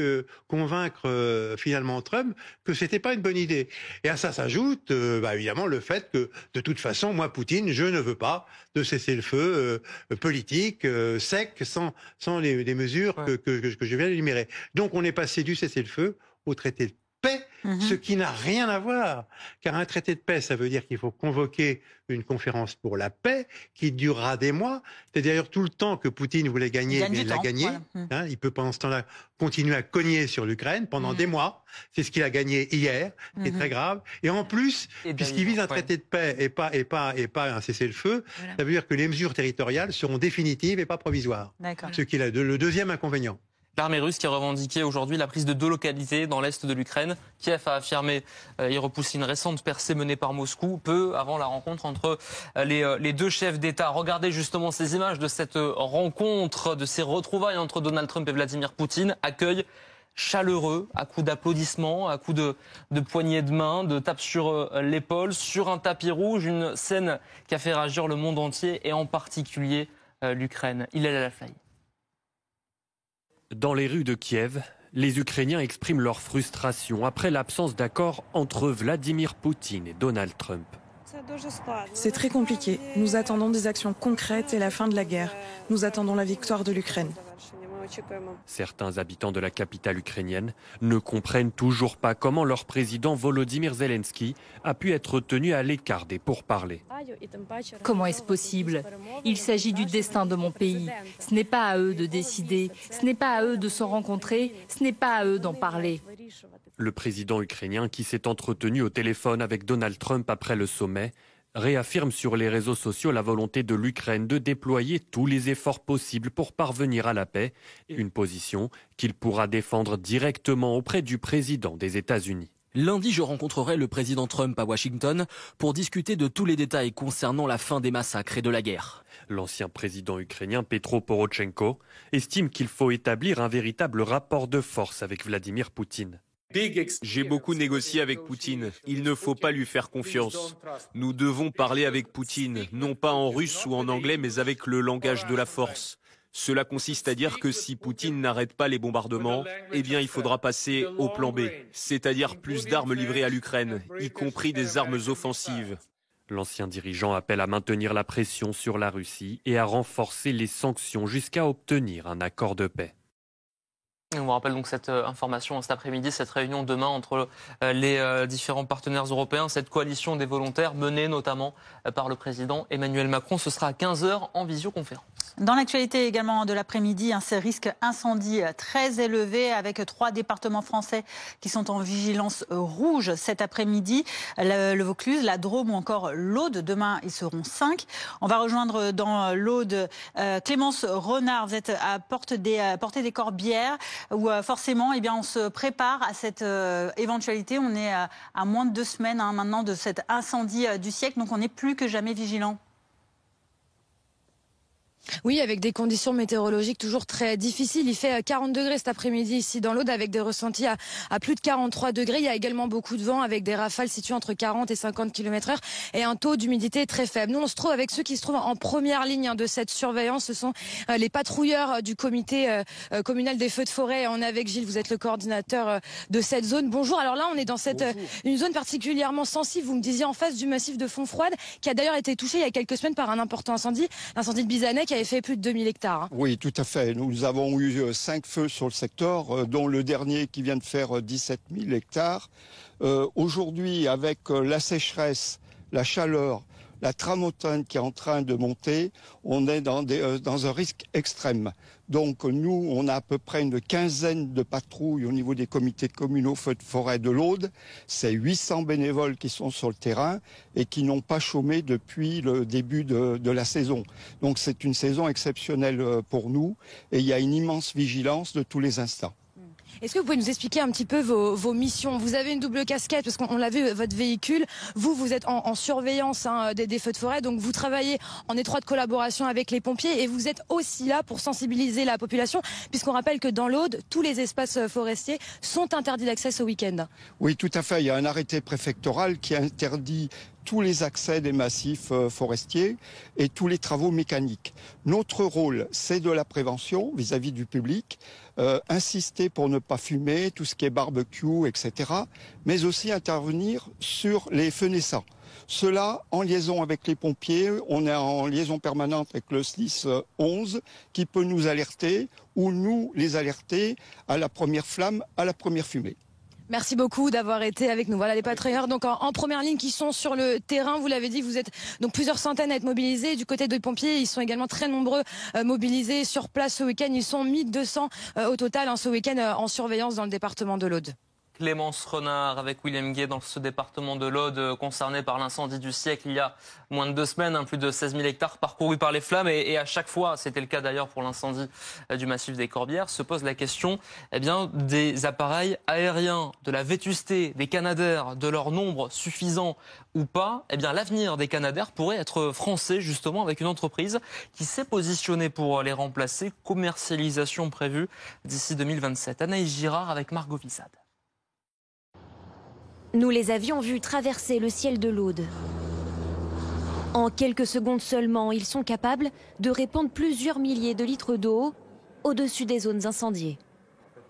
Speaker 4: convaincre finalement Trump que c'était pas une bonne idée. Et à ça s'ajoute évidemment le fait que, de toute façon, moi, Poutine, je ne veux pas de cessez-le-feu politique, sec, sans les mesures que je viens d'énumérer. Donc on est passé du cessez-le-feu au traité de paix, ce qui n'a rien à voir. Car un traité de paix, ça veut dire qu'il faut convoquer une conférence pour la paix qui durera des mois. C'est d'ailleurs tout le temps que Poutine voulait gagner, mais il l'a gagné. Voilà. Il peut pendant ce temps-là continuer à cogner sur l'Ukraine pendant des mois. C'est ce qu'il a gagné hier, c'est très grave. Et en plus, puisqu'il vise un traité de paix et pas un cessez-le-feu, ça veut dire que les mesures territoriales seront définitives et pas provisoires. Ce qui est le deuxième inconvénient.
Speaker 1: L'armée russe qui a revendiqué aujourd'hui la prise de 2 localités dans l'est de l'Ukraine. Kiev a affirmé y repousser une récente percée menée par Moscou, peu avant la rencontre entre les 2 chefs d'État. Regardez justement ces images de cette rencontre, de ces retrouvailles entre Donald Trump et Vladimir Poutine. Accueil chaleureux, à coups d'applaudissements, à coups de poignées de main, de tapes sur l'épaule, sur un tapis rouge. Une scène qui a fait réagir le monde entier et en particulier l'Ukraine. Il est à la faille.
Speaker 22: Dans les rues de Kiev, les Ukrainiens expriment leur frustration après l'absence d'accord entre Vladimir Poutine et Donald Trump.
Speaker 6: C'est très compliqué. Nous attendons des actions concrètes et la fin de la guerre. Nous attendons la victoire de l'Ukraine.
Speaker 22: Certains habitants de la capitale ukrainienne ne comprennent toujours pas comment leur président Volodymyr Zelensky a pu être tenu à l'écart des pourparlers.
Speaker 8: Comment est-ce possible? Il s'agit du destin de mon pays. Ce n'est pas à eux de décider, ce n'est pas à eux de se rencontrer, ce n'est pas à eux d'en parler.
Speaker 22: Le président ukrainien, qui s'est entretenu au téléphone avec Donald Trump après le sommet, réaffirme sur les réseaux sociaux la volonté de l'Ukraine de déployer tous les efforts possibles pour parvenir à la paix, une position qu'il pourra défendre directement auprès du président des États-Unis.
Speaker 21: Lundi, je rencontrerai le président Trump à Washington pour discuter de tous les détails concernant la fin des massacres et de la guerre.
Speaker 22: L'ancien président ukrainien Petro Porochenko estime qu'il faut établir un véritable rapport de force avec Vladimir Poutine.
Speaker 15: J'ai beaucoup négocié avec Poutine. Il ne faut pas lui faire confiance. Nous devons parler avec Poutine, non pas en russe ou en anglais, mais avec le langage de la force. Cela consiste à dire que si Poutine n'arrête pas les bombardements, eh bien il faudra passer au plan B, c'est-à-dire plus d'armes livrées à l'Ukraine, y compris des armes offensives.
Speaker 22: L'ancien dirigeant appelle à maintenir la pression sur la Russie et à renforcer les sanctions jusqu'à obtenir un accord de paix.
Speaker 1: On vous rappelle donc cette information cet après-midi, cette réunion demain entre les différents partenaires européens, cette coalition des volontaires menée notamment par le président Emmanuel Macron. Ce sera à 15h en visioconférence.
Speaker 2: Dans l'actualité également de l'après-midi, ces risques incendie très élevés avec 3 départements français qui sont en vigilance rouge cet après-midi. Le Vaucluse, la Drôme ou encore l'Aude. Demain, ils seront 5. On va rejoindre dans l'Aude Clémence Renard. Vous êtes à Portée des Corbières où forcément on se prépare à cette éventualité. On est à moins de 2 semaines maintenant de cet incendie du siècle. Donc on est plus que jamais vigilant.
Speaker 13: Oui, avec des conditions météorologiques toujours très difficiles. Il fait 40 degrés cet après-midi ici dans l'Aude avec des ressentis à plus de 43 degrés. Il y a également beaucoup de vent avec des rafales situées entre 40 et 50 km/h et un taux d'humidité très faible. Nous, on se trouve avec ceux qui se trouvent en première ligne de cette surveillance. Ce sont les patrouilleurs du comité communal des feux de forêt. On est avec Gilles, vous êtes le coordinateur de cette zone. Bonjour. Alors là, on est dans une zone particulièrement sensible. Vous me disiez en face du massif de Fontfroide qui a d'ailleurs été touché il y a quelques semaines par un important incendie, l'incendie de Bizanet qui avait fait plus de 2000 hectares.
Speaker 9: Oui, tout à fait. Nous avons eu 5 feux sur le secteur, dont le dernier qui vient de faire 17 000 hectares. Aujourd'hui, avec la sécheresse, la chaleur, la tramontane qui est en train de monter, on est dans un risque extrême. Donc nous, on a à peu près une quinzaine de patrouilles au niveau des comités communaux feux de forêt de l'Aude. C'est 800 bénévoles qui sont sur le terrain et qui n'ont pas chômé depuis le début de la saison. Donc c'est une saison exceptionnelle pour nous et il y a une immense vigilance de tous les instants.
Speaker 13: Est-ce que vous pouvez nous expliquer un petit peu vos missions? Vous avez une double casquette parce qu'on l'a vu, votre véhicule. Vous êtes en surveillance des feux de forêt, donc vous travaillez en étroite collaboration avec les pompiers et vous êtes aussi là pour sensibiliser la population, puisqu'on rappelle que dans l'Aude, tous les espaces forestiers sont interdits d'accès ce week-end.
Speaker 9: Oui, tout à fait. Il y a un arrêté préfectoral qui interdit tous les accès des massifs forestiers et tous les travaux mécaniques. Notre rôle, c'est de la prévention vis-à-vis du public, insister pour ne pas fumer, tout ce qui est barbecue, etc., mais aussi intervenir sur les feux naissants. Cela en liaison avec les pompiers, on est en liaison permanente avec le SLIS 11 qui peut nous alerter ou nous les alerter à la première flamme, à la première fumée.
Speaker 13: Merci beaucoup d'avoir été avec nous. Voilà les patrouilleurs donc en première ligne qui sont sur le terrain. Vous l'avez dit, vous êtes donc plusieurs centaines à être mobilisés. Du côté des pompiers, ils sont également très nombreux mobilisés sur place ce week-end. Ils sont 1200 au total ce week-end en surveillance dans le département de l'Aude.
Speaker 1: Clémence Renard avec William Gay dans ce département de l'Aude concerné par l'incendie du siècle il y a moins de 2 semaines, plus de 16 000 hectares parcourus par les flammes et à chaque fois, c'était le cas d'ailleurs pour l'incendie du massif des Corbières, se pose la question des appareils aériens, de la vétusté des Canadair, de leur nombre suffisant ou pas. L'avenir des Canadair pourrait être français justement avec une entreprise qui s'est positionnée pour les remplacer. Commercialisation prévue d'ici 2027. Anaïs Girard avec Margot Vissade.
Speaker 16: Nous les avions vus traverser le ciel de l'Aude. En quelques secondes seulement, ils sont capables de répandre plusieurs milliers de litres d'eau au-dessus des zones incendiées.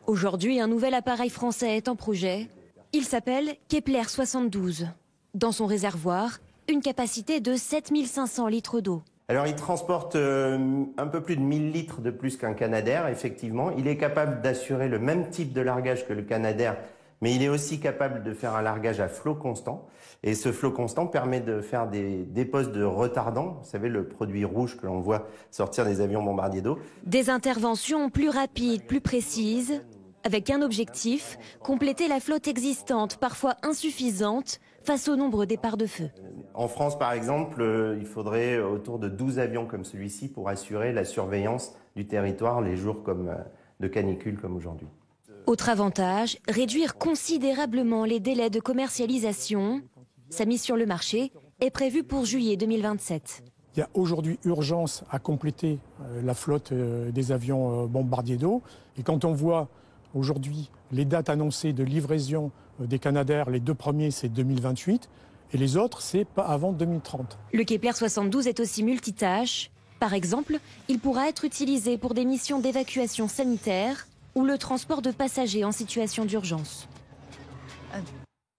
Speaker 16: Aujourd'hui, un nouvel appareil français est en projet. Il s'appelle Kepler 72. Dans son réservoir, une capacité de 7500 litres d'eau.
Speaker 17: Alors il transporte un peu plus de 1000 litres de plus qu'un Canadair, effectivement. Il est capable d'assurer le même type de largage que le Canadair, mais il est aussi capable de faire un largage à flot constant. Et ce flot constant permet de faire des postes de retardant, vous savez, le produit rouge que l'on voit sortir des avions bombardiers d'eau.
Speaker 16: Des interventions plus rapides, plus précises, avec un objectif, compléter la flotte existante, parfois insuffisante, face au nombre départs de feu.
Speaker 17: En France, par exemple, il faudrait autour de 12 avions comme celui-ci pour assurer la surveillance du territoire les jours de canicule comme aujourd'hui.
Speaker 16: Autre avantage, réduire considérablement les délais de commercialisation. Sa mise sur le marché est prévue pour juillet 2027.
Speaker 24: Il y a aujourd'hui urgence à compléter la flotte des avions bombardiers d'eau. Et quand on voit aujourd'hui les dates annoncées de livraison des Canadair, les 2 premiers c'est 2028 et les autres c'est pas avant 2030.
Speaker 16: Le Kepler 72 est aussi multitâche. Par exemple, il pourra être utilisé pour des missions d'évacuation sanitaire ou le transport de passagers en situation d'urgence.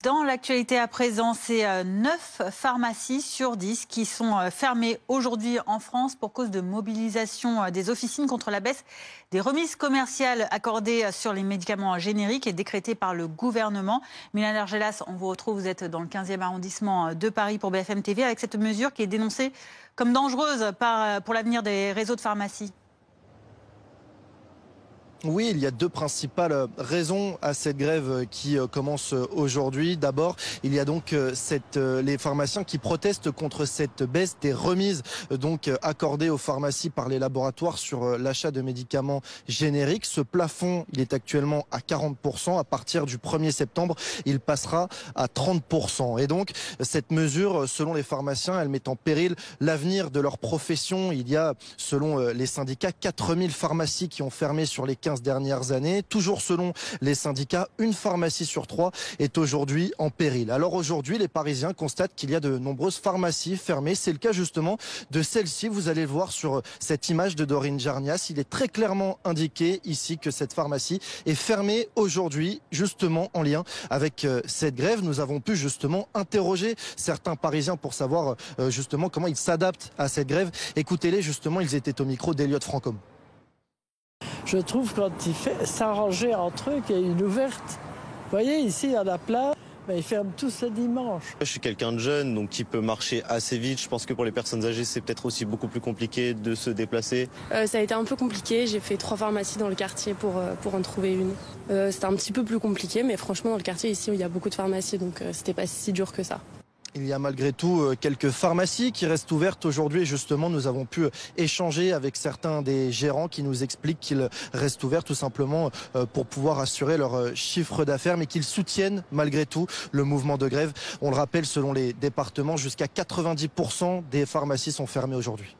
Speaker 2: Dans l'actualité à présent, c'est 9 pharmacies sur 10 qui sont fermées aujourd'hui en France pour cause de mobilisation des officines contre la baisse des remises commerciales accordées sur les médicaments génériques et décrétées par le gouvernement. Mylène Argelas, on vous retrouve, vous êtes dans le 15e arrondissement de Paris pour BFM TV avec cette mesure qui est dénoncée comme dangereuse pour l'avenir des réseaux de pharmacies.
Speaker 3: Oui, il y a deux principales raisons à cette grève qui commence aujourd'hui. D'abord, il y a donc les pharmaciens qui protestent contre cette baisse des remises accordées aux pharmacies par les laboratoires sur l'achat de médicaments génériques. Ce plafond, il est actuellement à 40%. À partir du 1er septembre, il passera à 30%. Et donc, cette mesure, selon les pharmaciens, elle met en péril l'avenir de leur profession. Il y a, selon les syndicats, 4000 pharmacies qui ont fermé sur les 15 dernières années. Toujours selon les syndicats, une pharmacie sur 3 est aujourd'hui en péril. Alors aujourd'hui, les Parisiens constatent qu'il y a de nombreuses pharmacies fermées. C'est le cas justement de celle-ci. Vous allez le voir sur cette image de Dorine Jarnias. Il est très clairement indiqué ici que cette pharmacie est fermée aujourd'hui, justement en lien avec cette grève. Nous avons pu justement interroger certains Parisiens pour savoir justement comment ils s'adaptent à cette grève. Écoutez-les justement, ils étaient au micro d'Eliott Francom.
Speaker 10: Je trouve quand il fait s'arranger entre eux qu'il y a une ouverte. Vous voyez, ici, il y en a plein. Mais ils ferment tous le dimanche.
Speaker 12: Je suis quelqu'un de jeune, donc qui peut marcher assez vite. Je pense que pour les personnes âgées, c'est peut-être aussi beaucoup plus compliqué de se déplacer.
Speaker 20: Ça a été un peu compliqué. J'ai fait 3 pharmacies dans le quartier pour en trouver une. C'était un petit peu plus compliqué, mais franchement, dans le quartier, ici, il y a beaucoup de pharmacies, donc c'était pas si dur que ça.
Speaker 3: Il y a malgré tout quelques pharmacies qui restent ouvertes aujourd'hui. Et justement, nous avons pu échanger avec certains des gérants qui nous expliquent qu'ils restent ouverts tout simplement pour pouvoir assurer leur chiffre d'affaires, mais qu'ils soutiennent malgré tout le mouvement de grève. On le rappelle, selon les départements, jusqu'à 90% des pharmacies sont fermées aujourd'hui.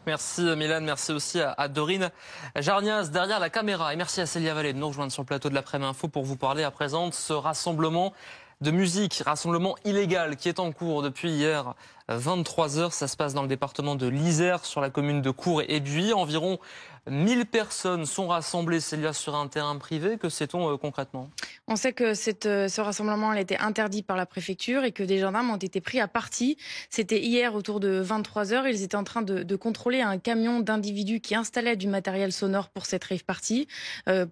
Speaker 1: Merci Mylène, merci aussi à Dorine Jarnias derrière la caméra. Et merci à Célia Vallée de nous rejoindre sur le plateau de l'Après-Midi Info pour vous parler à présent de ce rassemblement de musique, rassemblement illégal qui est en cours depuis hier 23h. Ça se passe dans le département de l'Isère, sur la commune de Cours et Buis. Environ 1000 personnes sont rassemblées, Célia, sur un terrain privé. Que sait-on concrètement?
Speaker 25: On sait que ce rassemblement a été interdit par la préfecture et que des gendarmes ont été pris à partie. C'était hier autour de 23h. Ils étaient en train de contrôler un camion d'individus qui installaient du matériel sonore pour cette rave party.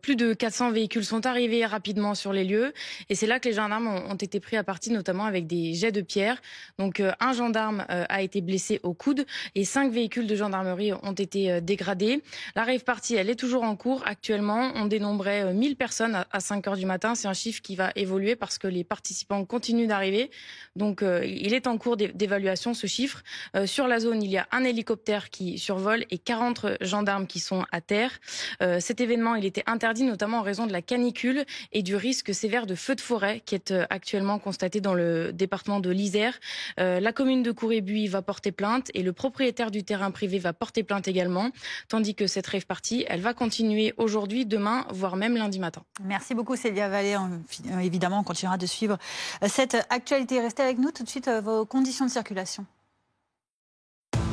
Speaker 25: Plus de 400 véhicules sont arrivés rapidement sur les lieux. Et c'est là que les gendarmes ont été pris à partie, notamment avec des jets de pierre. Donc un gendarme a été blessé au coude et 5 véhicules de gendarmerie ont été dégradés. La rave party, elle est toujours en cours. Actuellement, on dénombrait 1000 personnes à 5h du matin. C'est un chiffre qui va évoluer parce que les participants continuent d'arriver. Donc, il est en cours d'évaluation, ce chiffre. Sur la zone, il y a un hélicoptère qui survole et 40 gendarmes qui sont à terre. Cet événement, il était interdit notamment en raison de la canicule et du risque sévère de feu de forêt qui est actuellement constaté dans le département de l'Isère. La commune de Cours et Buis va porter plainte et le propriétaire du terrain privé va porter plainte également. Tandis que cette rave party, elle va continuer aujourd'hui, demain, voire même lundi matin.
Speaker 2: Merci beaucoup Célia Vallée. Évidemment, on continuera de suivre cette actualité. Restez avec nous tout de suite, vos conditions de circulation.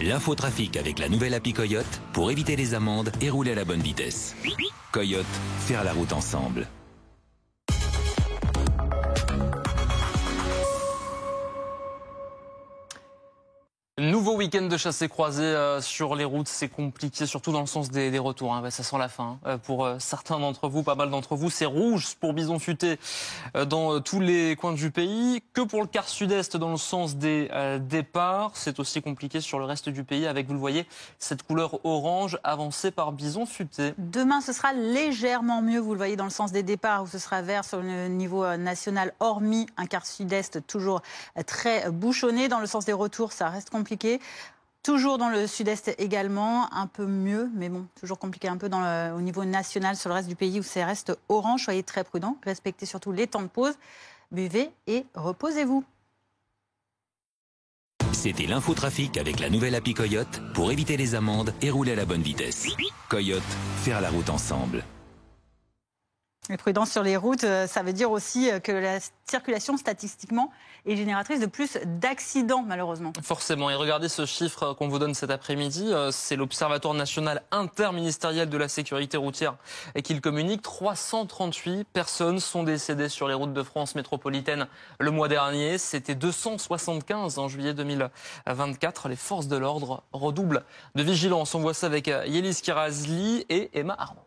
Speaker 26: L'infotrafic avec la nouvelle appli Coyote pour éviter les amendes et rouler à la bonne vitesse. Coyote, faire la route ensemble.
Speaker 1: Nouveau week-end de chassés-croisés sur les routes, c'est compliqué, surtout dans le sens des retours. Ça sent la fin pour certains d'entre vous, pas mal d'entre vous. C'est rouge pour Bison Futé dans tous les coins du pays. Que pour le quart sud-est dans le sens des départs. C'est aussi compliqué sur le reste du pays avec, vous le voyez, cette couleur orange avancée par Bison Futé.
Speaker 2: Demain, ce sera légèrement mieux, vous le voyez, dans le sens des départs où ce sera vert sur le niveau national, hormis un quart sud-est toujours très bouchonné. Dans le sens des retours, ça reste compliqué. Toujours dans le sud-est également, un peu mieux, mais bon, toujours compliqué un peu au niveau national sur le reste du pays où ça reste orange. Soyez très prudents, respectez surtout les temps de pause, buvez et reposez-vous.
Speaker 26: C'était l'infotrafic avec la nouvelle appli Coyote pour éviter les amendes et rouler à la bonne vitesse. Coyote, faire la route ensemble.
Speaker 2: Et prudence sur les routes, ça veut dire aussi que la circulation, statistiquement, est génératrice de plus d'accidents, malheureusement.
Speaker 1: Forcément. Et regardez ce chiffre qu'on vous donne cet après-midi. C'est l'Observatoire national interministériel de la sécurité routière et qu'il communique. 338 personnes sont décédées sur les routes de France métropolitaine le mois dernier. C'était 275 en juillet 2024. Les forces de l'ordre redoublent de vigilance. On voit ça avec Yélis Kirazli et Emma Arnaud.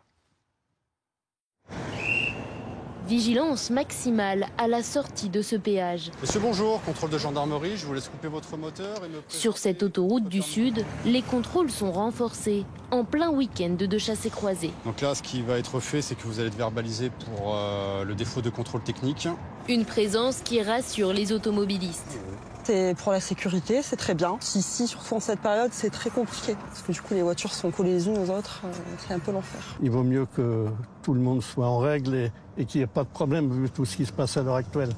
Speaker 7: Vigilance maximale à la sortie de ce péage.
Speaker 11: Monsieur, bonjour, contrôle de gendarmerie, je vous laisse couper votre moteur.
Speaker 7: Sur cette autoroute du Sud, les contrôles sont renforcés en plein week-end de chassés-croisés.
Speaker 11: Donc là, ce qui va être fait, c'est que vous allez être verbalisé pour le défaut de contrôle technique.
Speaker 7: Une présence qui rassure les automobilistes.
Speaker 14: C'est pour la sécurité, c'est très bien. Ici, surtout en cette période, c'est très compliqué. Parce que du coup, les voitures sont collées les unes aux autres. C'est un peu l'enfer.
Speaker 18: Il vaut mieux que tout le monde soit en règle et qu'il n'y ait pas de problème vu tout ce qui se passe à l'heure actuelle.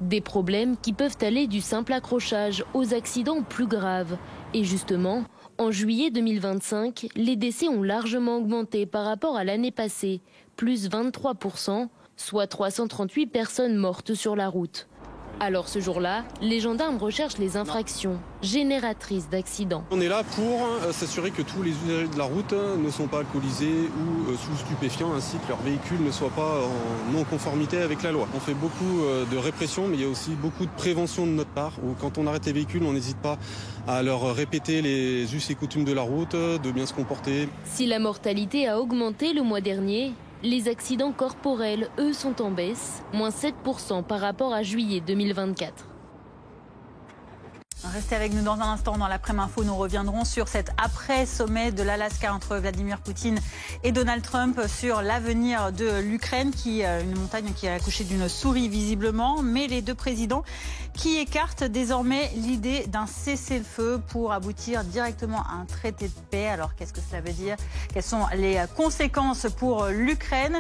Speaker 7: Des problèmes qui peuvent aller du simple accrochage aux accidents plus graves. Et justement, en juillet 2025, les décès ont largement augmenté par rapport à l'année passée, plus 23%, soit 338 personnes mortes sur la route. Alors ce jour-là, les gendarmes recherchent les infractions génératrices d'accidents.
Speaker 11: On est là pour s'assurer que tous les usagers de la route ne sont pas alcoolisés ou sous stupéfiants, ainsi que leurs véhicules ne soient pas en non-conformité avec la loi. On fait beaucoup de répression, mais il y a aussi beaucoup de prévention de notre part. Où quand on arrête les véhicules, on n'hésite pas à leur répéter les us et coutumes de la route, de bien se comporter.
Speaker 7: Si la mortalité a augmenté le mois dernier, les accidents corporels, eux, sont en baisse, moins 7% par rapport à juillet 2024.
Speaker 2: Restez avec nous dans un instant. Dans l'après-midi info, nous reviendrons sur cet après-sommet de l'Alaska entre Vladimir Poutine et Donald Trump sur l'avenir de l'Ukraine, une montagne qui a accouché d'une souris visiblement, mais les deux présidents qui écartent désormais l'idée d'un cessez-le-feu pour aboutir directement à un traité de paix. Alors qu'est-ce que cela veut dire? Quelles sont les conséquences pour l'Ukraine?